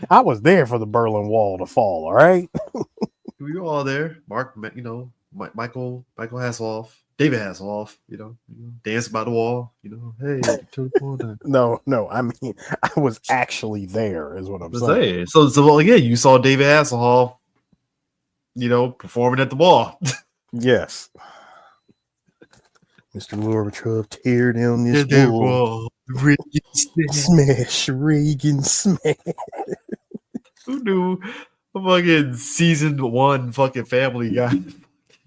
I was there for the Berlin Wall to fall. All right, we were all there. Mark, you know, Michael Hasselhoff, David Hasselhoff, you know, dance by the wall. You know, hey, no. I mean, I was actually there, is what I'm saying. So well, yeah, you saw David Hasselhoff, you know, performing at the wall. Yes. Mr. Gorbachev, tear down this wall. Reagan smash. Reagan smash. Who knew fucking season 1 fucking Family Guy?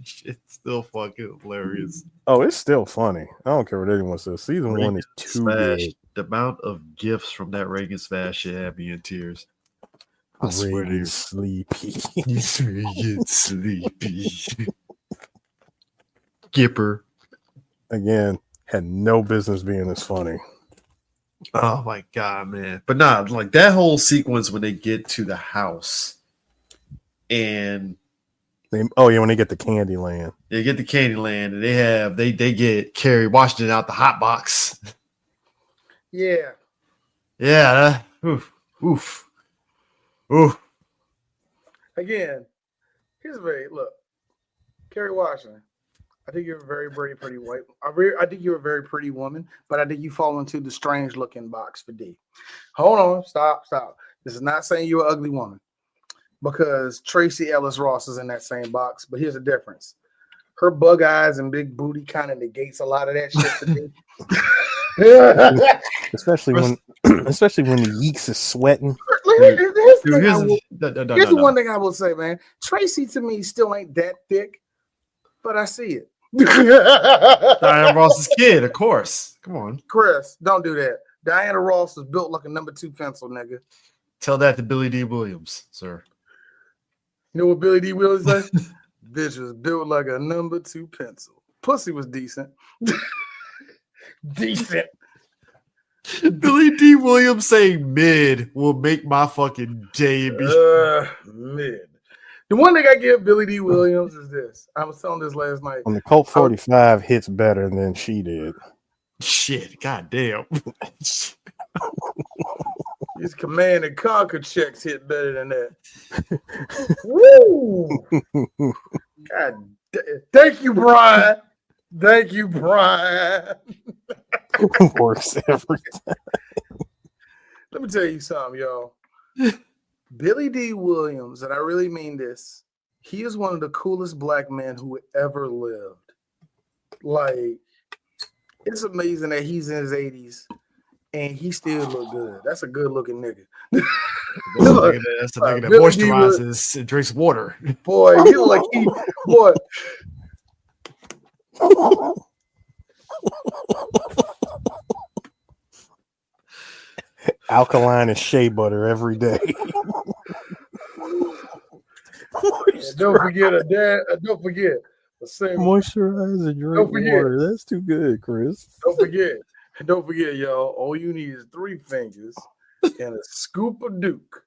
Shit's still fucking hilarious. Oh, it's still funny. I don't care what anyone says. Season Reagan 1 is too Smash. good. The amount of gifts from that Reagan Smash shit had me in tears. I swear to Reagan you. sleepy. Reagan sleepy. Gipper. Again, had no business being this funny. Oh my god, man. But nah, like that whole sequence when they get to the house and When they get to Candyland. they get to Candyland and they get Kerry Washington out the hot box. Yeah. Yeah. Oof. Again, here's look. Kerry Washington. I think you're a very, very pretty white. I think you're a very pretty woman, but I think you fall into the strange looking box for D. Hold on, stop. This is not saying you're an ugly woman, because Tracy Ellis Ross is in that same box. But here's the difference: her bug eyes and big booty kind of negates a lot of that shit for D. especially when the Yeeks is sweating. Here's the one thing I will say, man. Tracy to me still ain't that thick, but I see it. Diana Ross's kid, of course. Come on. Chris, don't do that. Diana Ross is built like a number 2 pencil, nigga. Tell that to Billy D. Williams, sir. You know what Billy D. Williams said? Bitch was built like a number 2 pencil. Pussy was decent. Decent. Billy D. Williams saying mid will make my fucking day. Mid. The one thing I give Billy D. Williams is this. I was telling this last night. When the Colt 45 hits better than she did. Shit, goddamn. His Command and Conquer checks hit better than that. Woo! God damn. Thank you, Brian. Works every time. Let me tell you something, y'all. Billy D. Williams, and I really mean this, he is one of the coolest black men who ever lived. Like, it's amazing that he's in his 80s and he still look good. That's a good looking nigga. That's a nigga that moisturizes and drinks water. Boy, he look like boy. Alkaline and shea butter every day. Don't forget. Moisturize and drink water. That's too good, Chris. Don't forget, y'all. All you need is 3 fingers and a scoop of Duke.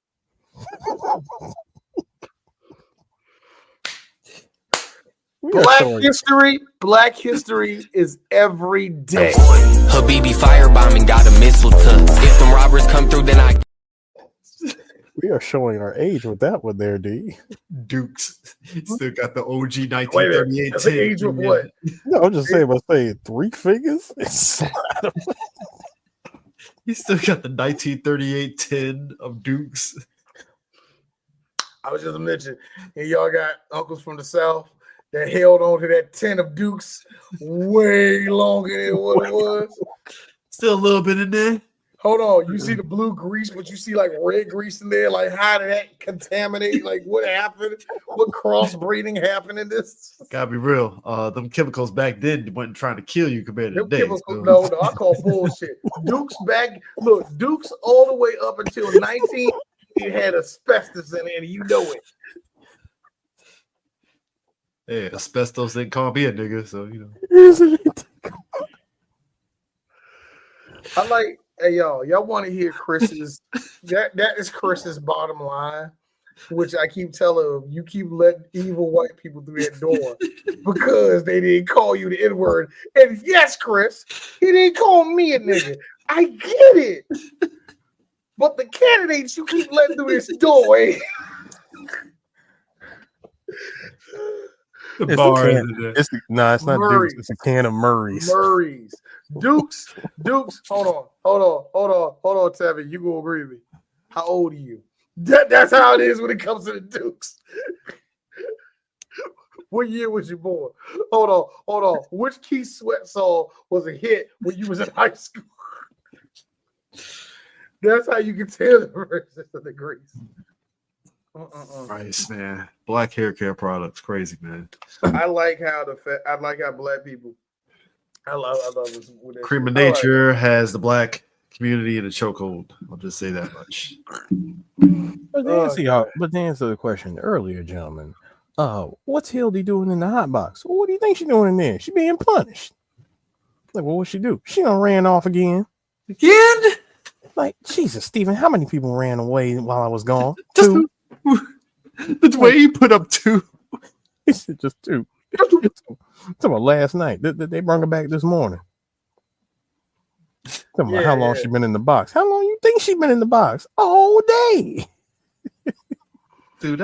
Black history is every day. Habibi firebombing got a missile to. If them robbers come through, then I. We are showing our age with that one there, D. Dukes. Still got the OG 1938 That's the age of what? No, I'm just saying, 3 fingers? He still got the 1938 tin of Dukes. I was just mentioning, and y'all got uncles from the South that held on to that tin of Dukes way longer than what it was. Still a little bit in there. Hold on, you see the blue grease, but you see like red grease in there. Like, how did that contaminate? Like, what happened? What crossbreeding happened in this? Gotta be real. Them chemicals back then weren't trying to kill you compared to today. No, I call bullshit. Dukes Dukes all the way up until 19. It had asbestos in it, and you know it. Hey, asbestos didn't call me a nigga, so you know. I like, hey y'all want to hear Chris's that is Chris's bottom line, which I keep telling him, you keep letting evil white people through that door because they didn't call you the N-word. And yes, Chris, he didn't call me a nigga. I get it. But the candidates you keep letting through this door. It's not Dukes. It's a can of Murray's. Dukes. Hold on, Tevin. You gonna agree with me? How old are you? That's how it is when it comes to the Dukes. What year was you born? Hold on. Which Keith Sweat song was a hit when you was in high school? That's how you can tell the versus of the grease. Rice, man. Black hair care products, crazy, man. I like how black people. I love this. Cream of Nature has the black community in a chokehold. I'll just say that much. But to answer the question earlier, gentlemen, what's Hildy doing in the hot box? Well, what do you think she's doing in there? She being punished. Like, well, what'd she do? She done ran off again. Again? Like, Jesus, Stephen, how many people ran away while I was gone? Two. The way you put up two. He said just two. Talking about last night. They brought her back this morning. Talking about how long she been in the box. How long you think she been in the box? All day. Dude,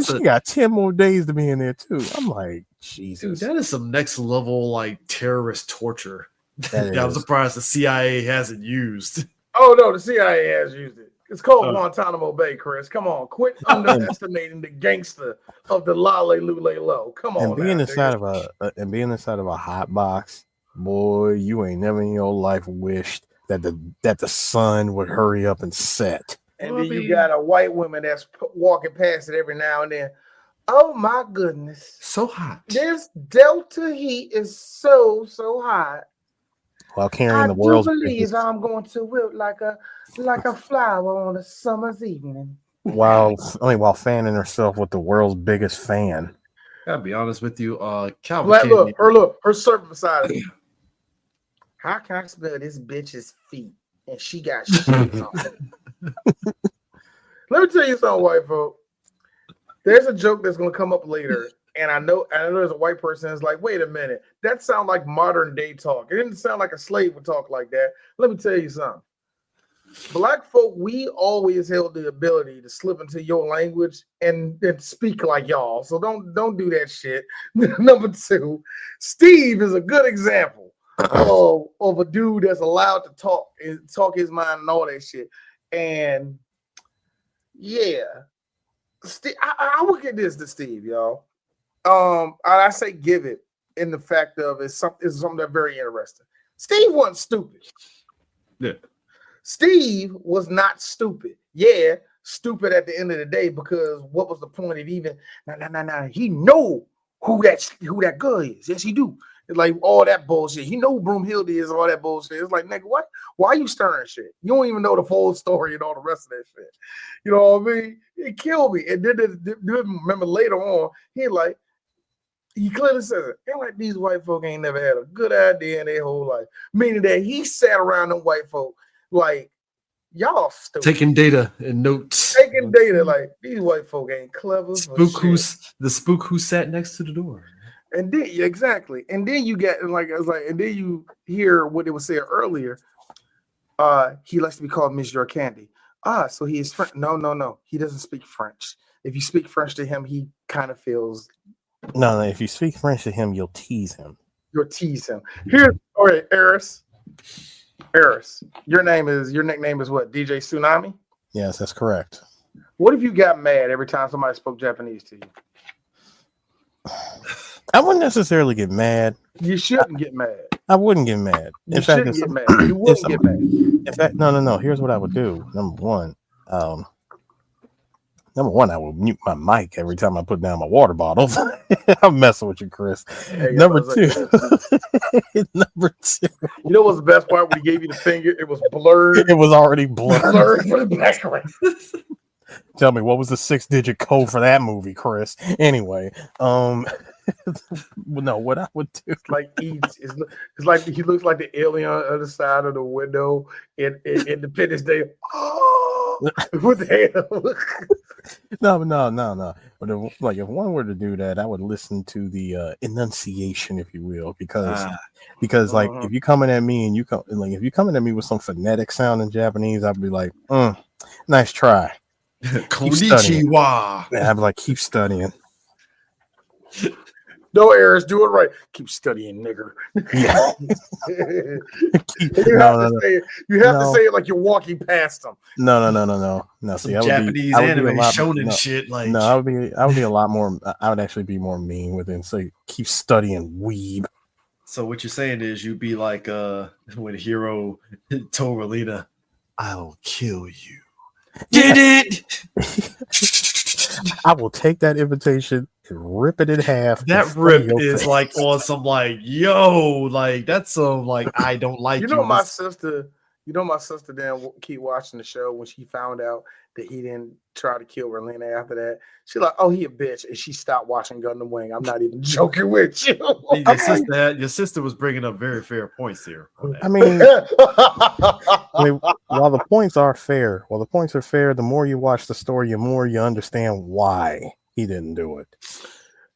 she got 10 more days to be in there too. I'm like, Jesus. Dude, that is some next level like terrorist torture. That I'm surprised the CIA hasn't used. Oh no, the CIA has used it. It's called Guantanamo Bay, Chris. Come on, quit underestimating the gangster of the Lale Lule Low. Come on, and being inside of a hot box, boy, you ain't never in your life wished that the sun would hurry up and set. And then you got a white woman that's walking past it every now and then. Oh my goodness, so hot! This Delta heat is so hot. While carrying the world's biggest... I'm going to wilt like a flower on a summer's evening. While fanning herself with the world's biggest fan. Gotta be honest with you, Calvin. Look, her servant beside her. How can I smell this bitch's feet? And she got shit on it. Let me tell you something, white folk. There's a joke that's gonna come up later. And I know there's a white person that's like, wait a minute, that sounds like modern day talk. It didn't sound like a slave would talk like that. Let me tell you something. Black folk, we always held the ability to slip into your language and speak like y'all. So don't do that shit. Number two, Steve is a good example of a dude that's allowed to talk his mind and all that shit. And yeah, I will get this to Steve, y'all. I say give it in the fact of it's something that's very interesting. Steve wasn't stupid. Yeah. Steve was not stupid. Yeah, stupid at the end of the day, because what was the point of even he know who that girl is. Yes, he do. It's like all that bullshit. He know who Broomhild is, all that bullshit. It's like, nigga, what? Why are you stirring shit? You don't even know the full story and all the rest of that shit. You know what I mean? It killed me. And then remember later on, he clearly says it. Ain't like these white folk ain't never had a good idea in their whole life. Meaning that he sat around them white folk like, y'all stupid. Taking data and notes. Taking data like, these white folk ain't clever. The spook who sat next to the door. And then exactly. And then you get and then you hear what it was said earlier. He likes to be called Monsieur Candy. So he is French. No. He doesn't speak French. If you speak French to him, he kind of feels. No, if you speak French to him, you'll tease him. You'll tease him. All right, Eris, your nickname is what? DJ Tsunami? Yes, that's correct. What if you got mad every time somebody spoke Japanese to you? I wouldn't necessarily get mad. You shouldn't get mad. I wouldn't get mad. You shouldn't get mad. You wouldn't get mad. In fact, no. Here's what I would do. Number one, I will mute my mic every time I put down my water bottle. I'm messing with you, Chris. Hey, number two. You know what's the best part? When he gave you the finger, it was blurred. It was already blurred. Blurred for the background. Tell me, what was the 6-digit code for that movie, Chris? Anyway, no, what I would do, it's like he looks like the alien on the other side of the window in Independence Day. With the No. But if one were to do that, I would listen to the enunciation, if you will, because if you're coming at me and if you're coming at me with some phonetic sound in Japanese, I'd be like, nice try. Konnichiwa. I'd be like, keep studying. No errors, do it right. Keep studying, nigger. Yeah. You have to say it like you're walking past them. No. See, Japanese anime shonen shit. Like, no, I would be a lot more. I would actually be more mean with it and say, keep studying, weeb. So what you're saying is you'd be like when Hiro told Relina, "I'll kill you." Did it? I will take that invitation and rip it in half. That rip is face. Like on some like, yo, like that's some like I don't like you. My sister. My sister didn't keep watching the show when she found out that he didn't try to kill Relena after that. She's like, oh, he a bitch. And she stopped watching Gundam Wing. I'm not even joking with you. Your sister was bringing up very fair points here. I mean, while the points are fair, the more you watch the story, the more you understand why he didn't do it.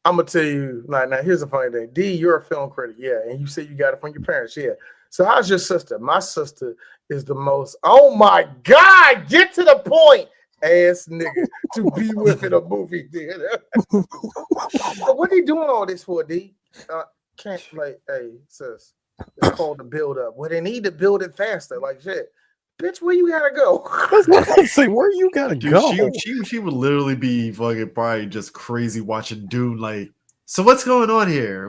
I'm going to tell you, now here's the funny thing. D, you're a film critic. Yeah. And you say you got it from your parents. Yeah. So how's your sister? My sister is the most, oh my God, get to the point, ass nigga to be with in a movie theater. So what are you doing all this for, D? Can't like, hey, sis, it's called the build up. Well, they need to build it faster. Like shit. Bitch, where you gotta go? Say, where you gotta go? She would literally be fucking probably just crazy watching Dune. Like, so what's going on here?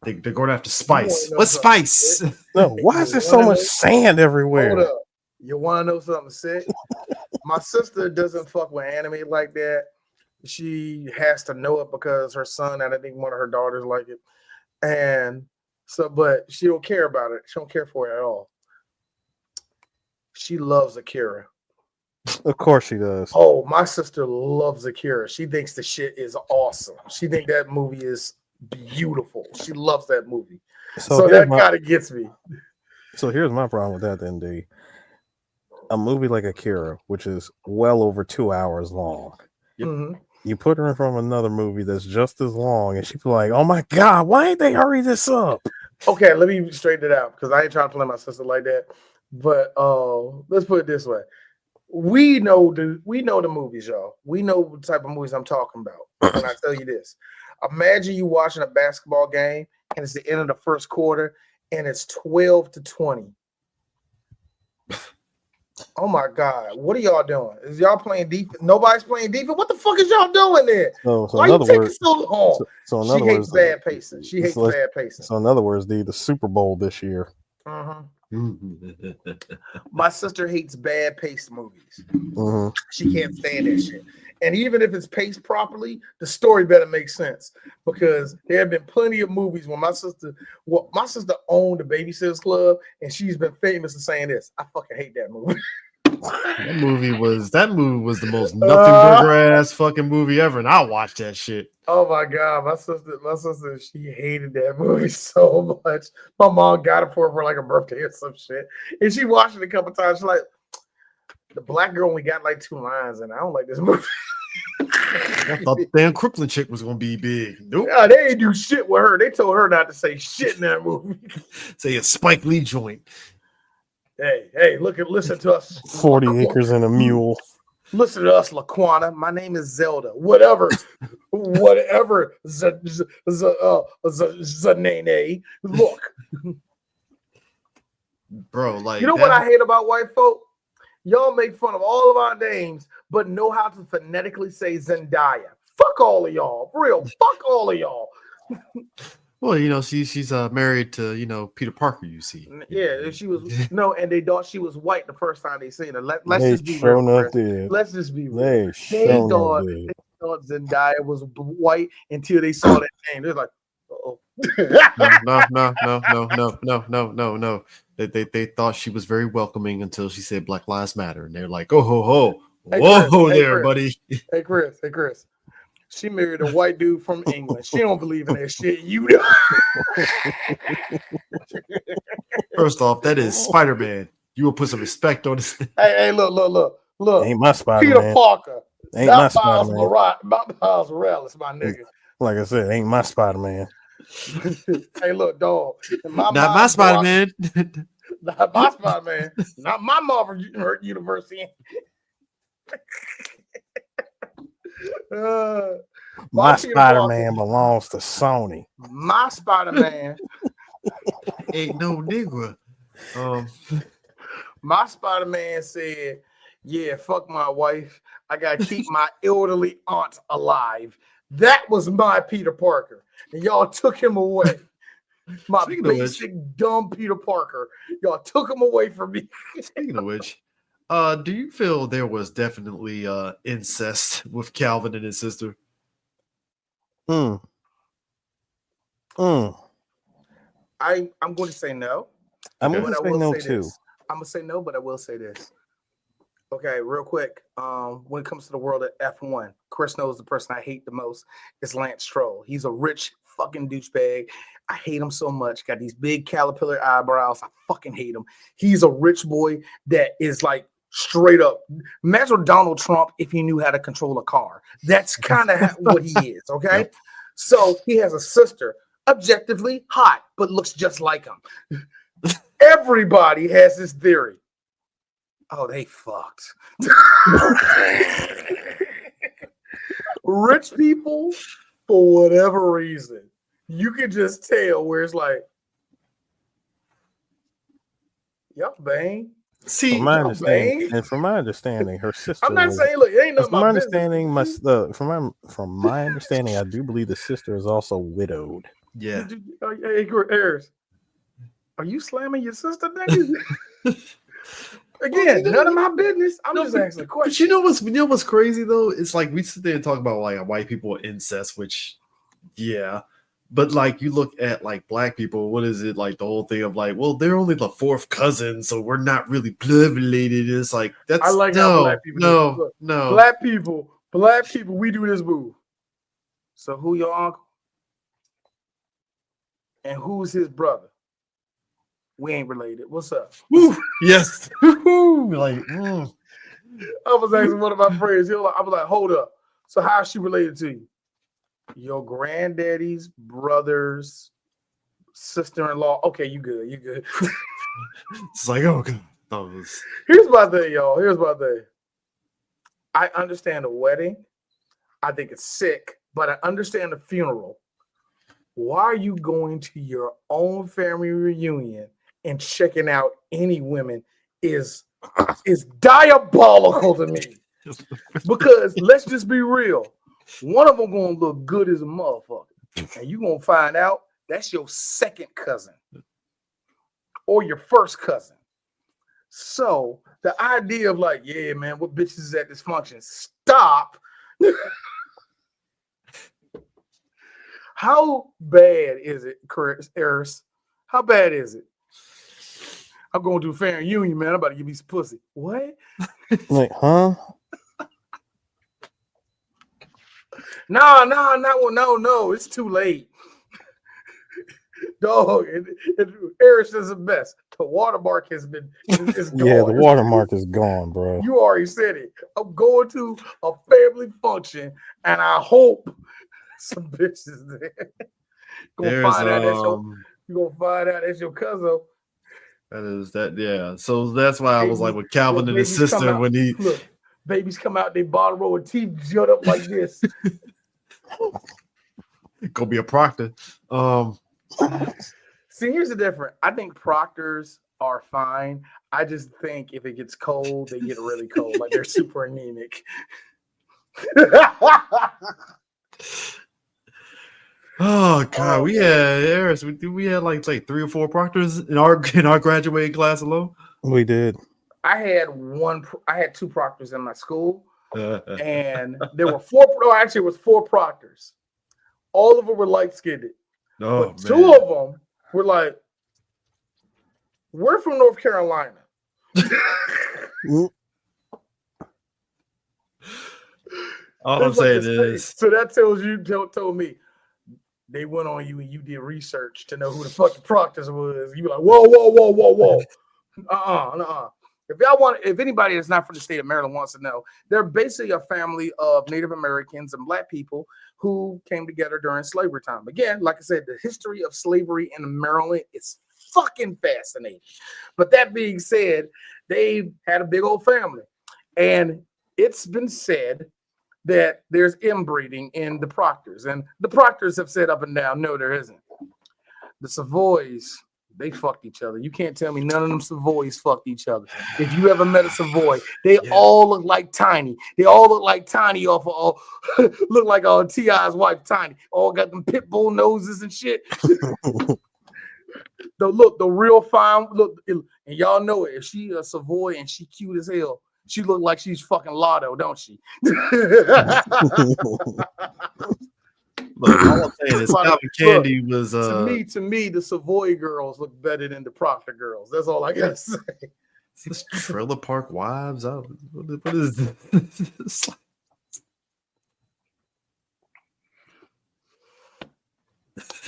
They're going after spice. What's spice? No, why is there so much sand everywhere? Hold up. You want to know something sick? My sister doesn't fuck with anime like that. She has to know it because her son and I think one of her daughters like it. And so, but she don't care about it. She don't care for it at all. She loves Akira. Of course she does. Oh, my sister loves Akira. She thinks the shit is awesome. She thinks that movie is beautiful. She loves that movie. So that kind of gets me. So here's my problem with that then, D. A movie like Akira, which is well over 2 hours long. Mm-hmm. You put her in front of another movie that's just as long, and she'd be like, oh my God, why ain't they hurry this up? Okay, let me straighten it out because I ain't trying to play my sister like that. But let's put it this way. We know the movies, y'all. We know the type of movies I'm talking about. When I tell you this. Imagine you watching a basketball game and it's the end of the first quarter and it's 12-20. Oh my God. What are y'all doing? Is y'all playing defense? Nobody's playing defense? What the fuck is y'all doing there? Why you taking so long? She hates bad pacing. She hates bad pacing. So in other words, the Super Bowl this year. Uh-huh. My sister hates bad paced movies. Mm-hmm. She can't stand that shit. And even if it's paced properly, the story better make sense because there have been plenty of movies when my sister owned the Babysitters Club, and she's been famous for saying this. I fucking hate that movie. That movie was the most nothing burger ass fucking movie ever, and I watched that shit. Oh my God, my sister, she hated that movie so much. My mom got it for her for like a birthday or some shit, and she watched it a couple times. She's like, the black girl only got like 2 lines, and I don't like this movie. I thought the damn Crooklyn chick was gonna be big. Nope. Yeah, they ain't do shit with her. They told her not to say shit in that movie. Say a Spike Lee joint. Hey, listen to us. 40 acres and a mule. Listen to us, Laquana. My name is Zelda. Whatever, Zanene. Look, bro. Like, you know what I hate about white folk? Y'all make fun of all of our names, but know how to phonetically say Zendaya. Fuck all of y'all, for real. Fuck all of y'all. Well, you know, she's married to Peter Parker. You see, yeah, she was and they thought she was white the first time they seen her. Let's just be real. Let's just be real. They thought Zendaya was white until they saw that name. They're like, oh. No. They thought she was very welcoming until she said Black Lives Matter, and they're like, oh ho, whoa there, buddy. Hey Chris. She married a white dude from England. She don't believe in that shit. You know. First off, that is Spider-Man. You will put some respect on this. Hey, look. Ain't my Spider-Man. Peter Parker. Ain't my Spider-Man. Miles Morales, my nigga. Like I said, ain't my Spider-Man. Hey, look, dog. Not my Spider-Man. Not my Spider-Man. Not my Marvel University. My Spider-Man belongs to Sony. My Spider-Man ain't no nigga. My Spider-Man said, yeah, fuck my wife. I gotta keep my elderly aunt alive. That was my Peter Parker. And y'all took him away. My basic dumb Peter Parker. Y'all took him away from me. Speaking of which, Do you feel there was definitely incest with Calvin and his sister? I'm going to say no. I'm going to say no too. I'm going to say no, but I will say this. Okay, real quick. When it comes to the world of F1, Chris knows the person I hate the most is Lance Stroll. He's a rich fucking douchebag. I hate him so much. Got these big caterpillar eyebrows. I fucking hate him. He's a rich boy that is like straight up. Imagine Donald Trump if he knew how to control a car. That's kind of what he is, okay? Yep. So he has a sister, objectively hot, but looks just like him. Everybody has this theory. Oh, they fucked. Rich people, for whatever reason, you can just tell where it's like, y'all bang. See, from my understanding, her sister. I'm not saying, look, it ain't nothing. From my understanding, from my understanding, I do believe the sister is also widowed. Yeah. Hey, Harris, are you slamming your sister, nigga? Again, none of my business. I'm just asking a question. But you know what's crazy though? It's like we sit there and talk about like white people incest, which yeah. But like you look at like black people, what is it like the whole thing of like, well, they're only the fourth cousin, so we're not really blood related. It's like that's I like how black people no. Black people, we do this move. So who your uncle? And who's his brother? We ain't related. What's up? Woo, yes. I was asking one of my friends. I was like, hold up. So how is she related to you? Your granddaddy's brother's sister-in-law. Okay, you good. It's like, oh God. Here's my thing, y'all. I understand the wedding. I think it's sick, but I understand the funeral. Why are you going to your own family reunion and checking out any women is diabolical to me. Because let's just be real. One of them gonna look good as a motherfucker. And you gonna find out that's your second cousin or your first cousin. So the idea of like, yeah, man, what bitches is at this function? Stop. How bad is it, Chris Harris? How bad is it? I'm going to a family reunion, man. I'm about to give me some pussy. What? Like, huh? No. It's too late. Dog, Harris is the best. The watermark is gone. Yeah, the watermark is gone, bro. You already said it. I'm going to a family function, and I hope some bitches there. You're gonna find out that's your cousin. That is that, yeah. So that's why I was like with Calvin and his sister when he babies come out, they bottom row with teeth jut up like this. Go be a proctor. See, here's the difference. I think proctors are fine. I just think if it gets cold, they get really cold, like they're super anemic. Oh God, we had like 3 or 4 proctors in our graduating class alone. We did. I had 2 proctors in my school, and there were 4. No, actually, it was 4 proctors. All of them were light-skinned. Oh, but 2 of them were like, "We're from North Carolina." All I'm saying is, so that told me. They went on you and you did research to know who the fucking proctors was. You were like, whoa. If anybody that's not from the state of Maryland wants to know, they're basically a family of Native Americans and Black people who came together during slavery time. Again, like I said, the history of slavery in Maryland is fucking fascinating. But that being said, they had a big old family. And it's been said that there's inbreeding in the proctors. And the proctors have said up and down, no, there isn't. The Savoys, they fucked each other. You can't tell me none of them Savoys fucked each other. If you ever met a Savoy, they all look like Tiny. They all look like Tiny off of look like T.I.'s wife, Tiny. All got them pit bull noses and shit. The real fine look, and y'all know it. If she a Savoy and she cute as hell, she look like she's fucking Lotto, don't she? Look, all I'm saying is Calvin Candy was to me, the Savoy girls look better than the Proctor girls. That's all I gotta say. Is this Trailer Park Wives? What is this?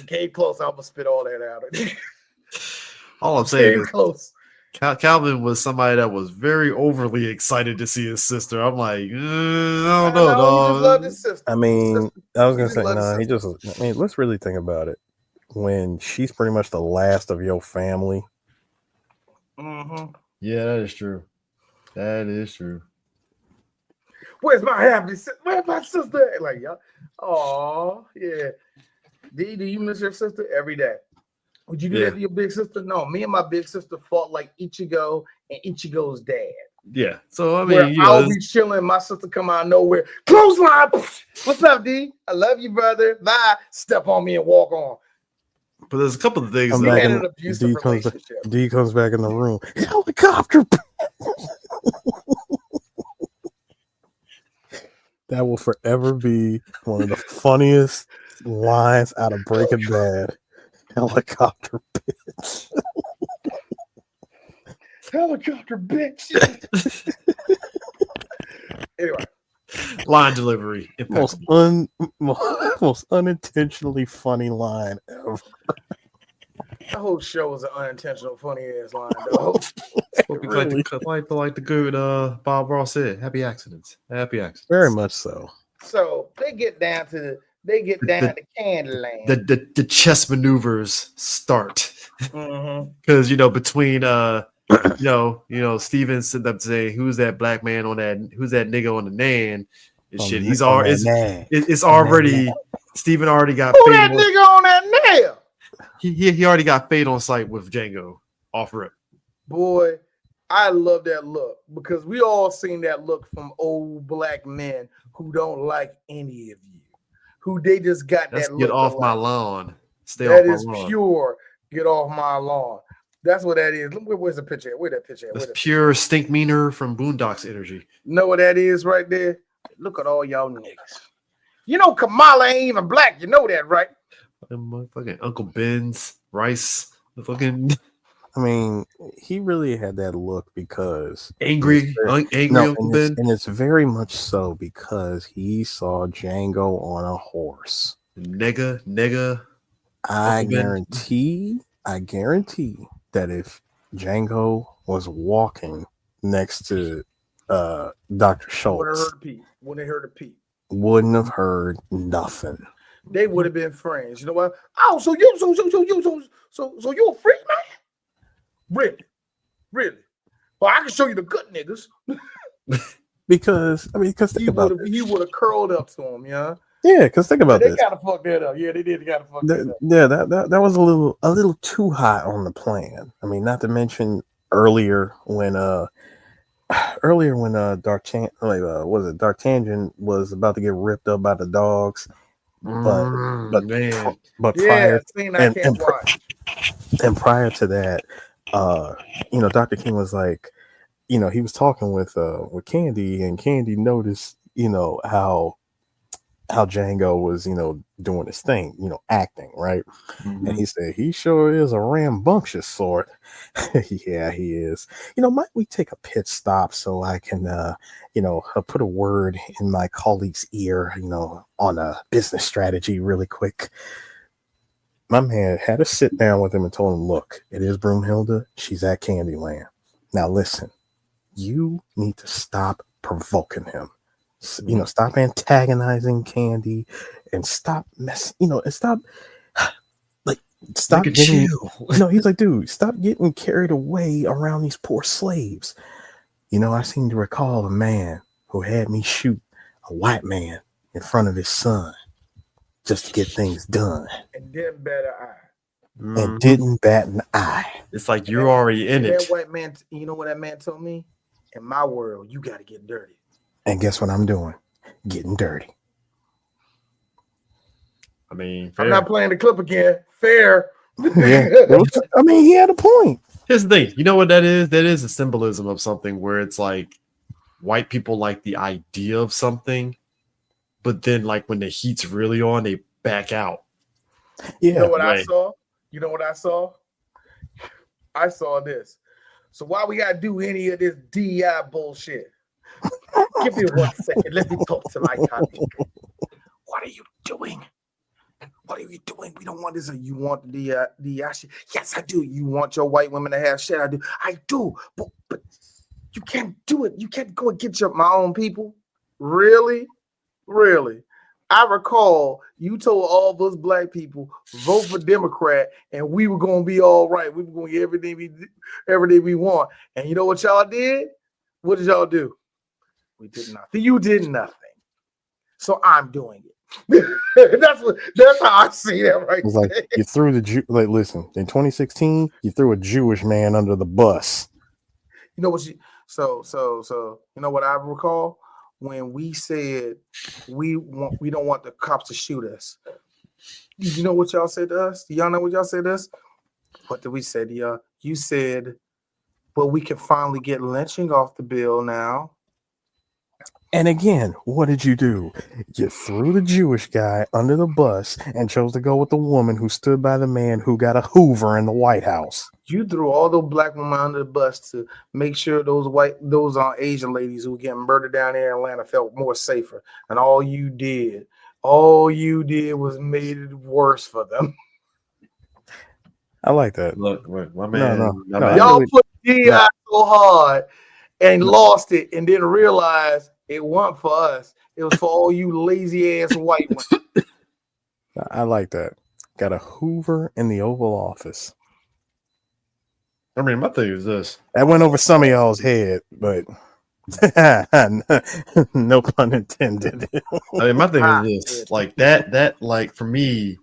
Came close, I'm gonna spit all that out. All I'm saying Came is close. Calvin was somebody that was very overly excited to see his sister. I'm like, I don't know, dog. He just loved his sister. I mean, I was gonna say, no, he just. I mean, let's really think about it. When she's pretty much the last of your family. Mm-hmm. Yeah, that is true. That is true. Where's my happy sister? Where's my sister? Like, y'all. Oh, yeah. D, do you miss your sister every day? Would you do that to your big sister? No, me and my big sister fought like Ichigo and Ichigo's dad. Yeah. So I mean, I'll be chilling, my sister come out of nowhere, clothesline. What's up, D? I love you, brother. Bye. Step on me and walk on. But there's a couple of things. We had an abusive relationship. D comes back in the room. Helicopter. That will forever be one of the funniest lines out of Breaking Bad. Helicopter bitch. Helicopter bitch. Anyway. Line delivery. Most unintentionally funny line ever. The whole show was an unintentional funny ass line, though. Really? like the good Bob Ross said, happy accidents. Happy accidents. Very much so. So they get down to Candyland. The chess maneuvers start. Because between Steven sitting up saying who's that black man on that, who's that nigga on the nan and shit. He's already it's already Steven already got who that nigga on that nail. He already got fade on sight with Django off rip. Boy, I love that look because we all seen that look from old black men who don't like any of you, who they just got that look. Get off my lawn. Stay that off my is lawn. Pure. Get off my lawn. That's what that is. Where's the picture? Where's that picture? That's pure stink meaner from Boondocks energy. Know what that is right there? Look at all y'all niggas. You know Kamala ain't even black. You know that, right? Fucking Uncle Ben's Rice. Fucking. I mean, he really had that look because angry Uncle Ben, and it's very much so because he saw Django on a horse. Nigga. I guarantee that if Django was walking next to Dr. Schultz, wouldn't have heard a peep. Wouldn't have heard nothing. They would have been friends. You know what? Oh, so you a freak, man? Really? Well, I can show you the good niggas. because he would have curled up to him, yeah. Yeah, because think about this. They gotta fuck that up. Yeah, they did. Gotta fuck that up. Yeah, that was a little too hot on the plan. I mean, not to mention earlier when D'Artagnan was about to get ripped up by the dogs, but prior to that, Dr. King was like, he was talking with Candy, and Candy noticed, how Django was, doing his thing, acting, right? Mm-hmm. And he said, he sure is a rambunctious sort. Yeah, he is. Might we take a pit stop so I can, put a word in my colleague's ear, on a business strategy really quick. My man had to sit down with him and told him, look, it is Broomhilda. She's at Candyland. Now, listen, you need to stop provoking him. Stop antagonizing Candy and stop stop getting he's like, dude, stop getting carried away around these poor slaves. I seem to recall a man who had me shoot a white man in front of his son just to get things done. And didn't bat an eye. And didn't bat an eye. It's like you're already in it. That white man, you know what that man told me? In my world, you got to get dirty. And guess what I'm doing? Getting dirty. I mean, fair. I'm not playing the clip again. Fair. Yeah, I mean, he had a point. Here's the thing. You know what that is? That is a symbolism of something where it's like white people like the idea of something, but then like when the heat's really on, they back out. Yeah. You know what I saw? You know what I saw? I saw this. So why we gotta do any of this DI bullshit? Give me 1 second. Let me talk to my colleague. What are you doing? What are you doing? We don't want this. You want the DI shit? Yes, I do. You want your white women to have shit? I do. But you can't do it. You can't go and get my own people. Really? I recall you told all of us black people vote for Democrat, and we were gonna be all right. We were gonna get everything we want. And you know what y'all did? What did y'all do? We did nothing. You did nothing. So I'm doing it. that's how I see that right It's like you threw listen, in 2016, you threw a Jewish man under the bus. You know what so you know what I recall? When we said we don't want the cops to shoot us. You know what y'all said to us? Do y'all know what y'all said to us? What did we say to y'all? You said, well, we can finally get lynching off the bill now. And again, what did you do? You threw the Jewish guy under the bus and chose to go with the woman who stood by the man who got a Hoover in the White House. You threw all those black women under the bus to make sure those Asian ladies who were getting murdered down there in Atlanta felt more safer. And all you did was made it worse for them. I like that. Look, my man. No, y'all put DI so hard and lost it and didn't realize it wasn't for us. It was for all you lazy ass white women. I like that. Got a Hoover in the Oval Office. I mean, my thing is this. That went over some of y'all's head, but no pun intended. I mean, my thing is this. Like that, like for me,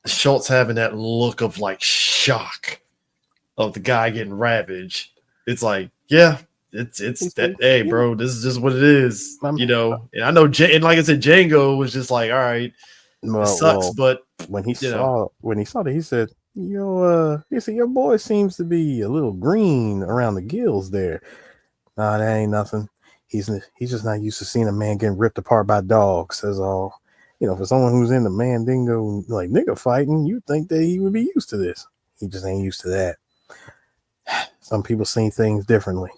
Schultz having that look of like shock of the guy getting ravaged. It's like, yeah, it's that. Hey, bro, this is just what it is, you know. And I know, and like I said, Django was just like, all right, it sucks, but when he saw that, he said, he said, your boy seems to be a little green around the gills there. Nah, that ain't nothing. He's just not used to seeing a man getting ripped apart by dogs. That's all. You know, for someone who's in the Mandingo like nigga fighting, you'd think that he would be used to this. He just ain't used to that. Some people see things differently.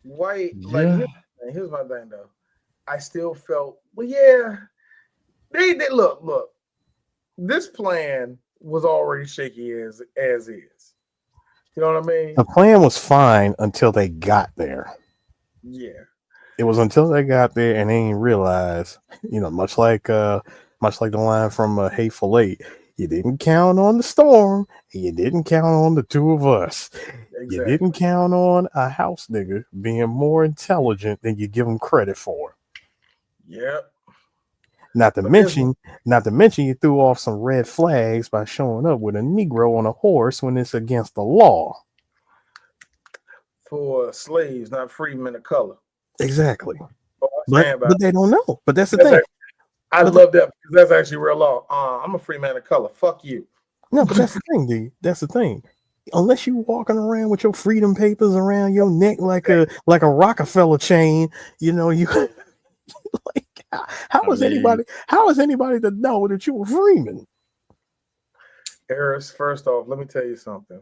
Like here's my thing though. I still felt, well, yeah. They look. This plan was already shaky as is. You know what I mean? The plan was fine until they got there. Yeah. It was until they got there and they didn't realize, much like the line from Hateful Eight, you didn't count on the storm and you didn't count on the two of us. Exactly. You didn't count on a house nigga being more intelligent than you give him credit for. Yep. Not to mention, you threw off some red flags by showing up with a Negro on a horse when it's against the law. For slaves, not freedmen of color. Exactly. But they don't know. But that's the thing. I love that because that's actually real law. I'm a free man of color. Fuck you. No, but that's the thing, dude. That's the thing. Unless you walking around with your freedom papers around your neck like a Rockefeller chain, you like how is anybody to know that you were Freeman? Harris, first off, let me tell you something.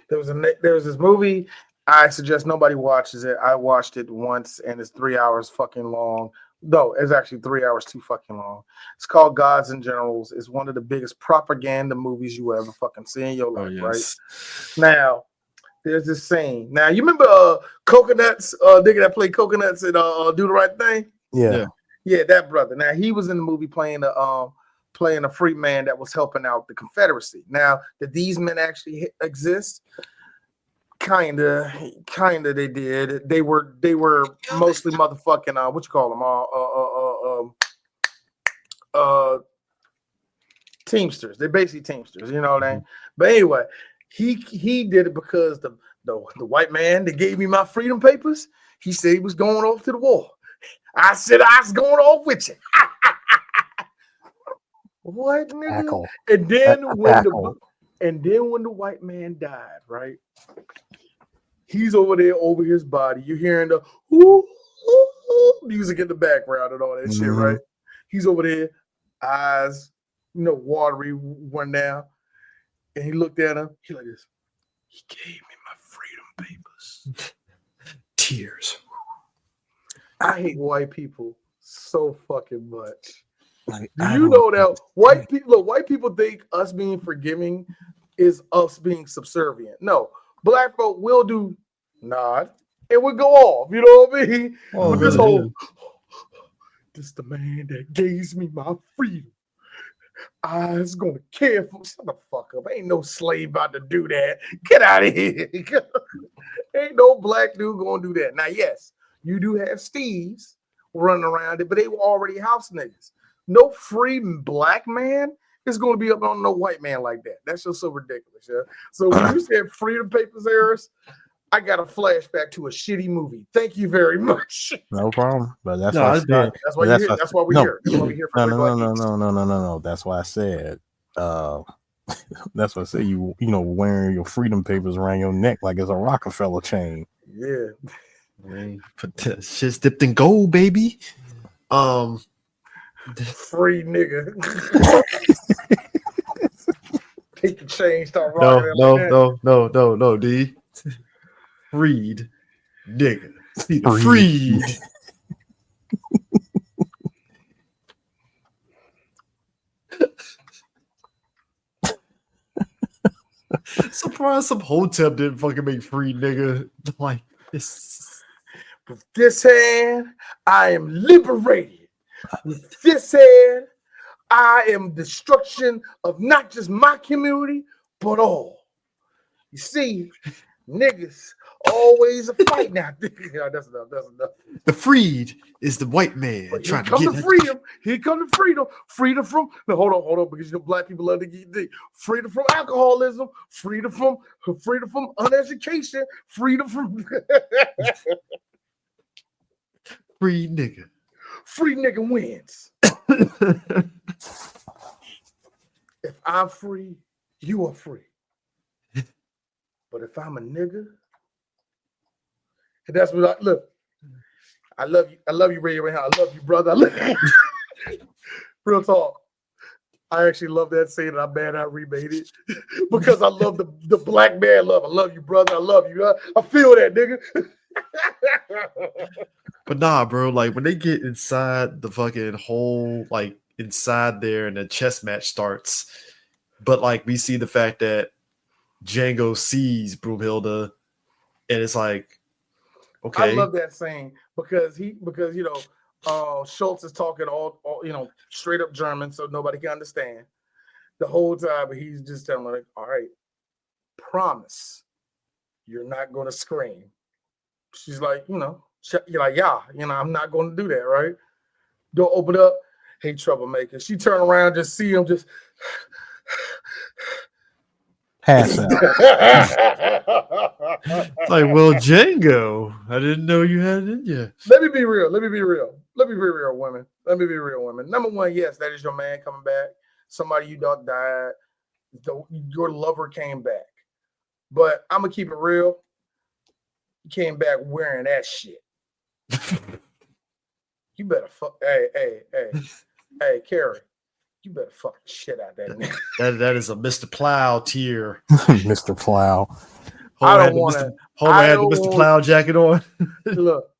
There was this movie. I suggest nobody watches it. I watched it once, and it's 3 hours fucking long. No, it's actually 3 hours too fucking long. It's called Gods and Generals. It's one of the biggest propaganda movies you ever fucking see in your life, right? Now, there's this scene. Now, you remember Coconuts, nigga that played Coconuts and Do the Right Thing? Yeah, that brother. Now, he was in the movie playing a free man that was helping out the Confederacy. Now, did these men actually exist? Kinda they did. They were mostly motherfucking what you call them teamsters. They're basically teamsters, you know what I mean? But anyway, he did it because the white man that gave me my freedom papers, he said he was going off to the war. I said I was going off with you. What, nigga? Tackle. And then Tackle. when the white man died, right? He's over there over his body. You're hearing the ooh, ooh, ooh, music in the background and all that shit, right? He's over there, eyes, watery, one down. And he looked at him. He like this. He gave me my freedom papers. Tears. I hate white people so fucking much. Like, Do you know that white people think us being forgiving is us being subservient? No, black folk will do nod and we'll go off. You know what I mean? Oh, This whole this the man that gave me my freedom. I was gonna care for. Shut the fuck up. Ain't no slave about to do that. Get out of here. Ain't no black dude gonna do that. Now, yes, you do have Steves running around it, but they were already house niggas. No free black man is going to be up on no white man like that. That's just so ridiculous. Yeah. So when you said freedom papers, Harris, I got a flashback to a shitty movie. Thank you very much. No problem. But that's No, why I it's said. not. That's why you're here. That's why we're here. That's why we're here for No. That's why I said. That's why I say you wearing your freedom papers around your neck like it's a Rockefeller chain. Yeah. But that shit's dipped in gold, baby. Free nigga. Take the chain, start rocking No, D. Freed, nigga. Freed. Surprised some hotel didn't fucking make free, nigga. Like this. With this hand, I am liberated. With this hand, I am destruction of not just my community, but all. You see, niggas always a fight now. Yeah, that's enough. The freed is the white man trying to get freedom. Here comes the freedom. Freedom from hold on, because black people love to get deep. Freedom from alcoholism. Freedom from uneducation. Freedom from free nigga. Free nigga wins. If I'm free, you are free. But if I'm a nigga, and that's what look. I love you, Ray Ray. I love you, brother. Real talk. I actually love that scene, and I'm mad I remade it because I love the black man love. I love you, brother. I love you. I feel that, nigga. But nah, bro, like when they get inside the fucking hole, like inside there and the chess match starts, but like we see the fact that Django sees Broomhilda and it's like, okay. I love that scene because Schultz is talking all straight up German so nobody can understand the whole time, but he's just telling her, all right, promise you're not going to scream. She's like, you're like, yeah, I'm not going to do that, right? Door open up. Hey, troublemaker. She turn around, just see him, just pass out. It's like, well, Django, I didn't know you had it in you. Let me be real, women. Number one, yes, that is your man coming back. Somebody you thought died. Your lover came back. But I'm going to keep it real. He came back wearing that shit. You better fuck. Hey, Carrie. You better fuck the shit out of that nigga. That is a Mr. Plow tier. Mr. Plow. I don't want to. Homer had the Mr. Plow jacket on. Look.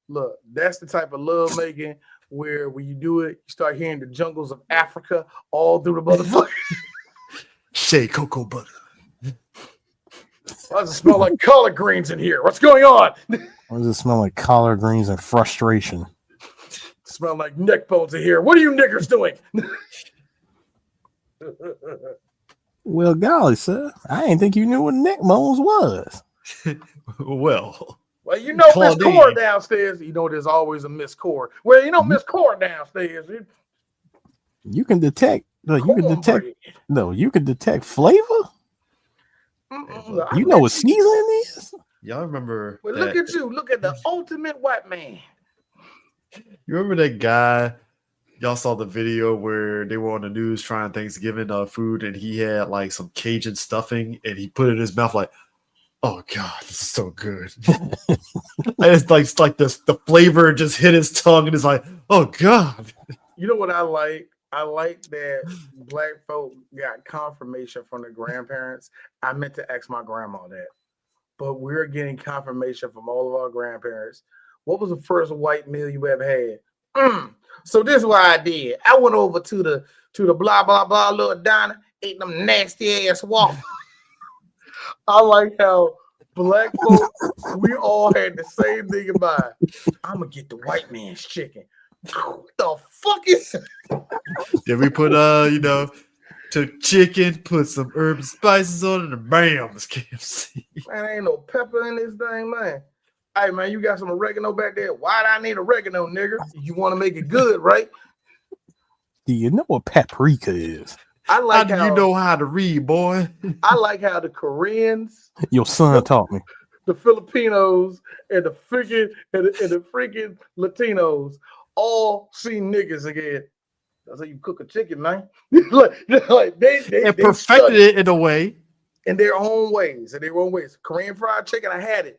That's the type of love making where when you do it, you start hearing the jungles of Africa all through the motherfucker. Shea cocoa butter. Why does it smell like collard greens in here? What's going on? Why does it smell like collard greens and frustration? Smell like neck bones in here. What are you niggers doing? Well, golly, sir, I didn't think you knew what neck bones was. Well, Miss Core downstairs. There's always a Miss Core. Well, Miss Core downstairs. You can detect. You can detect flavor. You know what seasoning is? Y'all remember? Well, look at you. Look at the ultimate white man. You remember that guy? Y'all saw the video where they were on the news trying Thanksgiving food, and he had like some Cajun stuffing, and he put it in his mouth like, "Oh God, this is so good." And it's like the flavor just hit his tongue, and it's like, "Oh God." You know what I like? I like that black folk got confirmation from their grandparents. I meant to ask my grandma that, but we're getting confirmation from all of our grandparents. What was the first white meal you ever had? So this is what I did. I went over to the blah blah blah little diner, ate them nasty ass waffles. I like how black folk, we all had the same thing in mind. I'm gonna get the white man's chicken. What the fuck is it? Then we put took chicken, put some herbs and spices on it, and bam, it's KFC. Man, ain't no pepper in this thing, man. Hey, man, you got some oregano back there? Why do I need oregano, nigga? You want to make it good, right? Do you know what paprika is? I like how do you know how to read, boy? I like how the Koreans, Your son taught me. the Filipinos, and the freaking Latinos all see niggas again. That's how you cook a chicken, man. they perfected it in a way. In their own ways. Korean fried chicken, I had it.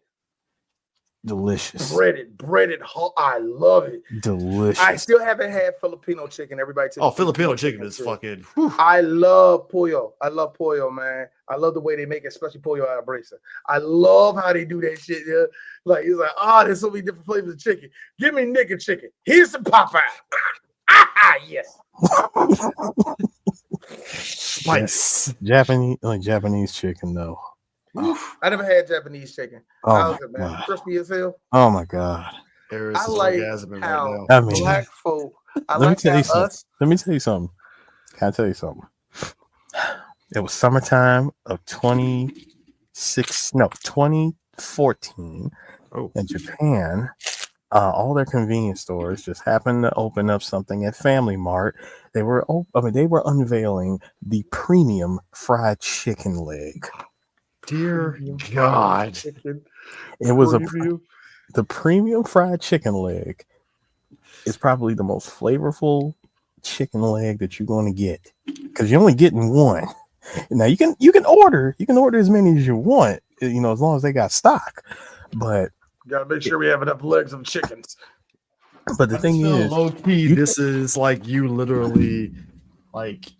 Delicious. Breaded. I love it. Delicious. I still haven't had Filipino chicken. Everybody Filipino chicken is fucking. Whew. I love pollo. Man. I love the way they make it, especially pollo a la brasa. I love how they do that shit. Yeah? Like it's like, there's so many different flavors of chicken. Give me nigga chicken. Here's some Popeye. Yes. Spice. Japanese chicken though. I never had Japanese chicken. How's it, man? Crispy as hell. Oh my God. I like how black folk. Let me tell you something. Can I tell you something? It was summertime of 2014 in Japan. All their convenience stores just happened to open up something at Family Mart. They were unveiling the premium fried chicken leg. Dear God. It was the premium fried chicken leg is probably the most flavorful chicken leg that you're going to get because you're only getting one. Now you can order as many as you want, as long as they got stock. But you gotta make sure we have enough legs of chickens. But the thing is, low key, this is like you literally like.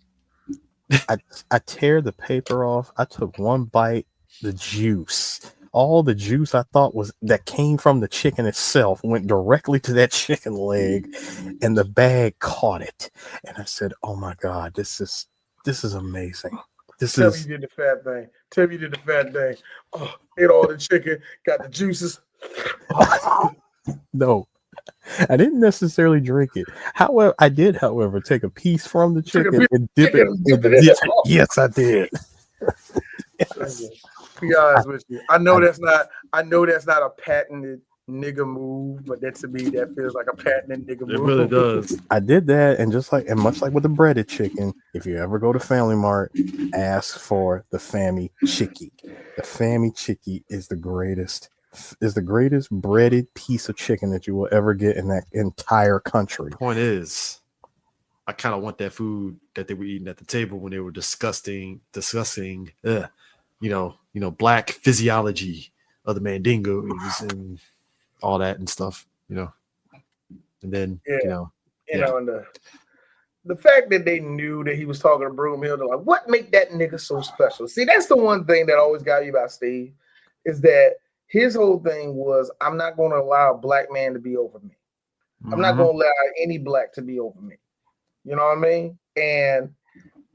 I tear the paper off. I took one bite. The juice, all the juice I thought that came from the chicken itself went directly to that chicken leg, and the bag caught it. And I said, "Oh my God, this is amazing." Tell me you did the fat thing. Oh, ate all the chicken, got the juices. No, I didn't necessarily drink it. However, I did, take a piece from the chicken and dip it. Yes, I did. Yes. To be honest with you, I know that's not a patented nigga move, but that to me that feels like a patented nigga move. It really does. I did that, and much like with the breaded chicken, if you ever go to Family Mart, ask for the Fammy Chickie. The Fammy Chickie is the greatest breaded piece of chicken that you will ever get in that entire country. Point is, I kind of want that food that they were eating at the table when they were discussing black physiology of the Mandingos and all that and stuff, and then and the fact that they knew that he was talking to Broomhill, they're like, what make that nigga so special? See, that's the one thing that always got me about Steve, is that his whole thing was, I'm not going to allow a black man to be over me. I'm not going to allow any black to be over me. You know what I mean? And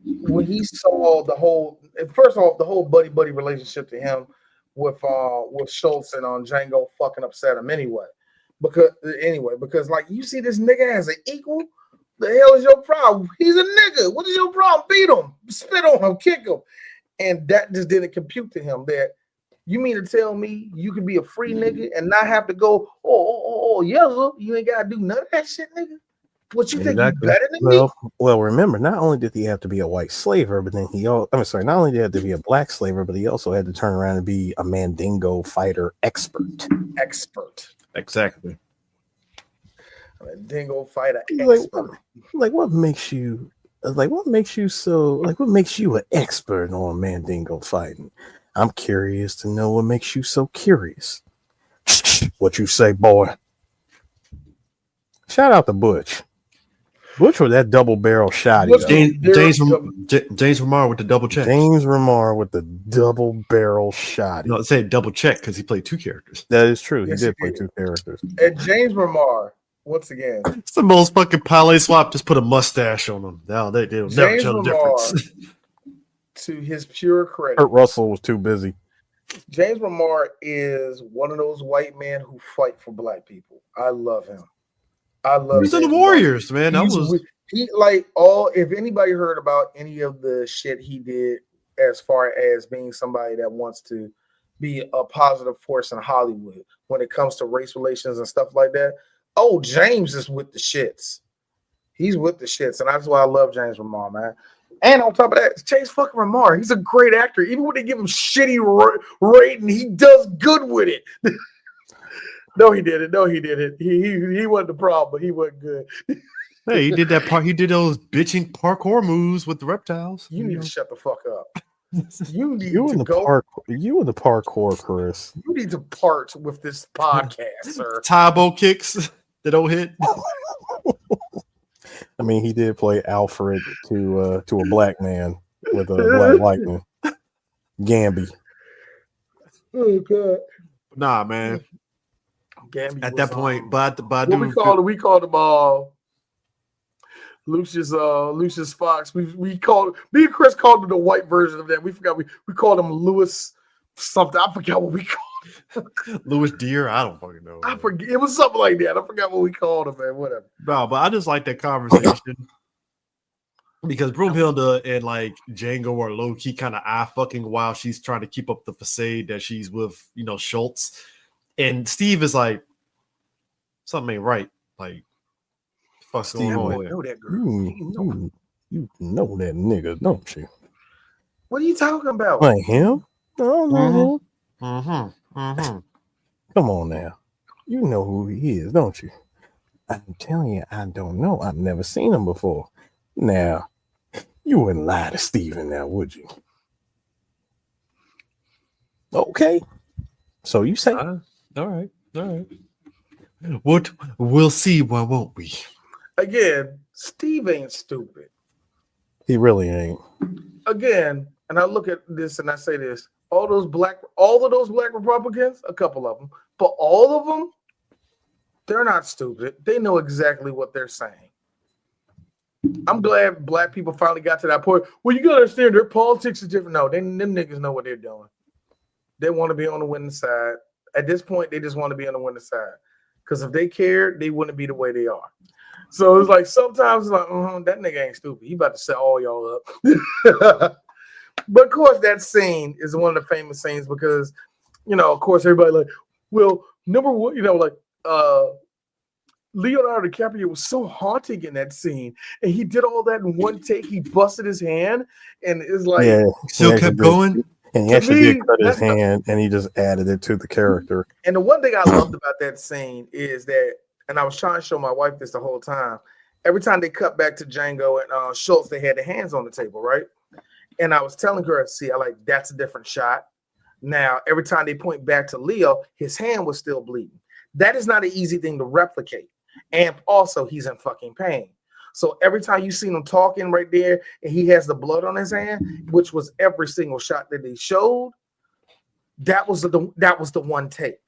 when he saw the whole buddy relationship to him with Schultz and on Django fucking upset him anyway. Because like, you see this nigga as an equal, the hell is your problem? He's a nigga. What is your problem? Beat him, spit on him, kick him. And that just didn't compute to him that you mean to tell me you can be a free nigga and not have to go, yeah, you ain't gotta do none of that shit, nigga. What you think you better than me? Well, remember, not only did he have to be a white slaver, but then not only did he have to be a black slaver, but he also had to turn around and be a Mandingo fighter expert. Expert. Exactly. I'm a dingo fighter Like, expert. what makes you? What makes you so? What makes you an expert on Mandingo fighting? I'm curious to know what makes you so curious. What you say, boy? Shout out to Butch. Butch with that double barrel shot. James Remar with the double check. James Remar with the double barrel shot. No, say double check because he played two characters. That is true. Yes, he did play two characters. And James Remar, once again, it's the most fucking parlay swap. Just put a mustache on him. Now they'll never tell the difference. To his pure credit, Kurt Russell was too busy. James Remar is one of those white men who fight for black people. I love him. He's in the Warriors, man. If anybody heard about any of the shit he did as far as being somebody that wants to be a positive force in Hollywood when it comes to race relations and stuff like that. Oh, James is with the shits. He's with the shits, and that's why I love James Remar, man. And on top of that, James fucking Remar, he's a great actor. Even when they give him shitty rating, he does good with it. No, he didn't. He wasn't the problem, but he wasn't good. Hey, he did that part. He did those bitching parkour moves with the reptiles. You need to shut the fuck up. You in the parkour, Chris. You need to part with this podcast, sir. Tabo kicks that don't hit. I mean, he did play Alfred to a black man with a black lightning. Gamby. Oh God. Nah, man. Gamby at that point, but we called him Lucius Fox. Me and Chris called him the white version of that. We forgot we called him Louis something. I forgot what we called him. Louis Deer. I don't fucking know. I forget. It was something like that. I forgot what we called him, man. Whatever. No, but I just like that conversation because Broomhilda and like Django are low key kind of eye fucking while she's trying to keep up the facade that she's with, Schultz. And Steve is like, something ain't right. Like, fuck's going on here? Know that girl. You know that nigga, don't you? What are you talking about? Like him? No. Mm-hmm. Come on now. You know who he is, don't you? I'm telling you, I don't know. I've never seen him before. Now, you wouldn't lie to Steven now, would you? Okay. So you say. All right. What we'll see, why won't we? Again, Steve ain't stupid. He really ain't. Again, and I look at this and I say this: all of those black Republicans, a couple of them, but all of them, they're not stupid. They know exactly what they're saying. I'm glad black people finally got to that point. Well, you gotta understand their politics is different. No, them niggas know what they're doing. They want to be on the winning side. At this point, they just want to be on the winning side. Because if they cared, they wouldn't be the way they are. So it's like sometimes it's like, that nigga ain't stupid. He about to set all y'all up. But of course, that scene is one of the famous scenes because, of course, everybody like, well, number one, Leonardo DiCaprio was so haunting in that scene, and he did all that in one take. He busted his hand, and it's like, still kept going. And he actually did cut his hand, and he just added it to the character. And the one thing I loved about that scene is that, and I was trying to show my wife this the whole time. Every time they cut back to Django and Schultz, they had their hands on the table, right? And I was telling her, see, that's a different shot. Now, every time they point back to Leo, his hand was still bleeding. That is not an easy thing to replicate. And also, he's in fucking pain. So every time you seen him talking right there and he has the blood on his hand, which was every single shot that they showed, that was the one take.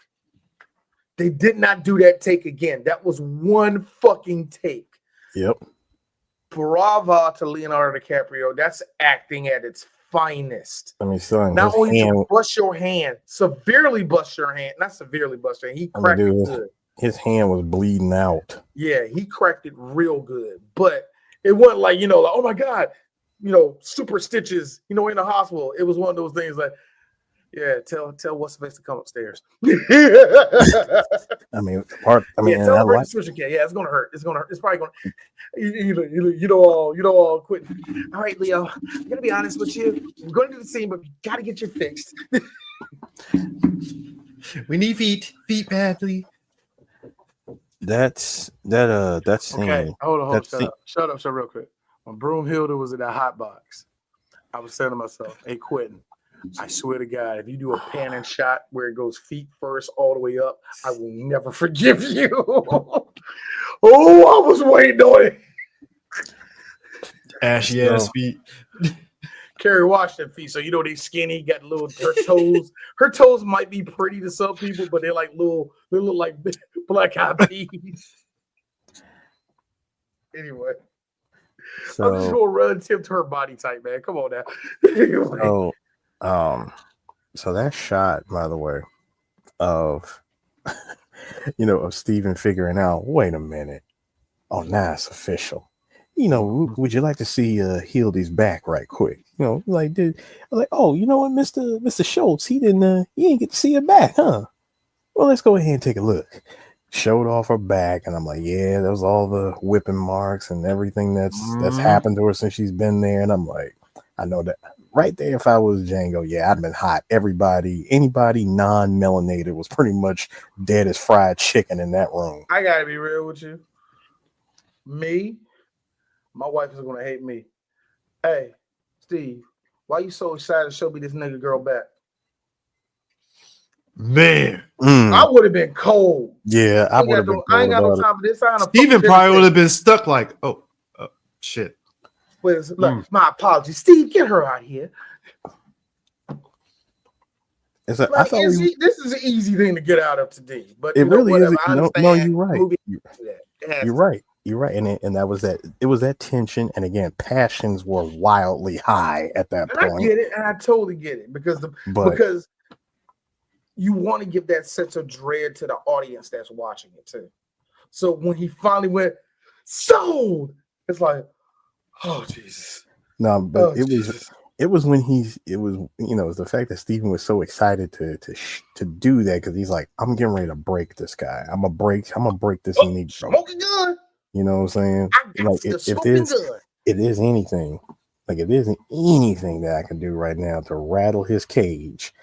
They did not do that take again. That was one fucking take. Yep. Bravo to Leonardo DiCaprio. That's acting at its finest. I mean, son, not only to bust your hand, severely bust your hand, not severely bust your hand. He cracked it good. His hand was bleeding out. Yeah, he cracked it real good. But it wasn't like, oh my God, super stitches, in the hospital. It was one of those things like, yeah, tell what's supposed to come upstairs. I mean, tell her to switch a cat. Yeah, it's gonna hurt. It's probably gonna all quit. All right, Leo, I'm gonna be honest with you. We're gonna do the scene, but you gotta get you fixed. We need feet badly. that scene. Okay, hold on, That shut scene. up. Shut up real quick. When Broomhilda was in that hot box, I was saying to myself, hey, Quentin, I swear to God, if you do a pan and shot where it goes feet first all the way up, I will never forgive you. Oh, I was waiting on it. Ashy ass feet. Kerry Washington feet, so you know they skinny, got little her toes. Her toes might be pretty to some people, but they're like little, they look like black eyed peas. Anyway, I'm just So gonna run tip to her body type, man. Come on now. Anyway. so that shot, by the way, of of Steven figuring out, wait a minute. Oh, now it's official. Would you like to see Hildy's back right quick? Oh, you know what, Mr. Schultz, he didn't get to see her back, huh? Well, let's go ahead and take a look. Showed off her back, and I'm like, yeah, there's all the whipping marks and everything that's happened to her since she's been there. And I'm like, I know that right there. If I was Django, yeah, I'd been hot. Anybody non-melanated was pretty much dead as fried chicken in that room. I gotta be real with you. Me, my wife is gonna hate me. Hey, Steve, why you so excited to show me this nigga girl back? Man, I would have been cold. Yeah, I would have been. I ain't got no time for this. Steven probably would have been stuck like, oh shit. Look, my apologies. Steve, get her out here. This is an easy thing to get out of today, but it really is. No, you're right. You're right, and that was that. It was that tension, and again, passions were wildly high at that point. I get it, and I totally get it because you want to give that sense of dread to the audience that's watching it too. So when he finally went sold, it's like, oh Jesus. No, but it was when it was the fact that Steven was so excited to do that because he's like, I'm getting ready to break this guy. I'm gonna break this Negro. Smoking gun. You know what I'm saying? Like if it is anything, like if there's anything that I can do right now to rattle his cage,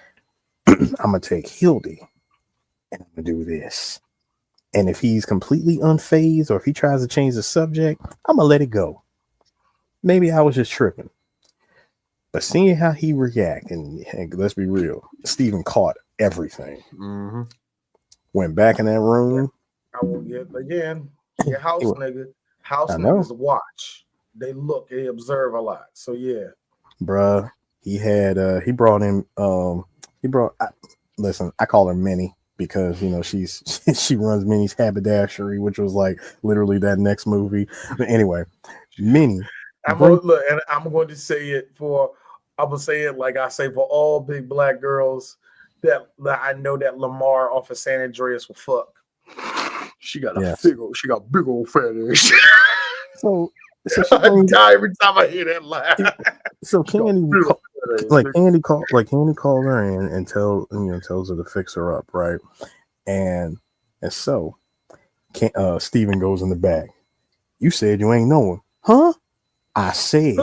I'm gonna take Hildy and I'm gonna do this. And if he's completely unfazed or if he tries to change the subject, I'm gonna let it go. Maybe I was just tripping. But seeing how he react, and let's be real, Steven caught everything. Mm-hmm. Went back in that room. I will get again. Your house nigga. House niggas watch. They look, they observe a lot. So yeah. Bruh, he brought in listen, I call her Minnie because she runs Minnie's Haberdashery, which was like literally that next movie. But anyway, Minnie. I'm going to say it like I say for all big black girls that I know that Lamar off of San Andreas will fuck. She got she got big old fat ass. So I die every time I hear that laugh. So Candy calls her in and tells her to fix her up, right? And so Steven goes in the back. You said you ain't know him, huh? I said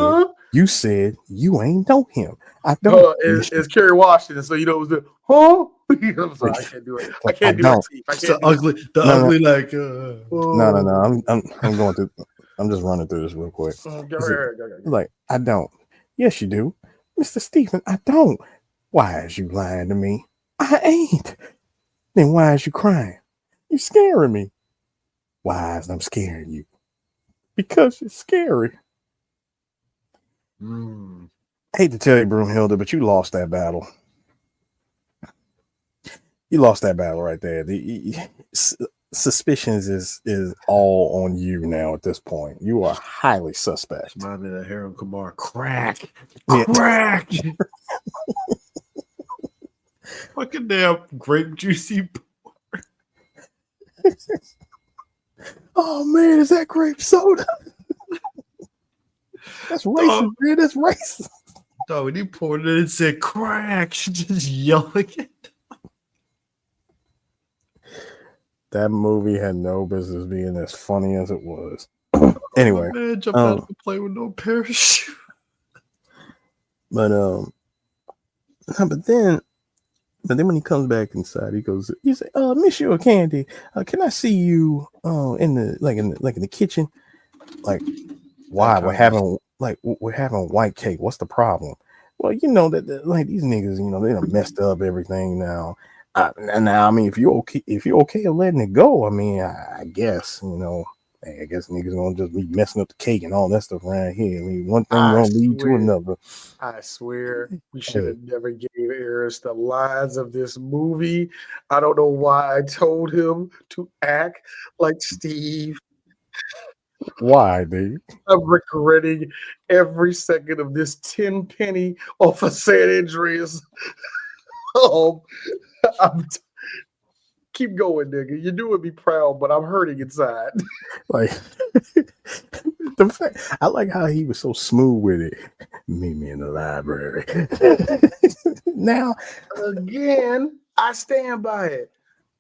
you said you ain't know him. I don't. It's Kerry Washington, so it was the huh? I'm sorry, I can't do it. I can't do it. Ugly. No. I'm going through. I'm just running through this real quick. Go. Like, I don't. Yes, you do, Mr. Steven. I don't. Why is you lying to me? I ain't. Then why is you crying? You scaring me. Why is I'm scaring you? Because you're scary. Hate to tell you, Broomhilda, but you lost that battle. You lost that battle right there. The suspicions is all on you now at this point. You are highly suspect. Remind me of Harold Kumar. Crack. Fucking damn grape juicy. Oh man, is that grape soda? That's racist, man. That's racist. No, when he poured it in and said crack, she just yelling it. That movie had no business being as funny as it was. Anyway, man, jumped out of the plane with no parachute. But then But then when he comes back inside, he said, Monsieur Candy, can I see you in the kitchen? Like, why? We're having white cake. What's the problem? Well, you know that like these niggas, you know, they done messed up everything now. Now, I mean, if you're okay with letting it go, I mean, I guess, you know, I guess niggas gonna just be messing up the cake and all that stuff around here. I mean, one thing gonna lead to another. I swear we should have never gave Eris the lines of this movie. I don't know why I told him to act like Steve. Why, dude? I'm regretting every second of this 10 penny off of San Andreas. Keep going, nigga. You're doing me proud, but I'm hurting inside. Like the fact, I like how he was so smooth with it. Meet me in the library. Now, again, I stand by it.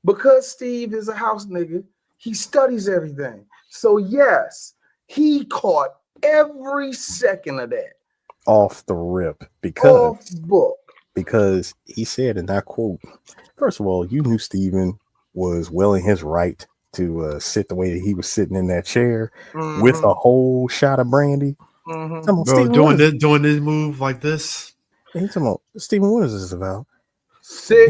Because Steve is a house nigga, he studies everything. So yes, he caught every second of that. Off the rip. Off book. Because he said, and I quote, first of all, you knew Steven was well in his right to sit the way that he was sitting in that chair with a whole shot of brandy. Bro, doing this move like this. He's talking about, Steven, what is this about? Sick.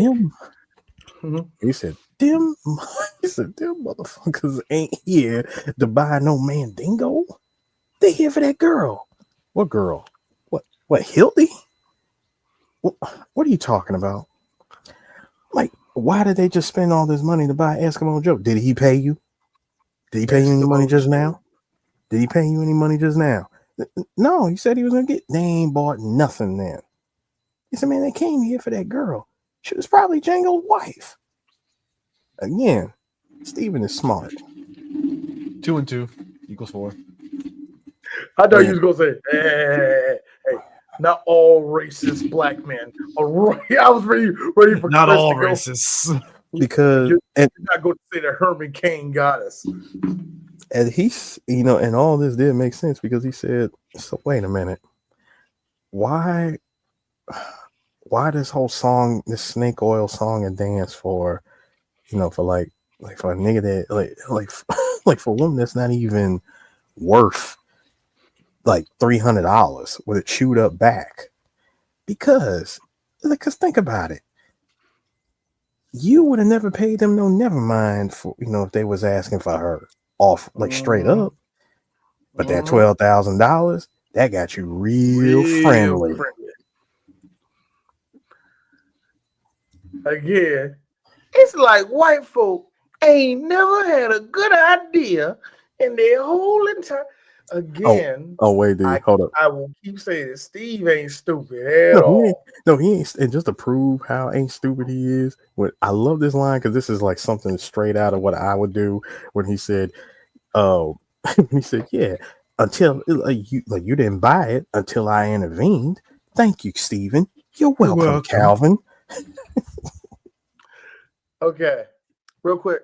He said, them motherfuckers ain't here to buy no Mandingo. They here for that girl. What girl? What Hildy? What are you talking about? Like, why did they just spend all this money to buy Eskimo Joe? Did he pay you? Did he pay you any money just now? No, he said he was gonna get. They ain't bought nothing then. He said, man, they came here for that girl. She was probably Django's wife. Again, Steven is smart. 2 and 2 equals 4. I thought you was gonna say, hey, not all racist black men are right. I was ready for not Chris all to go. Racists. Because you're not going to say that Herman Cain got us. And he's, you know, and all this did make sense because he said, so wait a minute. Why this whole song, this snake oil song and dance for, you know, for like for a nigga that like for a woman that's not even worth like $300 with a chewed up back? Because think about it. You would have never paid them no never mind for, you know, if they was asking for her off like straight up. But that $12,000, that got you real friendly. Again, it's like white folk ain't never had a good idea in their whole entire. Again, wait, dude, hold up. I will keep saying it. Steve ain't stupid at all. He ain't. And just to prove how ain't stupid he is, I love this line because this is like something straight out of what I would do when he said, he said, yeah, until you didn't buy it until I intervened. Thank you, Steven. You're welcome. Calvin. Okay, real quick.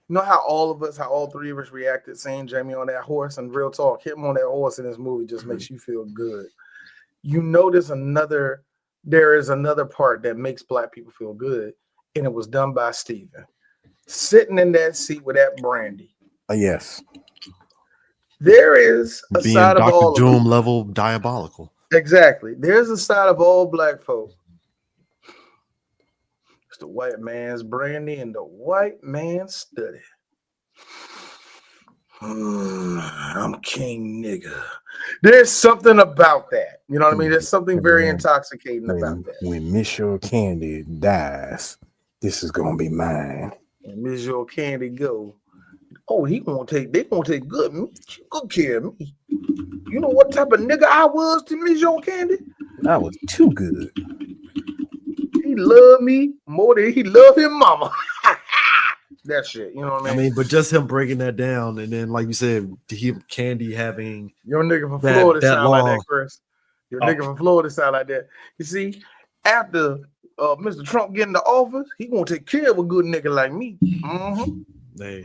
You know how all three of us reacted seeing Jamie on that horse, and real talk, him on that horse in this movie just makes you feel good. You know, there is another part that makes black people feel good, and it was done by Steven. Sitting in that seat with that brandy. Yes. There is a being side Dr. of all Doom level diabolical. Exactly. There's a side of all black folk. It's the white man's brandy and the white man's study. I'm king nigga. There's something about that. You know what I mean? There's something very intoxicating about that. When Monsieur Candy dies, this is gonna be mine. And Monsieur Candy go, oh, they gonna take good care of me. You know what type of nigga I was to Monsieur Candy? I was too good. He loved me more than he loved his mama. That shit, you know what I mean? I mean, but just him breaking that down, and then, like you said, Candy having your nigga from Florida sound like that, Chris. Your nigga from Florida sound like that. You see, after Mr. Trump get into office, he gonna take care of a good nigga like me. Hey,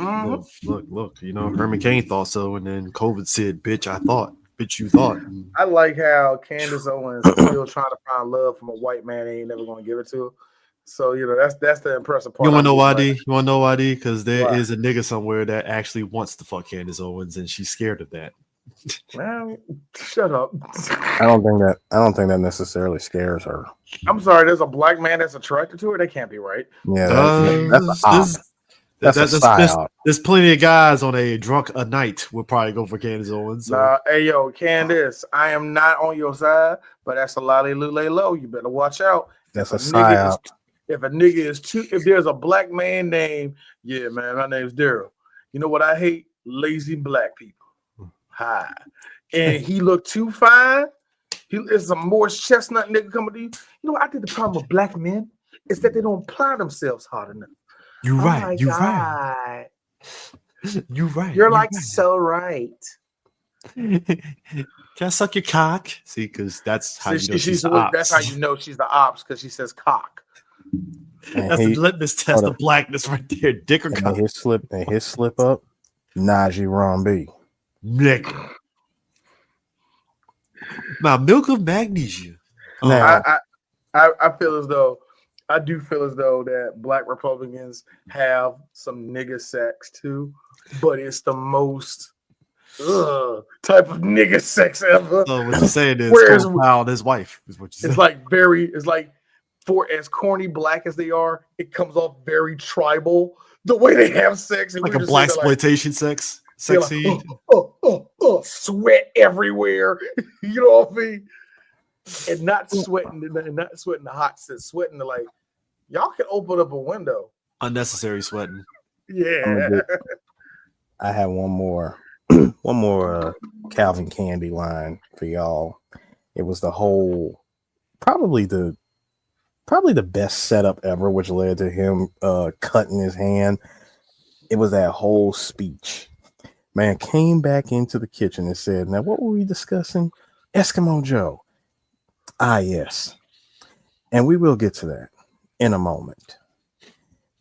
look. You know, Herman Cain thought so, and then COVID said, "Bitch, I thought." Bitch, you thought. I like how Candace Owens is still trying to find love from a white man that ain't never gonna give it to her. So that's the impressive part. You want to know why, D? You want to know why, D? Because there is a nigga somewhere that actually wants to fuck Candace Owens, and she's scared of that. Man, shut up. I don't think that necessarily scares her. I'm sorry. There's a black man that's attracted to her. That can't be right. Yeah, that's a psyop. There's plenty of guys on a drunk a night will probably go for Candace Owens. So. Hey yo, Candace, I am not on your side, but that's a lolly lule low. You better watch out. That's a psyop. If there's a black man named, yeah, man, my name's Daryl. You know what I hate? Lazy black people. Hi. And he looked too fine. It's a Morris Chestnut nigga coming to you. You know, I think the problem with black men is that they don't apply themselves hard enough. You're right. You're like so right. Can I suck your cock? See, because that's how you know she's the ops. That's how you know she's the ops, because she says cock. That's the litmus test of blackness right there. Dick or cock. His slip up. Najee Romby. Nigga. Now, milk of magnesia. Now, I feel as though that black Republicans have some nigga sex too, but it's the most type of nigga sex ever. So what you're saying is Powell, his wife is what you're saying. It's like for as corny black as they are, it comes off very tribal. The way they have sex, and like a black exploitation sex scene. Sweat everywhere. You know what I mean? And not sweating the hot set, sweating the like. Y'all can open up a window. Unnecessary sweating. Yeah. I have one more Calvin Candy line for y'all. It was the whole probably the best setup ever, which led to him cutting his hand. It was that whole speech. Man came back into the kitchen and said, "Now what were we discussing? Eskimo Joe." Ah, yes. And we will get to that in a moment.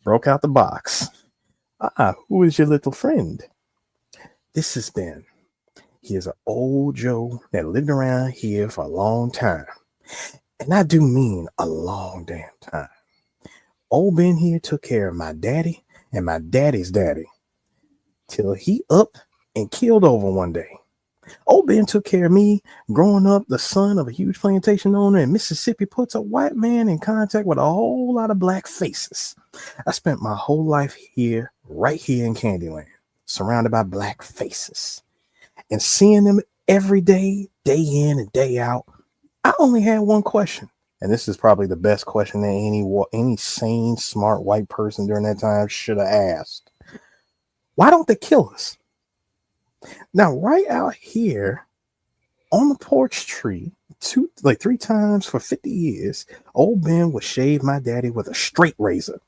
Broke out the box. Who is your little friend? This is Ben. He is an old Joe that lived around here for a long time. And I do mean a long damn time. Old Ben here took care of my daddy and my daddy's daddy till he up and killed over one day. Old Ben took care of me growing up, the son of a huge plantation owner in Mississippi, puts a white man in contact with a whole lot of black faces. I spent my whole life here, right here in Candyland, surrounded by black faces. And seeing them every day, day in and day out, I only had one question. And this is probably the best question that any sane, smart white person during that time should have asked. Why don't they kill us? Now, right out here on the porch tree, 3 times for 50 years, old Ben would shave my daddy with a straight razor.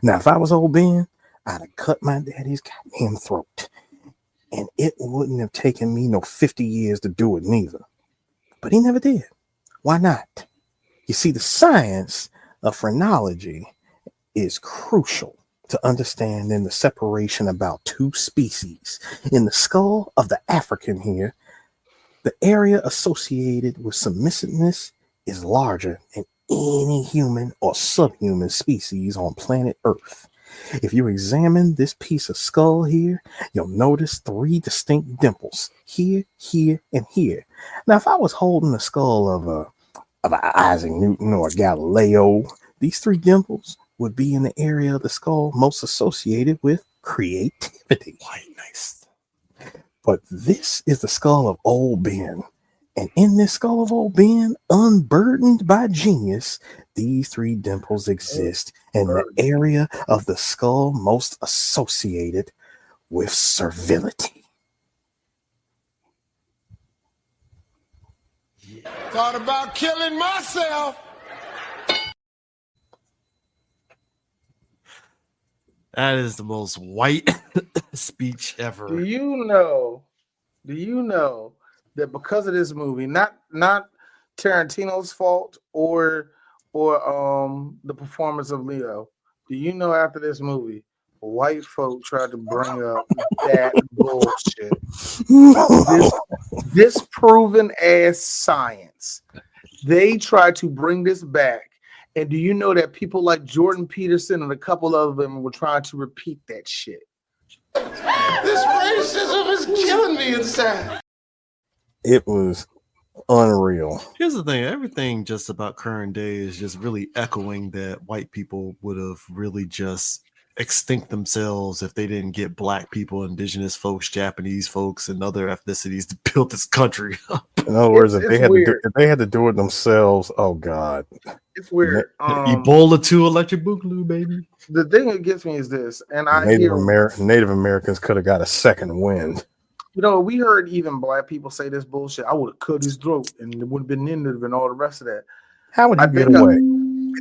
Now, if I was old Ben, I'd have cut my daddy's goddamn throat. And it wouldn't have taken me no 50 years to do it neither. But he never did. Why not? You see, the science of phrenology is crucial to understanding the separation about two species. In the skull of the African here, the area associated with submissiveness is larger than any human or subhuman species on planet Earth. If you examine this piece of skull here, you'll notice 3 distinct dimples here, here, and here. Now, if I was holding the skull of Isaac Newton or Galileo, these 3 dimples would be in the area of the skull most associated with creativity. Nice. But this is the skull of old Ben. And in this skull of old Ben, unburdened by genius, these 3 dimples exist in the area of the skull most associated with servility. Thought about killing myself. That is the most white speech ever. Do you know that because of this movie, not Tarantino's fault or the performance of Leo, do you know after this movie, white folk tried to bring up that bullshit. This proven as science. They tried to bring this back. And do you know that people like Jordan Peterson and a couple of them were trying to repeat that shit? This racism is killing me inside. It was unreal. Here's the thing: everything just about current day is just really echoing that white people would have really just extinct themselves if they didn't get black people, indigenous folks, Japanese folks, and other ethnicities to build this country. In other words, if they had to do it themselves, oh god, it's weird. Ebola 2 electric boogaloo, baby. The thing that gets me is this, and Native Americans could have got a second wind. You know, we heard even black people say this bullshit. I would have cut his throat, and it would have been native and all the rest of that. How would you get away?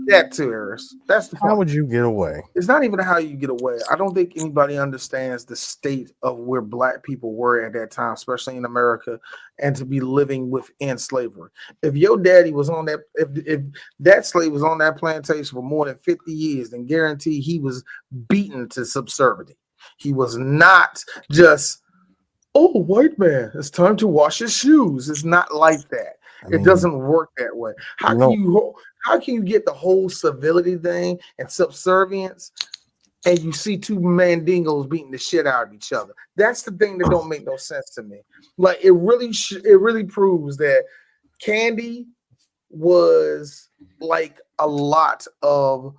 That too, Harris. That's the point. How would you get away? It's not even how you get away. I don't think anybody understands the state of where black people were at that time, especially in America, and to be living within slavery. If your daddy was on that, if that slave was on that plantation for more than 50 years, then guarantee he was beaten to subservient. He was not just, oh, white man, it's time to wash his shoes. It's not like that. It doesn't work that way. How can you get the whole civility thing and subservience, and you see two mandingos beating the shit out of each other? That's the thing that don't make no sense to me. Like it really proves that Candy was like a lot of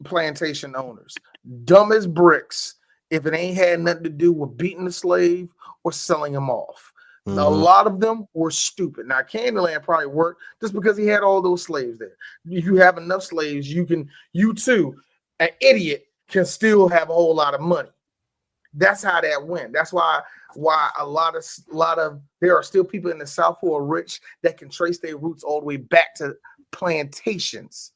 plantation owners, dumb as bricks. If it ain't had nothing to do with beating the slave or selling him off. Mm-hmm. A lot of them were stupid. Now, Candyland probably worked just because he had all those slaves there. If you have enough slaves, you too, an idiot can still have a whole lot of money. That's how that went. That's why a lot of there are still people in the South who are rich that can trace their roots all the way back to plantations,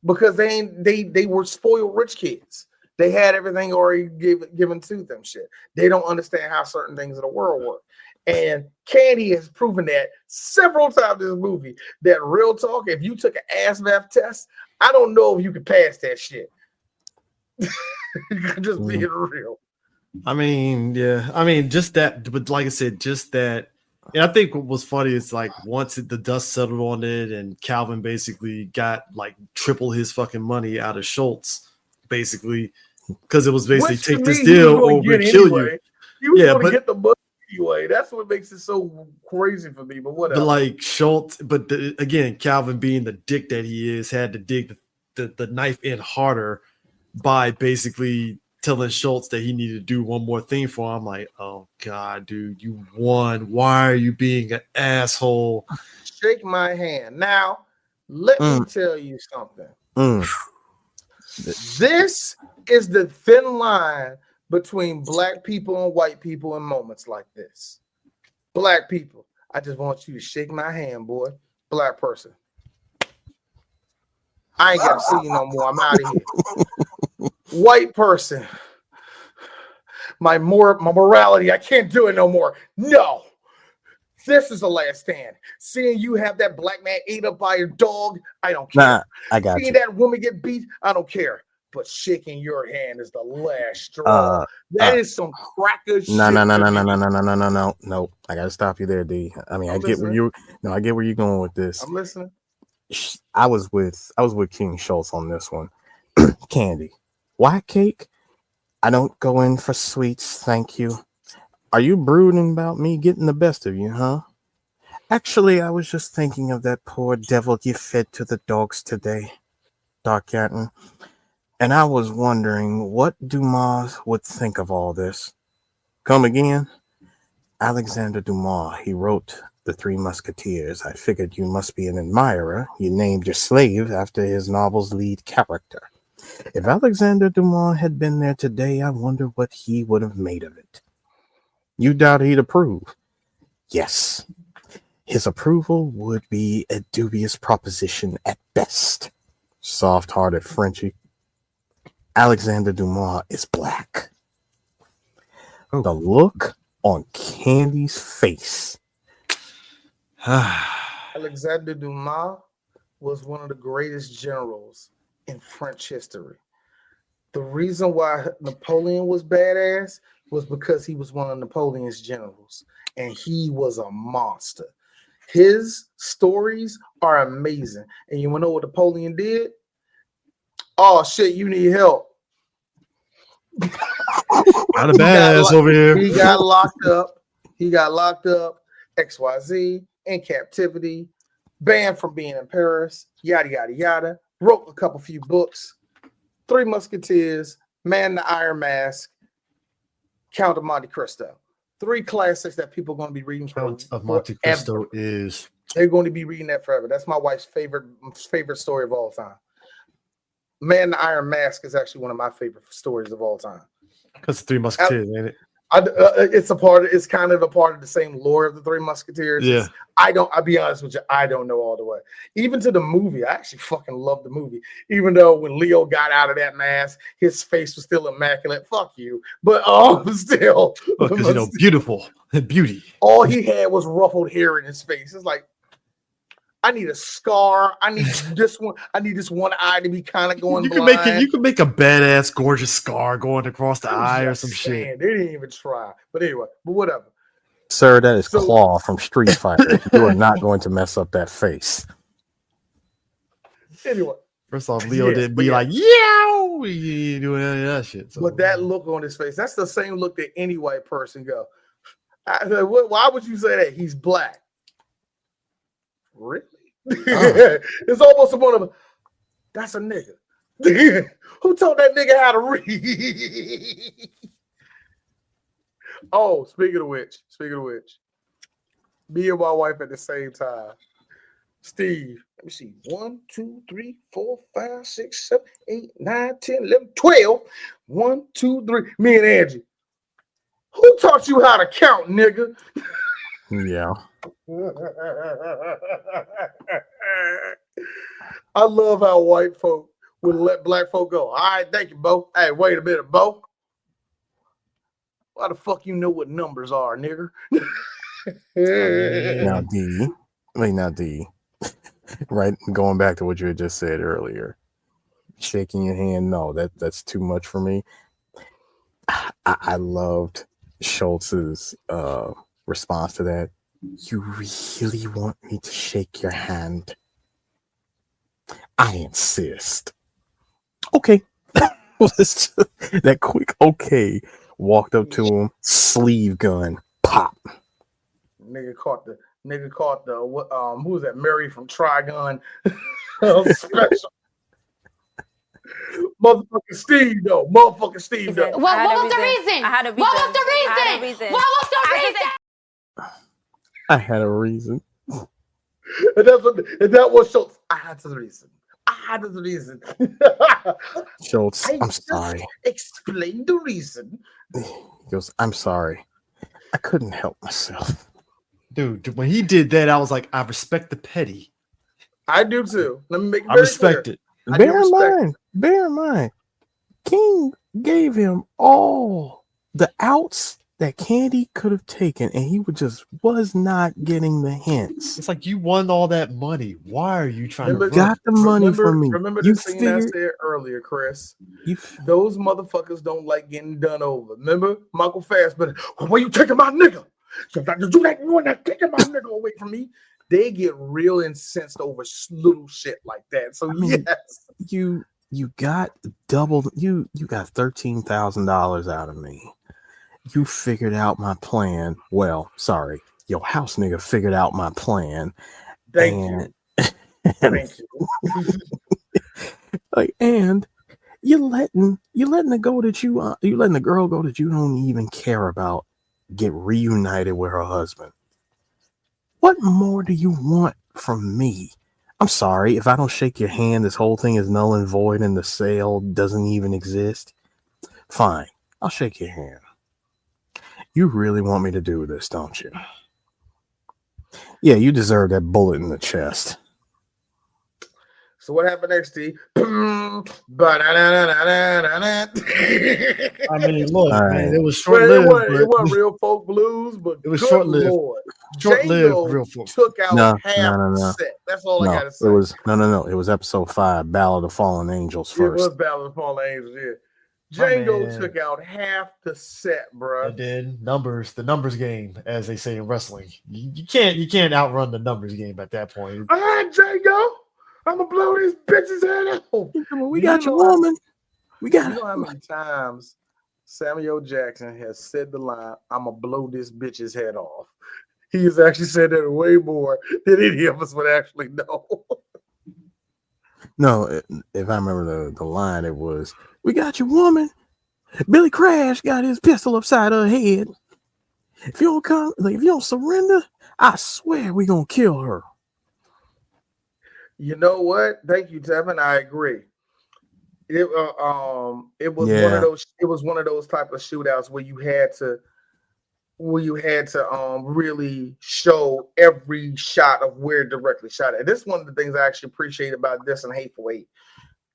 because they were spoiled rich kids. They had everything already given to them. Shit. They don't understand how certain things in the world work. And Candy has proven that several times in this movie that real talk, if you took an ass math test, I don't know if you could pass that shit. Just being real. I mean, yeah. I mean, just that, but like I said, just that. And I think what was funny is like once the dust settled on it and Calvin basically got like triple his fucking money out of Schultz, basically, because it was basically take this deal or we'll kill you. He was going to get the money anyway. That's what makes it so crazy for me. But whatever. But like Schultz, again, Calvin being the dick that he is, had to dig the knife in harder by basically telling Schultz that he needed to do one more thing for him. I'm like, oh God, dude, you won. Why are you being an asshole? Shake my hand. Now, let me tell you something. This is the thin line between black people and white people in moments like this. Black people, I just want you to shake my hand, boy. Black person, I ain't got to see you no more. I'm out of here. White person, my morality, I can't do it no more. No, this is the last stand. Seeing you have that black man ate up by your dog, I don't care. Nah, I got Seeing you. that woman get beat, I don't care. But shaking your hand is the last straw. That is some cracker shit. No. I gotta stop you there, D. I mean, I get where you're going with this. I'm listening. I was with King Schultz on this one. Candy, white cake. I don't go in for sweets, thank you. Are you brooding about me getting the best of you, huh? Actually, I was just thinking of that poor devil you fed to the dogs today, Dark Canton. And I was wondering what Dumas would think of all this. Come again? Alexander Dumas, he wrote The Three Musketeers. I figured you must be an admirer. You named your slave after his novel's lead character. If Alexander Dumas had been there today, I wonder what he would have made of it. You doubt he'd approve? Yes. His approval would be a dubious proposition at best. Soft-hearted Frenchie. Alexander Dumas is black. The look on Candy's face. Alexander Dumas was one of the greatest generals in French history. The reason why Napoleon was badass was because he was one of Napoleon's generals, and he was a monster. His stories are amazing. And you want to know what Napoleon did? Oh shit, you need help. Not a badass over here. He got locked up. XYZ in captivity, banned from being in Paris. Yada yada yada. Wrote a few books. 3 Musketeers, Man in the Iron Mask, Count of Monte Cristo. 3 classics that people are going to be reading Count of Monte Cristo is. They're going to be reading that forever. That's my wife's favorite story of all time. Man in the Iron Mask is actually one of my favorite stories of all time. Because 3 Musketeers, ain't it? It's kind of a part of the same lore of the 3 Musketeers. Yeah. I'll be honest with you, I don't know all the way. Even to the movie, I actually fucking love the movie. Even though when Leo got out of that mask, his face was still immaculate. Fuck you. But still. Because, beautiful. Beauty. All he had was ruffled hair in his face. It's like, I need a scar. I need this one. I need this one eye to be kind of going blind. You can make a badass, gorgeous scar going across the eye or some shit. They didn't even try. But anyway, whatever. Sir, that is Claw from Street Fighter. You are not going to mess up that face. Anyway. First off, Leo didn't be like, yeah, we doing any of that shit. So. But that look on his face, that's the same look that any white person go. Why would you say that? He's black. Really? It's almost one of that's a nigga. Who told that nigga how to read? Oh, speaking of which, me and my wife at the same time. Steve, let me see. 1, 2, 3, 4, 5, 6, 7, 8, 9, 10, 11, 12. 1, 2, 3. Me and Angie. Who taught you how to count, nigga? Yeah. I love how white folk would let black folk go. All right, thank you, Bo. Hey, wait a minute, Bo. Why the fuck you know what numbers are, nigger? Now D. Right, going back to what you had just said earlier. Shaking your hand, no, that's too much for me. I loved Schultz's response to that. You really want me to shake your hand? I insist. Okay. That quick okay. Walked up to him, sleeve gun, pop. Nigga caught the who was that? Mary from Trigun. Special. Motherfucking Steve though. What was the reason? What was the reason? I had a reason. And that was Schultz. I had the reason. Schultz, I'm sorry. Explain the reason. He goes, I'm sorry. I couldn't help myself. Dude, when he did that, I was like, I respect the petty. I do too. Let me make it I respect clear. it. Bear in mind, King gave him all the outs that Candy could have taken, and he was not getting the hints. It's like, you won all that money. Why are you trying to got the money from me? Remember the thing I said earlier, Chris? Those motherfuckers don't like getting done over. Remember Michael Fassbender? Why you taking my nigga? You not taking my nigga away from me. They get real incensed over little shit like that. So yes, you got doubled. You got $13,000 out of me. You figured out my plan. Well, sorry, your house nigga figured out my plan. Thank you. And you're letting the girl that you don't even care about get reunited with her husband. What more do you want from me? I'm sorry, if I don't shake your hand, this whole thing is null and void and the sale doesn't even exist. Fine, I'll shake your hand. You really want me to do this, don't you? Yeah, you deserve that bullet in the chest. So what happened next, Steve? I mean, look, man, it was short-lived. It wasn't real folk blues, but it was short-lived. Short-lived real folk. Took out half the set. That's all I gotta say. It was It was episode 5, Ballad of Fallen Angels first. It was Ballad of Fallen Angels, yeah. Django took out half the set, bro. It did. The numbers game, as they say in wrestling. You can't outrun the numbers game at that point. All right, Django, I'm gonna blow this bitch's head off. We got your woman. We got. You know how many times Samuel Jackson has said the line, "I'm gonna blow this bitch's head off." He has actually said that way more than any of us would actually know. No, if I remember the line, it was, "We got your woman. Billy Crash got his pistol upside her head. If you don't surrender, I swear we gonna kill her." You know what? Thank you, Tevin. I agree. It was one of those. It was one of those type of shootouts where you had to really show every shot of where it directly shot at. This is one of the things I actually appreciate about this and Hateful Eight.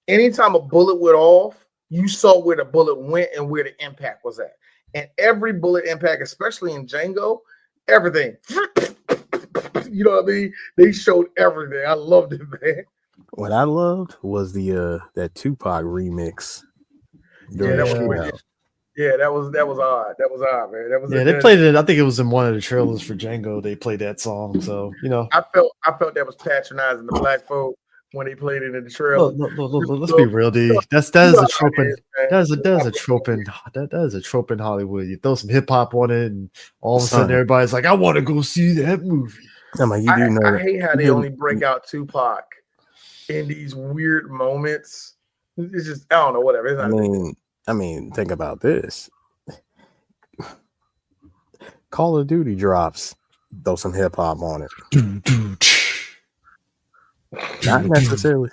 Anytime a bullet went off, you saw where the bullet went and where the impact was at. And every bullet impact, especially in Django, everything. You know what I mean? They showed everything. I loved it, man. What I loved was the that Tupac remix. Yeah, that was weird. Yeah, that was odd. That was odd, man. That was they played it. I think it was in one of the trailers for Django. They played that song, so I felt that was patronizing the black folk when they played it in the trailer. Look, let's be real, D. That is a trope. That is a trope in Hollywood. You throw some hip hop on it, and all of a sudden everybody's like, "I want to go see that movie." I hate how they only break out Tupac in these weird moments. It's just, I don't know, whatever. It's not I mean, think about this. Call of Duty drops, throw some hip hop on it. Not necessarily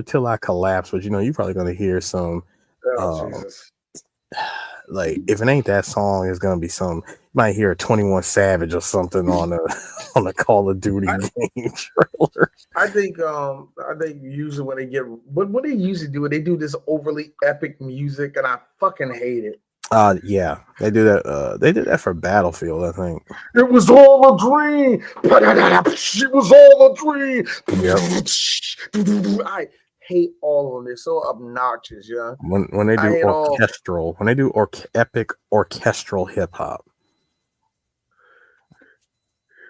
till I collapse, but you're probably gonna hear some Jesus. Like, if it ain't that song, it's gonna be some. You might hear a 21 Savage or something on a Call of Duty game trailer. I think usually when they get, what they usually do, they do this overly epic music, and I fucking hate it. Yeah, they do that. They did that for Battlefield, I think. It was all a dream. It was all a dream. Yep. I hate all of them. They're so obnoxious, yeah. When they do orchestral, when they do epic orchestral hip hop.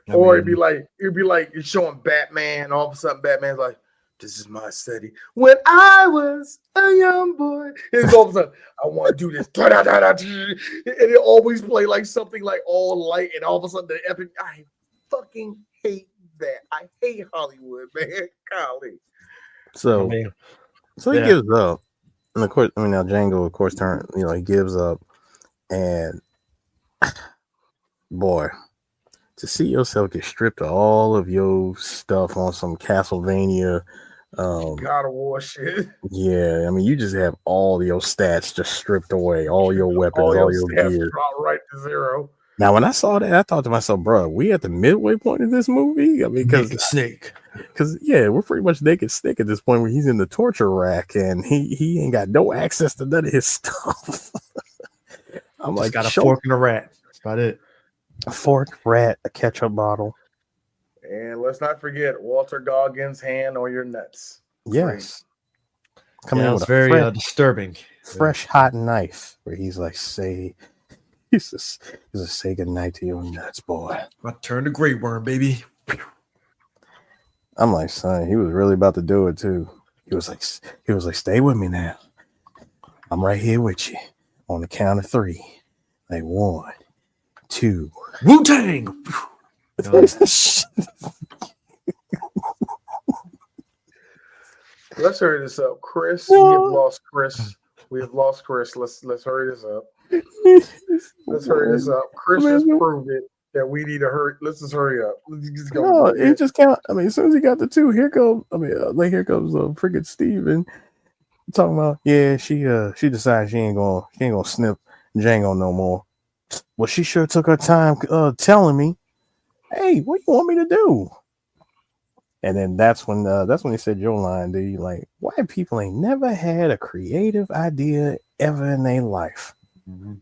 It'd be like you're showing Batman. All of a sudden, Batman's like, "This is my city." When I was a young boy, and all of a sudden, I want to do this, and it always play like something like all light, and all of a sudden, the epic. I fucking hate that. I hate Hollywood, man. Golly. So he gives up, and of course, now Django, of course, he gives up, and boy, to see yourself get stripped of all of your stuff on some Castlevania, God of War shit. Yeah, you just have all your stats just stripped away, all your weapons, all your gear, drop right to zero. Now, when I saw that, I thought to myself, bro, we at the midway point of this movie? Because we're pretty much naked snake at this point where he's in the torture rack and he ain't got no access to none of his stuff. I'm just got a fork and a rat. That's about it. A fork, rat, a ketchup bottle. And let's not forget Walter Goggins' hand on your nuts. Yes. Coming in with very disturbing. Fresh hot knife where he's like, He's a say goodnight to your nuts, boy. I turn to Great Worm, baby. I'm like, son, he was really about to do it too. He was like, stay with me now. I'm right here with you on the count of 3. Like 1, 2. Wu-Tang. Let's hurry this up, Chris. We have lost Chris. Let's hurry this up. Let's hurry this up. Chris just proved it that we need to hurry. Let's just hurry up. Let's just go. No, it just count. As soon as he got the 2, here comes freaking Steven talking about, she decided she ain't gonna snip Django no more. Well, she sure took her time telling me, hey, what you want me to do? And then that's when he said your line, dude. Like, white people ain't never had a creative idea ever in their life. Mm-hmm.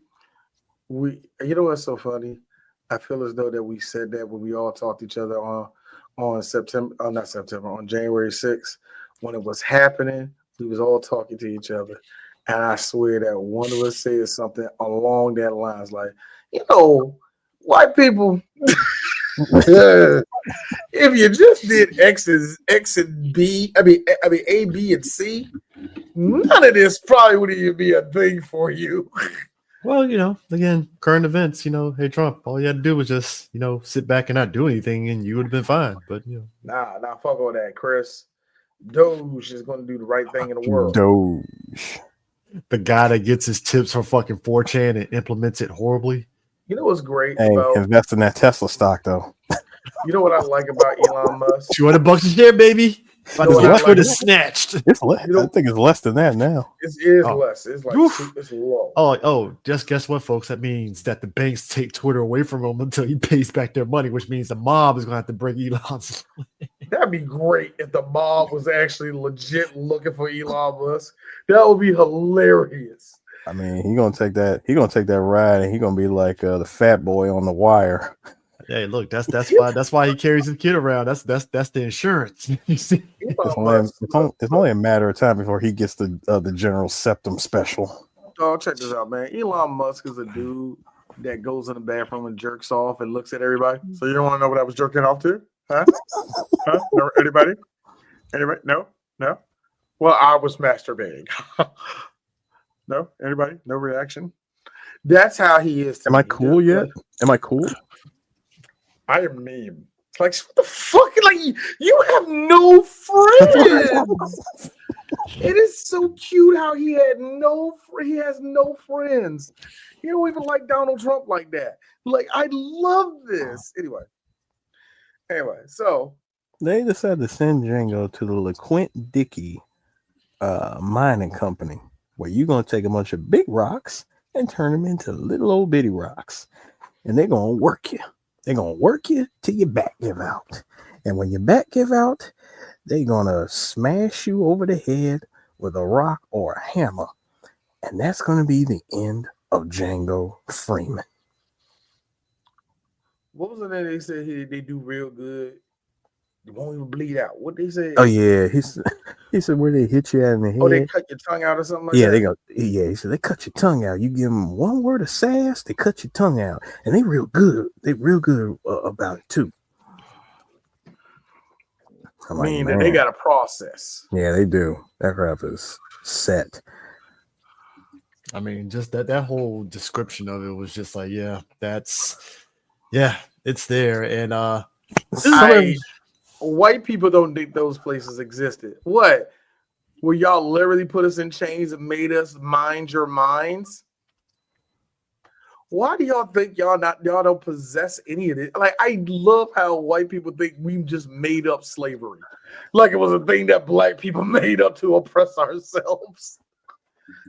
You know what's so funny? I feel as though that we said that when we all talked to each other on January 6th when it was happening. We was all talking to each other. And I swear that one of us said something along that lines, like, white people, if you just did X and B, I mean A, B, and C, none of this probably wouldn't even be a thing for you. Well, again, current events, hey, Trump, all you had to do was just, sit back and not do anything and you would have been fine. But, Nah, fuck all that, Chris. Doge is going to do the right thing in the world. Doge. The guy that gets his tips from fucking 4chan and implements it horribly. You know what's great? Hey, invest in that Tesla stock, though. You know what I like about Elon Musk? $200 a share, baby. Twitter snatched. I think it's less than that now. It is less. It's like it's low. Oh, just guess what, folks? That means that the banks take Twitter away from him until he pays back their money, which means the mob is going to have to bring Elon's. That'd be great if the mob was actually legit looking for Elon Musk. That would be hilarious. I mean, he's gonna take that. He's gonna take that ride, and he's gonna be like the fat boy on The Wire. Hey, look, that's why he carries his kid around. That's the insurance. You see, it's only a matter of time before he gets the General Septum special. Oh, check this out, man. Elon Musk is a dude that goes in the bathroom and jerks off and looks at everybody. So you don't want to know what I was jerking off to? Huh? No, anybody? No? Well, I was masturbating. No? Anybody? No reaction? That's how he is. Am I cool yet? Am I cool? I am meme. Like, what the fuck? Like, you have no friends. It is so cute how he has no friends. He don't even like Donald Trump like that. Like, I love this. Anyway, so they decided to send Django to the LeQuint Dickey mining company, where you're gonna take a bunch of big rocks and turn them into little old bitty rocks, and they're gonna work you. They're gonna work you till your back give out, and when your back give out, they're gonna smash you over the head with a rock or a hammer, and that's gonna be the end of Django Freeman. What was it that they said they do real good? They won't even bleed out. What they say? Oh yeah, he said where they hit you out in the head. Oh, they cut your tongue out or something like that? They go. Yeah, he said they cut your tongue out. You give them one word of sass, they cut your tongue out, and they real good. They real good about it too. They got a process. Yeah, they do. That crap is set. I mean, just that whole description of it was just like, it's there, and white people don't think those places existed. What? Where y'all literally put us in chains and made us mind your minds? Why do y'all think y'all don't possess any of it? Like, I love how white people think we just made up slavery. Like it was a thing that black people made up to oppress ourselves.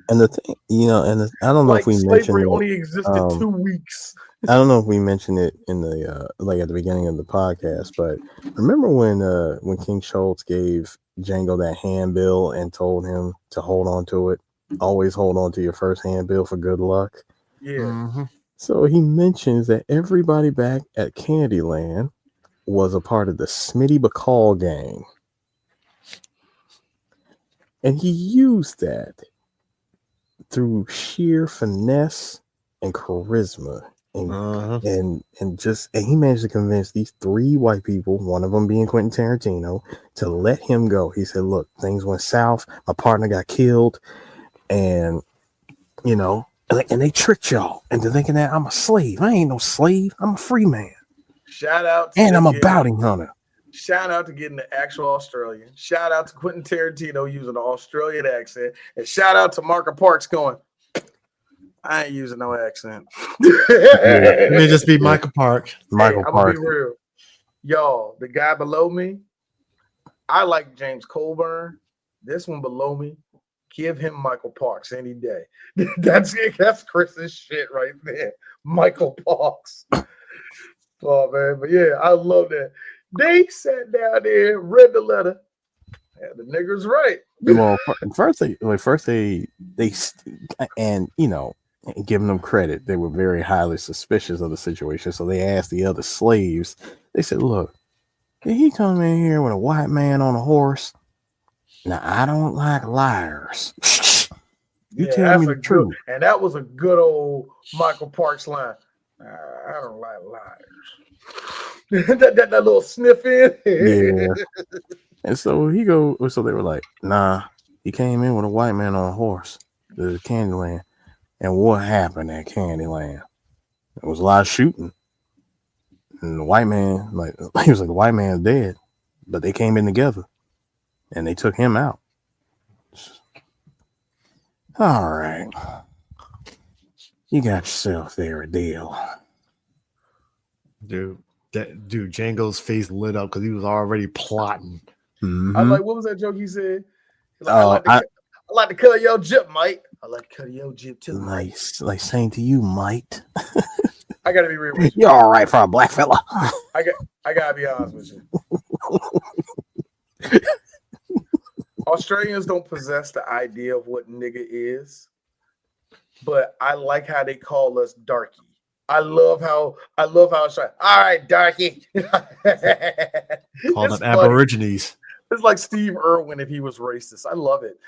And the thing, I don't know if we mentioned slavery only existed 2 weeks. I don't know if we mentioned it in the at the beginning of the podcast, but remember when King Schultz gave Django that handbill and told him to hold on to it, always hold on to your first handbill for good luck. Yeah. Mm-hmm. So he mentions that everybody back at Candyland was a part of the Smitty Bacall gang, and he used that through sheer finesse and charisma. And he managed to convince these 3 white people, one of them being Quentin Tarantino, to let him go. He said, look, things went south. My partner got killed. And, and they tricked y'all into thinking that I'm a slave. I ain't no slave. I'm a free man. Shout out. And I'm a bounty hunter. Shout out to getting the actual Australian. Shout out to Quentin Tarantino using an Australian accent. And shout out to Marco Parks going, I ain't using no accent. It may just be Michael Park. Michael Park. I'm gonna be real. Y'all, the guy below me, I like James Colburn. This one below me, give him Michael Parks any day. That's Chris's shit right there. Michael Parks. Oh man, but yeah, I love that. They sat down there, read the letter. Yeah, the nigger's right. Well, first they and giving them credit, they were very highly suspicious of the situation. So they asked the other slaves. They said, "Look, did he come in here with a white man on a horse?" Now I don't like liars. You Yeah, tell that's me a the truth. good, and that was a good old Michael Parks line. I don't like liars. that little sniff in. Yeah. And so so they were like, nah, he came in with a white man on a horse to Candyland. And what happened at Candyland? There was a lot of shooting. And the white man, he was like, the white man's dead. But they came in together and they took him out. All right. You got yourself there a deal. Dude, Django's face lit up because he was already plotting. Mm-hmm. I like, what was that joke he said? Like, I like to cut your jib, Mike. I like to cut your jib too. Nice. Like saying to you, Mike. I gotta be real with you. You're all right for a black fella. I gotta be honest with you. Australians don't possess the idea of what nigga is, but I like how they call us darky. I love how it's like, all right, darky. Call them Aborigines. It's like Steve Irwin if he was racist. I love it.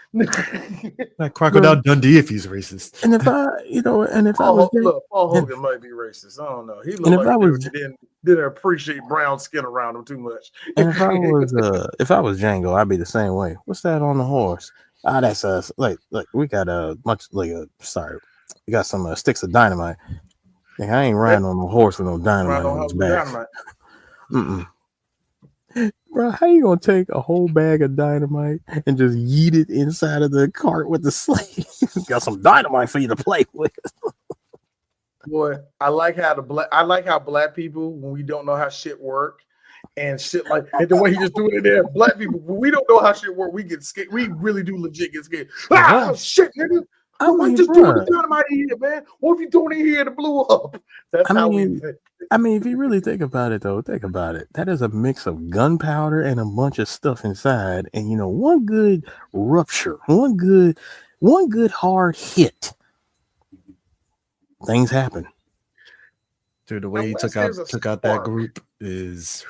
Like Crocodile Dundee if he's racist. And if I was Paul Hogan might be racist. I don't know. He looked like a dude that didn't appreciate brown skin around him too much. And if I was Django, I'd be the same way. What's that on the horse? That's us. Like we got we got some sticks of dynamite. Like, I ain't riding on a horse with no dynamite on his back. Bro, how you gonna take a whole bag of dynamite and just yeet it inside of the cart with the slave? Got some dynamite for you to play with. Boy, I like how black people, when we don't know how shit work and shit like, and the way he just do it in there, black people, when we don't know how shit work, we get scared. We really do legit get scared. Ah, shit, nigga. Why you just doing the dynamite in here, man? What if you doing it here and it blew up? That's how we think. I mean, if you really think about it, though, that is a mix of gunpowder and a bunch of stuff inside. And, one good rupture, one good hard hit, things happen. Dude, the way he took out that group is...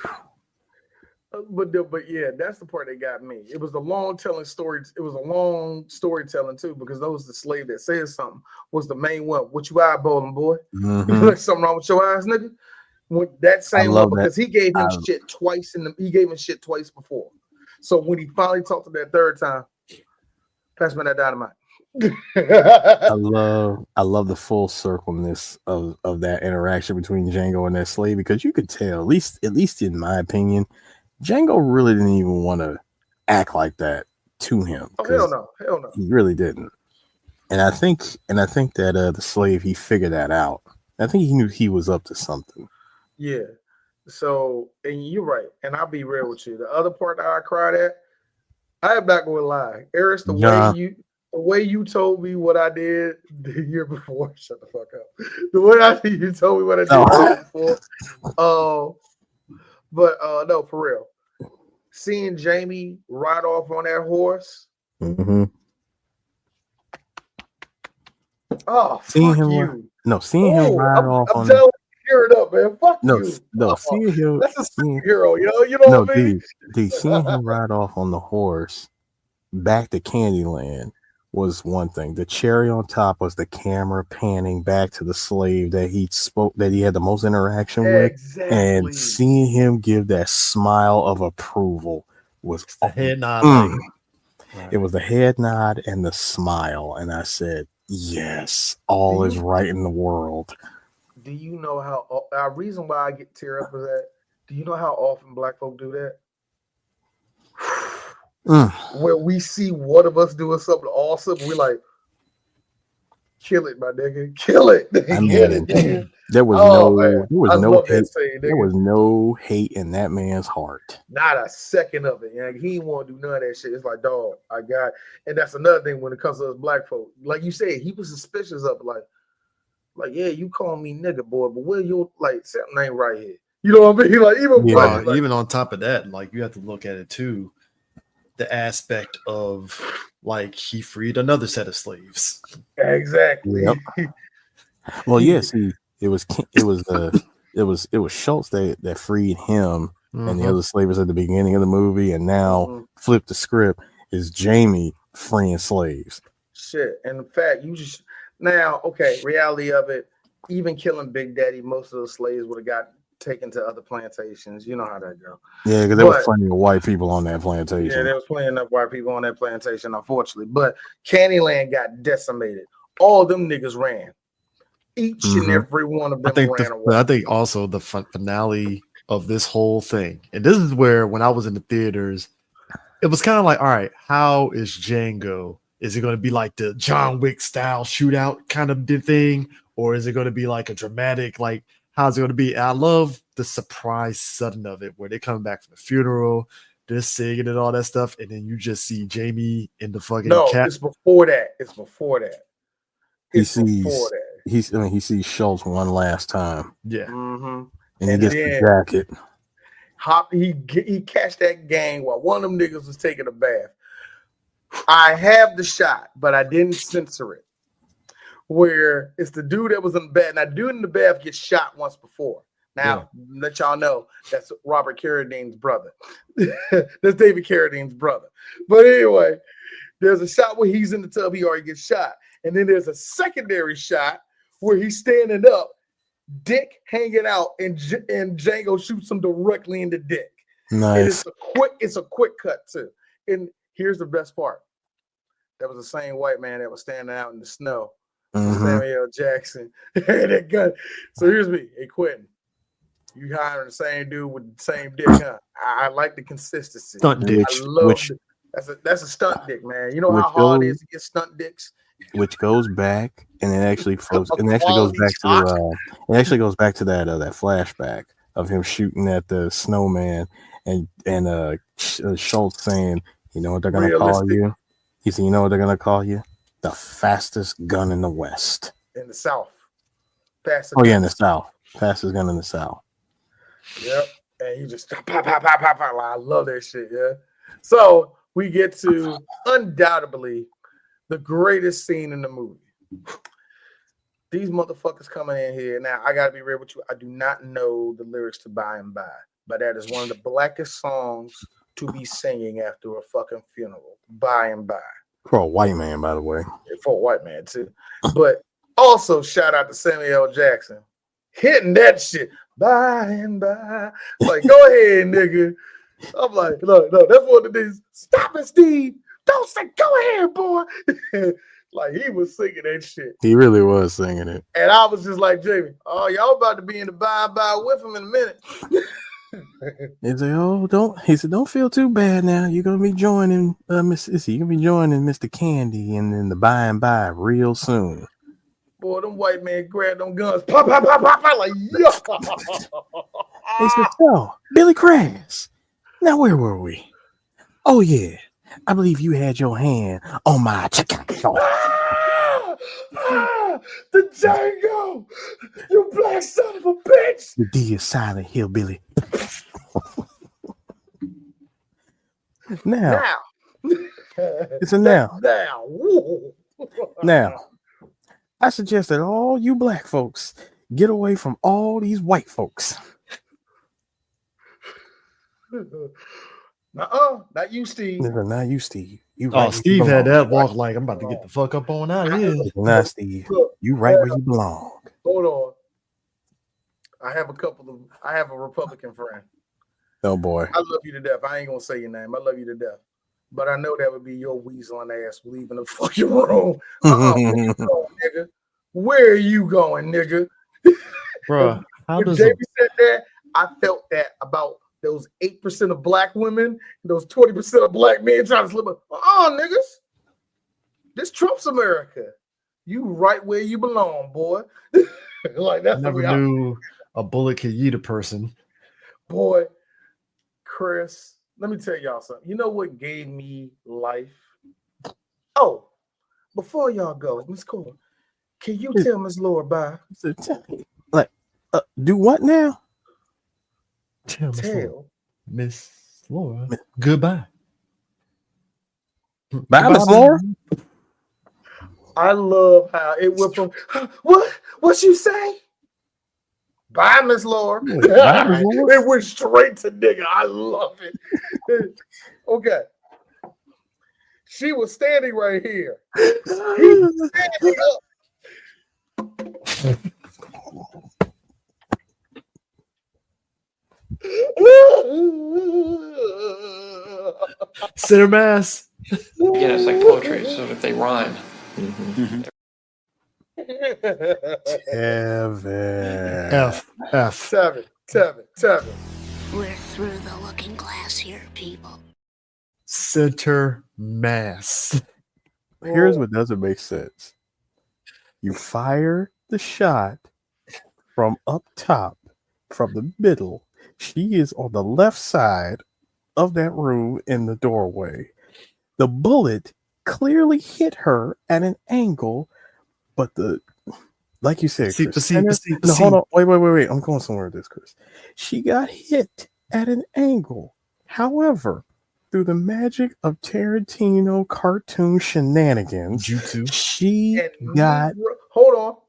But yeah, that's the part that got me. It was the long telling story. It was a long storytelling too, because those the slave that said something was the main one. What you eyeballing, boy? Mm-hmm. Something wrong with your eyes, nigga? That same one, because he gave him shit twice he gave him shit twice before. So when he finally talked to that third time, pass me that dynamite. I love the full circleness of that interaction between Django and that slave, because you could tell, at least in my opinion, Django really didn't even want to act like that to him. Oh, hell no. He really didn't. And I think that the slave, he figured that out. I think he knew he was up to something. Yeah. So, and you're right. And I'll be real with you. The other part that I cried at, I am not going to lie. Eris, the way you told me what I did the year before, shut the fuck up. The way you told me what I did the year before. But no, for real. Seeing Jamie ride off on that horse. Mm-hmm. Oh, seeing fuck him you. Seeing him ride off on. I'm telling you, hear it up, man. Fuck you. Seeing him. That's a superhero, you know what I mean? Seeing him ride off on the horse back to Candyland was one thing. The cherry on top was the camera panning back to the slave that he had the most interaction with, and seeing him give that smile of approval was the head nod. It was the head nod and the smile, and I said, "Yes, all is right in the world." Do you know how? Reason why I get tear up with that? Do you know how often black folk do that? Where we see one of us doing something awesome, we like, kill it, my nigga, kill it. I mean, get it, nigga. There was no hate in that man's heart. Not a second of it. He didn't want to do none of that shit. It's like, dog, I got it. And that's another thing when it comes to us black folk. Like you said, he was suspicious of it. Like, yeah, you call me nigga, boy, but where you something ain't right here. You know what I mean? Like, even on top of that, like you have to look at it too. The aspect of he freed another set of slaves. Exactly. Yep. Well, yes, it was Schultz that freed him and the other slaves at the beginning of the movie, and now flip the script. is Jamie freeing slaves. Shit. And in fact, you just now, okay, reality of it, even killing Big Daddy, most of those slaves would have got taken to other plantations. You know how that go. Yeah, because there was plenty of white people on that plantation. Yeah, there was plenty enough white people on that plantation, unfortunately. But Candyland got decimated. All them niggas ran. Each and every one of them ran away. I think also the finale of this whole thing, and this is where when I was in the theaters, it was kind of like, all right, how is Django? Is it going to be like the John Wick style shootout kind of thing, or is it going to be like a dramatic, like how's it going to be? And I love the surprise sudden of it, where they come back from the funeral, they're singing and all that stuff, and then you just see Jamie in the fucking it's before that. It's before that. He sees Schultz one last time. Yeah. And he gets the jacket. He catched that gang while one of them niggas was taking a bath. I have the shot, but I didn't censor it. Where it's the dude that was in the bath. Now, dude in the bath gets shot once before. Now, let y'all know that's Robert Carradine's brother. That's David Carradine's brother. But anyway, there's a shot where he's in the tub. He already gets shot. And then there's a secondary shot where he's standing up, dick hanging out, and Django shoots him directly in the dick. Nice. And it's a quick cut too. And here's the best part. That was the same white man that was standing out in the snow. Samuel Jackson. That gun. So here's me. Hey, Quentin. You hiring the same dude with the same dick, huh? I like the consistency. Stunt dick. I love that's a stunt dick, man. You know how hard it is to get stunt dicks? Which goes back, and it actually goes back to that flashback of him shooting at the snowman, and Schultz saying, "You know what they're gonna call you?" He said, "You know what they're gonna call you? The fastest gun in the West." In the South. In the South. Fastest gun in the South. Yep. And he just pop. I love that shit. Yeah. So we get to undoubtedly the greatest scene in the movie. These motherfuckers coming in here. Now, I got to be real with you. I do not know the lyrics to By and By, but that is one of the blackest songs to be singing after a fucking funeral. By and By. For a white man, by the way. For a white man, too. But also, shout out to Samuel Jackson. Hitting that shit. By and by. Like, go ahead, nigga. I'm like, no, that's one of these. Stop it, Steve. Don't say, go ahead, boy. Like, he was singing that shit. He really was singing it. And I was just like, Jamie, oh, y'all about to be in the by with him in a minute. He said, don't feel too bad now. You're gonna be joining Mr. Candy and the by and by real soon. Boy, them white men grab them guns. Pop, like, yo. They said, "Oh, Billy Crass. Now where were we? Oh yeah. I believe you had your hand on my chicken. The Django, you black son of a bitch. The D is silent hillbilly." Now. It's a now. Now, I suggest that all you black folks get away from all these white folks. Not you, Steve. Not you, Steve. Steve had that walk like, I'm about to get the fuck up on out of here. Not Steve. You right where you belong. Hold on. I have a Republican friend. Oh boy. I love you to death. I ain't gonna say your name. I love you to death. But I know that would be your weaseling ass leaving the fucking room. Nigga. Where are you going, nigga? Bro, when Jamie said that, I felt that about those 8% of black women, those 20% of black men trying to slip up. Niggas. This Trump's America. You right where you belong, boy. Like that's never knew a bullet could eat a person. Boy, Chris, let me tell y'all something. You know what gave me life? Oh, before y'all go, Miss Cora, can you tell Miss Laura bye? Like, do what now? Tell Miss Laura goodbye. Bye, Miss Laura. I love how it went from what you say? Bye, Miss Laura. It went straight to nigga. I love it. Okay. She was standing right here. He was standing up. Center mass. Again, it's like poetry, so if they rhyme. F. Seven. We're through the looking glass here, people. Center mass. Here's what doesn't make sense. You fire the shot from up top, from the middle. She is on the left side of that room in the doorway. The bullet clearly hit her at an angle, but like you said, Chris, hold on. Wait. I'm going somewhere with this, Chris. She got hit at an angle. However, through the magic of Tarantino cartoon shenanigans, she got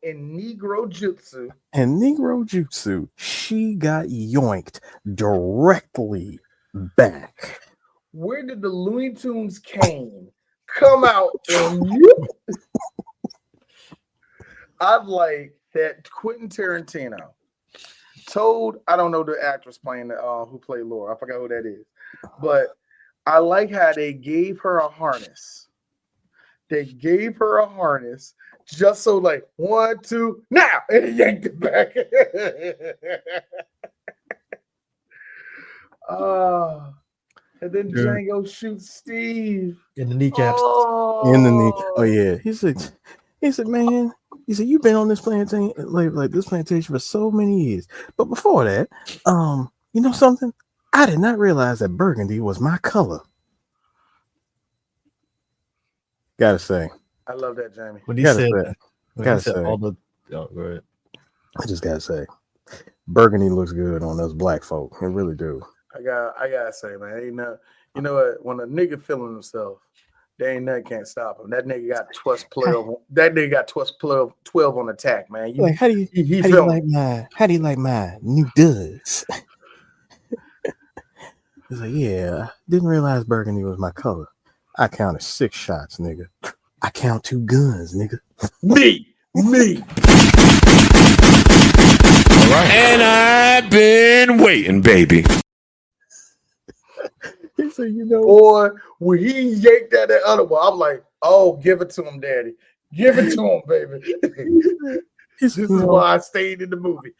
in Negro Jutsu. And Negro Jutsu, she got yoinked directly back. Where did the Looney Tunes cane come out and you? I'd like that Quentin Tarantino told, I don't know the actress playing who played Laura. I forgot who that is. But I like how they gave her a harness. Just so like 1, 2, now, and he yanked it back. And then Django shoots Steve in the kneecaps. In the knee. Oh yeah. He said, man. He said, you've been on this plantation, like this plantation for so many years. But before that, you know something? I did not realize that burgundy was my color. Gotta say. I love that, Jamie. When he said that, go ahead. I just gotta say, burgundy looks good on us black folk. It really do. I gotta say, man, you know what? When a nigga feeling himself, there ain't nothing can't stop him. That nigga got 12. That nigga got 12 on attack, man. How do you like my new duds? He's like, yeah, didn't realize burgundy was my color. I counted 6 shots, nigga. I count 2 guns, nigga. Me. All right. And I've been waiting, baby. So, boy, when he yanked at that other one, I'm like, oh, give it to him, daddy. Give it to him, baby. This is why I stayed in the movie.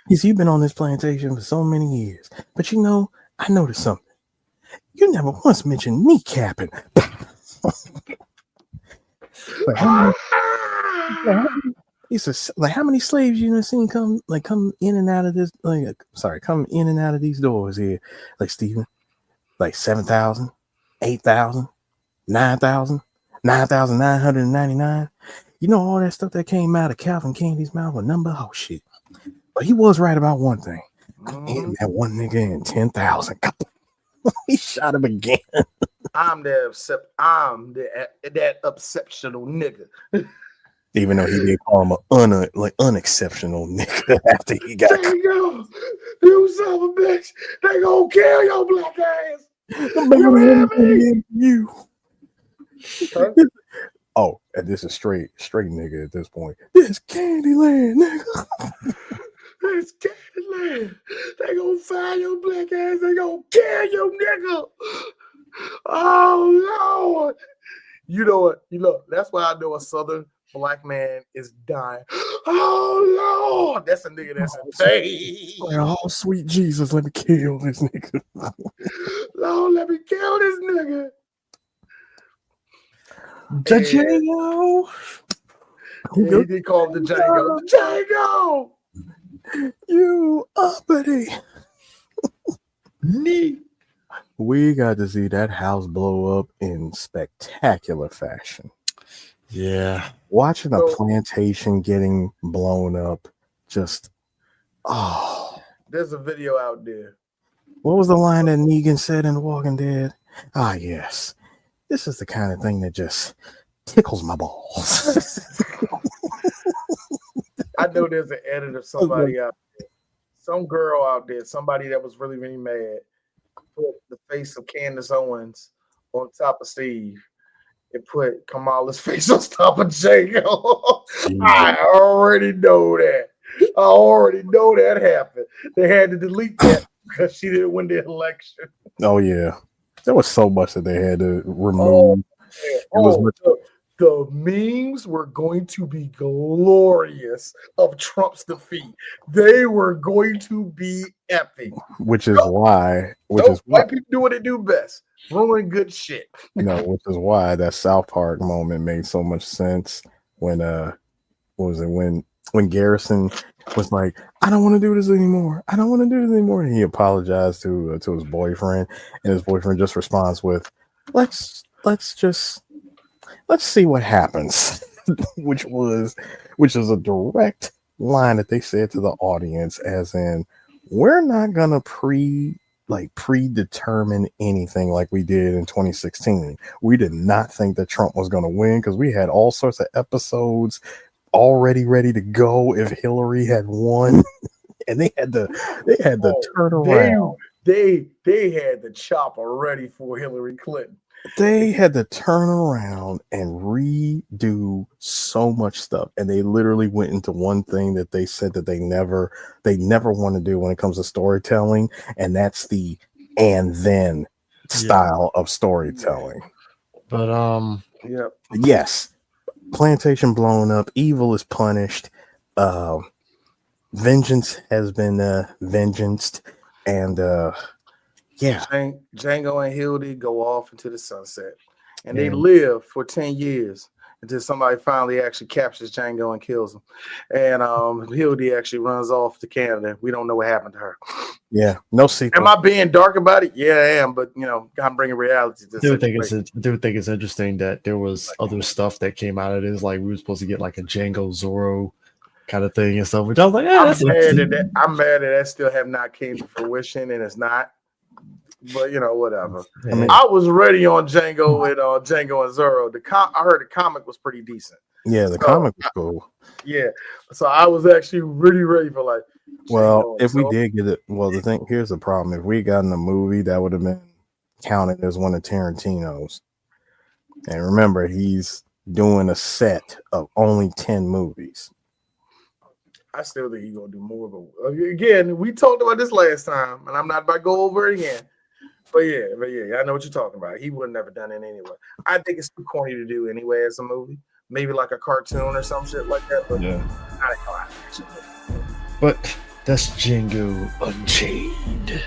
You've been on this plantation for so many years. But I noticed something. You never once mentioned kneecapping. How many slaves you done seen come in and out of this? Come in and out of these doors here, like Stephen. Like 7,000, 8,000, 9,000, 9,999. You know all that stuff that came out of Calvin Candy's mouth with number? Oh shit! But he was right about one thing. And that one nigga in 10,000. He shot him again. I'm that exceptional nigga. Even though he did call him an unexceptional nigga after he got. You son of a bitch! They gonna kill your black ass. You. Huh? Oh, and this is straight nigga at this point. This Candyland, nigga. It's Candyland. They gonna find your black ass. They gonna kill you, nigga. Oh Lord. You know what? That's why I know a Southern black man is dying. Oh Lord, that's a nigga that's insane. Oh sweet Jesus, let me kill this nigga. Lord, let me kill this nigga. Django. He did call him the Django. Django. You uppity. Neat. We got to see that house blow up in spectacular fashion. Yeah. Watching a plantation getting blown up, there's a video out there. What was the line that Negan said in The Walking Dead? Ah, yes. This is the kind of thing that just tickles my balls. I know there's an editor, somebody out there, some girl out there, somebody that was really, really mad, put the face of Candace Owens on top of Steve and put Kamala's face on top of Django. I already know that. I already know that happened. They had to delete that because she didn't win the election. Oh yeah, there was so much that they had to remove. The memes were going to be glorious of Trump's defeat. They were going to be epic. Which is why white people do what they do best. Ruin good shit. Which is why that South Park moment made so much sense when when Garrison was like, I don't want to do this anymore. I don't want to do this anymore. And he apologized to his boyfriend, and his boyfriend just responds with, let's see what happens. which is a direct line that they said to the audience, as in, we're not gonna predetermine anything like we did in 2016. We did not think that Trump was going to win because we had all sorts of episodes already ready to go if Hillary had won. And they had to turn around. They had the chopper ready for Hillary Clinton. They had to turn around and redo so much stuff, and they literally went into one thing that they said that they never want to do when it comes to storytelling, and that's the and then style of storytelling. But yes, plantation blown up, evil is punished, vengeance has been vengeanced, and yeah, Django and Hildy go off into the sunset, and they live for 10 years until somebody finally actually captures Django and kills him. And Hildy actually runs off to Canada. We don't know what happened to her. Yeah, no sequel. Am I being dark about it? Yeah, I am. But I'm bringing reality to this. I do think it's interesting that there was other stuff that came out of this. Like we were supposed to get like a Django Zorro kind of thing and stuff. Which I was like, I'm mad that still have not came to fruition, and it's not. But whatever. I mean, I was ready on Django and Django and Zorro. I heard the comic was pretty decent. Yeah, the comic was cool. Yeah, so I was actually really ready for like. Well, if we did get it, here's the problem: if we got in the movie, that would have been counted as one of Tarantino's. And remember, he's doing a set of only 10 movies. I still think he's gonna do more. But again, we talked about this last time, and I'm not about to go over it again. But yeah, I know what you're talking about. He would have never done it anyway. I think it's too corny to do anyway as a movie. Maybe like a cartoon or some shit like that. But not a live action movie. But that's Django Unchained.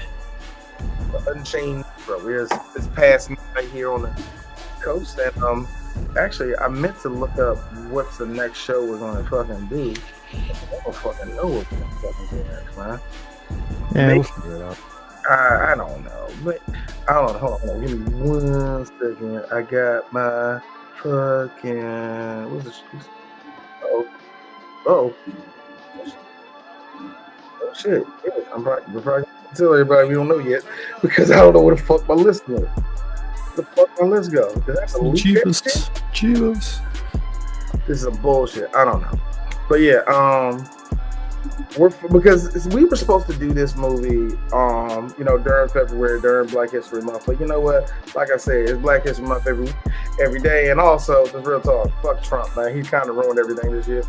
Unchained, bro. It's past midnight here on the coast, and actually, I meant to look up what's the next show we're gonna fucking do. I don't fucking know what we're gonna fucking do next, man. Yeah, we'll figure it out. I don't know, but I don't know. Hold on, give me 1 second. I got my fucking. What's this? Oh shit! I'm probably gonna tell everybody we don't know yet because I don't know where the fuck my list goes. The fuck my list go? That's a Chivas. This is some bullshit. I don't know, but yeah, because we were supposed to do this movie, during February, during Black History Month. But you know what? Like I said, it's Black History Month every day, and also just real talk. Fuck Trump, man. He kind of ruined everything this year.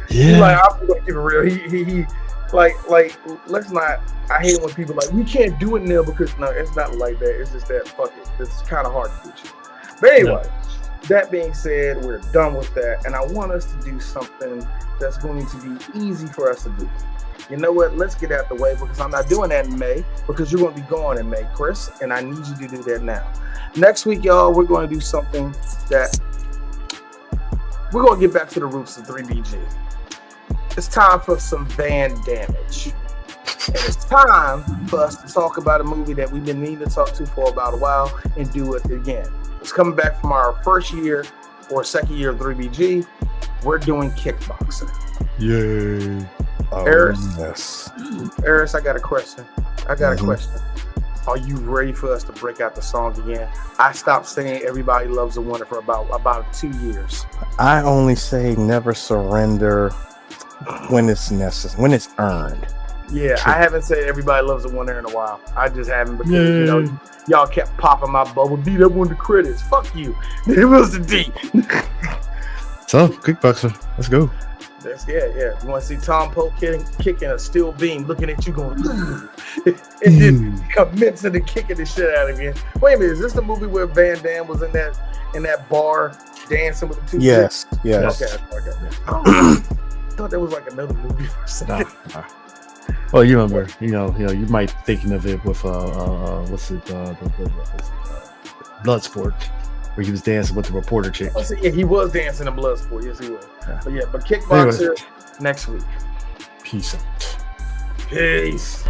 Yeah. I'm gonna keep it real. He let's not. I hate when people we can't do it now because no, it's not like that. It's just that fuck it. It's kind of hard to do. But anyway, that being said, we're done with that, and I want us to do something that's going to be easy for us to do. You know what? Let's get out the way because I'm not doing that in May because you're going to be gone in May, Chris, and I need you to do that now. Next week, y'all, we're going to do something that we're going to get back to the roots of 3BG. It's time for some van damage. And it's time for us to talk about a movie that we've been needing to talk to for about a while and do it again. It's coming back from our first year or second year of 3BG. We're doing kickboxing. Yay. Eris, I got a question. Are you ready for us to break out the song again? I stopped saying Everybody Loves a Winner for about 2 years. I only say never surrender when it's necessary, when it's earned. Yeah, I haven't said everybody loves the Wonder in a while. I just haven't because y'all kept popping my bubble. D, that one of the credits. Fuck you. It was the D. So, Kickboxer, let's go. Yeah. You want to see Tom Poe kicking a steel beam, looking at you going, and then commencing to kicking the shit out of you. Wait a minute, is this the movie where Van Damme was in that bar dancing with the two? Yes. Okay. I thought that was like another movie for a second. Well, you remember, you might thinking of it with Bloodsport, where he was dancing with the reporter chick. Yeah, he was dancing in Bloodsport. Yes, he was. But Kickboxer next week. Peace out. Peace.